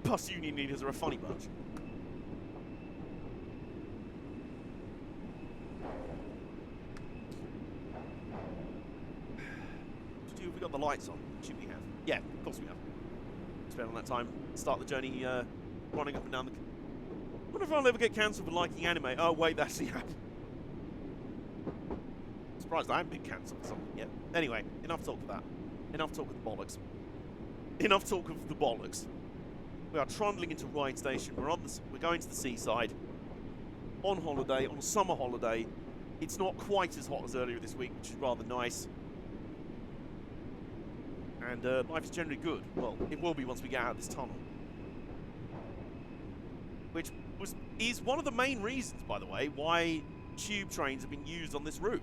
Bus union leaders are a funny bunch. Have we got the lights on? Should we have? Yeah, of course we have. Spend all that time, start the journey running up and down the... I wonder if I'll ever get cancelled for liking anime. Oh, wait, that's the app. Surprised I haven't been cancelled for something yet. Anyway, enough talk of that. Enough talk of the bollocks. Enough talk of the bollocks. We are trundling into Ride Station. We're going to the seaside. On holiday, on a summer holiday. It's not quite as hot as earlier this week, which is rather nice. And life is generally good. Well, it will be once we get out of this tunnel. Which is one of the main reasons, by the way, why tube trains have been used on this route.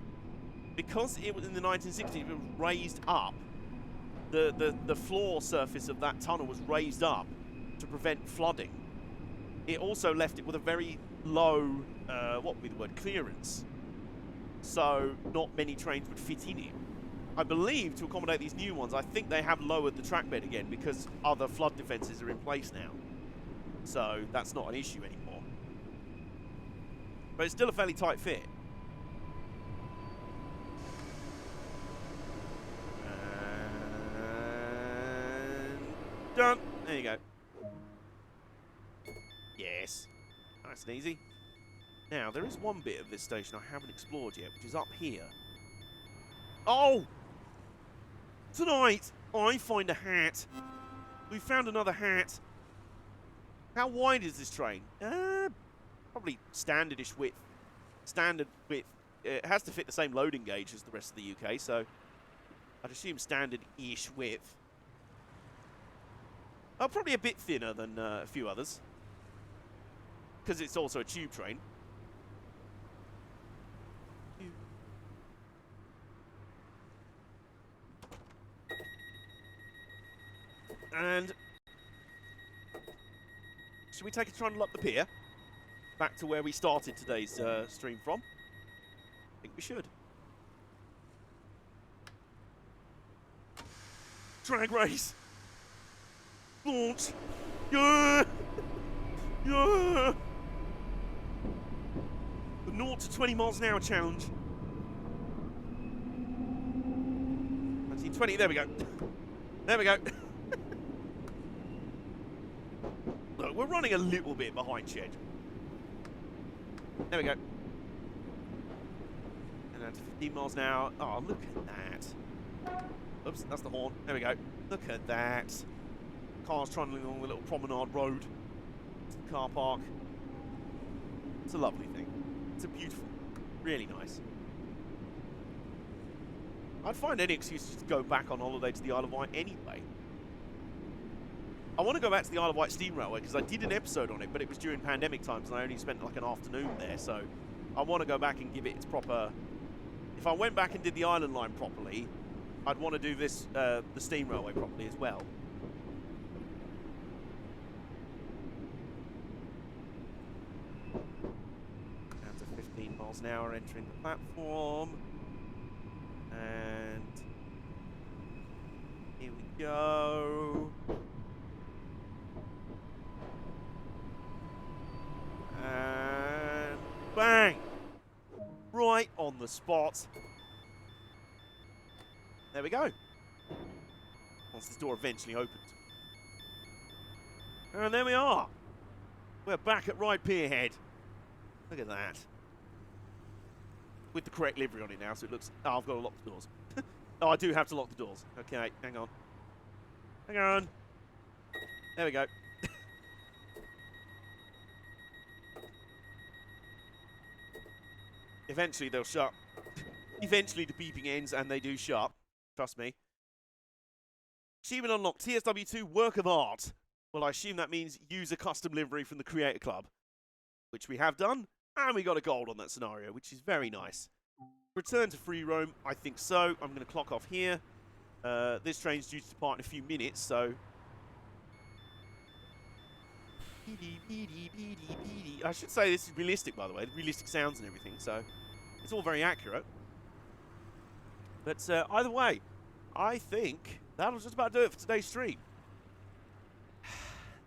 Because it was in the 1960s, it was raised up. The floor surface of that tunnel was raised up to prevent flooding. It also left it with a very low, what would be the word, clearance. So not many trains would fit in it. I believe to accommodate these new ones, I think they have lowered the track bed again because other flood defences are in place now. So that's not an issue anymore. But it's still a fairly tight fit. And done. There you go. Yes. Nice and easy. Now, there is one bit of this station I haven't explored yet, which is up here. Oh! Tonight, I find a hat. We found another hat. How wide is this train? Probably standardish width. Standard width. It has to fit the same loading gauge as the rest of the UK, so I'd assume standard-ish width. Oh, probably a bit thinner than a few others, because it's also a tube train. And should we take a trundle up the pier? back to where we started today's stream from? I think we should. Drag race. Launch. Yeah. Yeah. The 0 to 20 miles an hour challenge. 1920. There we go. There we go. Look, we're running a little bit behind schedule. There we go. And that's 15 miles an hour. Oh, look at that. Oops, that's the horn. There we go. Look at that. Cars trundling along the little promenade road to the car park. It's a lovely thing. It's a beautiful, really nice. I'd find any excuse to go back on holiday to the Isle of Wight anyway. I want to go back to the Isle of Wight Steam Railway because I did an episode on it, but it was during pandemic times and I only spent like an afternoon there, so I want to go back and give it its proper... If I went back and did the Island Line properly, I'd want to do this, the Steam Railway properly as well. Down to 15 miles an hour entering the platform. And here we go. And bang! Right on the spot. There we go. Once this door eventually opened. And there we are. We're back at Ryde Pierhead. Look at that. With the correct livery on it now, so it looks... Oh, I've got to lock the doors. Oh, I do have to lock the doors. Okay, hang on. Hang on. There we go. Eventually they'll shut. Eventually the beeping ends and they do shut. Trust me. Achievement unlocked. TSW2 work of art. Well, I assume that means use a custom livery from the Creator Club. Which we have done. And we got a gold on that scenario, which is very nice. Return to free roam. I think so. I'm going to clock off here. This train's due to depart in a few minutes, so... I should say this is realistic, by the way. Realistic sounds and everything, so it's all very accurate. But either way, I think that'll just about do it for today's stream.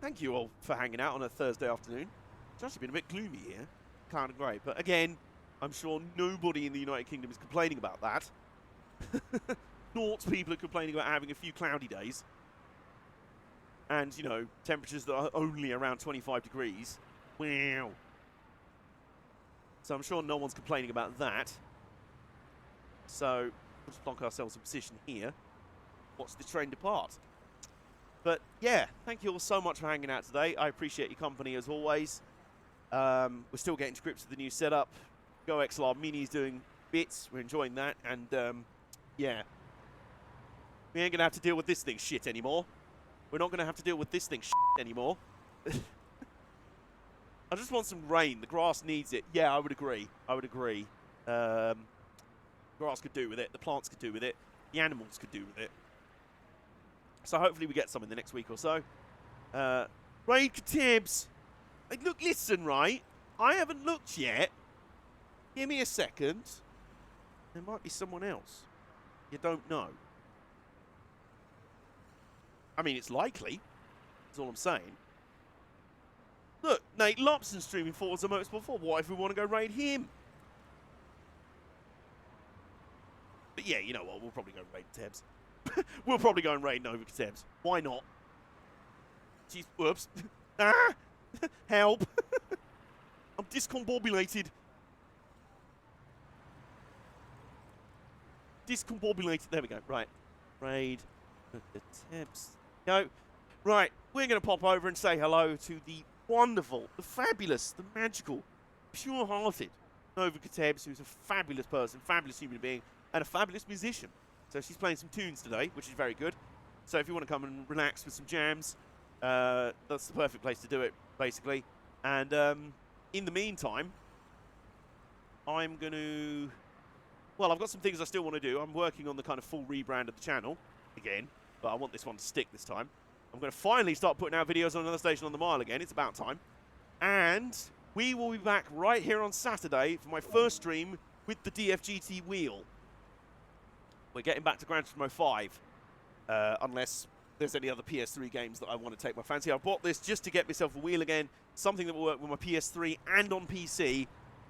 Thank you all for hanging out on a Thursday afternoon. It's actually been a bit gloomy here. Kind of great. But again, I'm sure nobody in the United Kingdom is complaining about that. Naught people are complaining about having a few cloudy days. And, you know, temperatures that are only around 25 degrees. Wow. So I'm sure no one's complaining about that. So, we'll just block ourselves in position here. Watch the train depart. But, yeah, thank you all so much for hanging out today. I appreciate your company as always. We're still getting to grips with the new setup. Go XLR Mini's doing bits. We're enjoying that. And, yeah. We ain't going to have to deal with this thing shit anymore. We're not going to have to deal with this thing shit anymore. I just want some rain. The grass needs it. Yeah, I would agree. I would agree. Grass could do with it. The plants could do with it. The animals could do with it. So hopefully we get some in the next week or so. Raid Tibbs. Hey, look, listen, right? I haven't looked yet. Give me a second. There might be someone else. You don't know. I mean, it's likely. That's all I'm saying. Look, Nate Lobson streaming Forza Motorsport 4. What if we want to go raid him? But yeah, you know what? We'll probably go raid Tebs. We'll probably go and raid Nova Tebs. Why not? Jeez, whoops. Ah! Help. I'm discombobulated. Discombobulated. There we go. Right. Raid the Tebs. Go. Right. We're going to pop over and say hello to the wonderful, the fabulous, the magical, pure-hearted Nova Tebs, who's a fabulous person, fabulous human being, and a fabulous musician. So she's playing some tunes today, which is very good. So if you want to come and relax with some jams, that's the perfect place to do it, basically. And in the meantime, I'm going to... Well, I've got some things I still want to do. I'm working on the kind of full rebrand of the channel again, but I want this one to stick this time. I'm going to finally start putting out videos on Another Station on the Mile again. It's about time. And we will be back right here on Saturday for my first stream with the DFGT wheel. We're getting back to Gran Turismo 5, unless there's any other PS3 games that I want to take my fancy. I bought this just to get myself a wheel again, something that will work with my PS3 and on PC.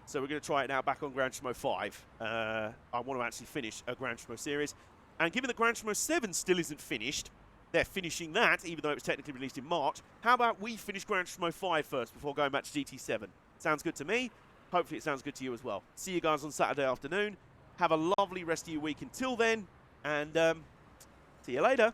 So we're going to try it now back on Gran Turismo 5. I want to actually finish a Gran Turismo series. And given that Gran Turismo 7 still isn't finished, they're finishing that, even though it was technically released in March. How about we finish Gran Turismo 5 first before going back to GT7? Sounds good to me. Hopefully it sounds good to you as well. See you guys on Saturday afternoon. Have a lovely rest of your week until then, and see you later.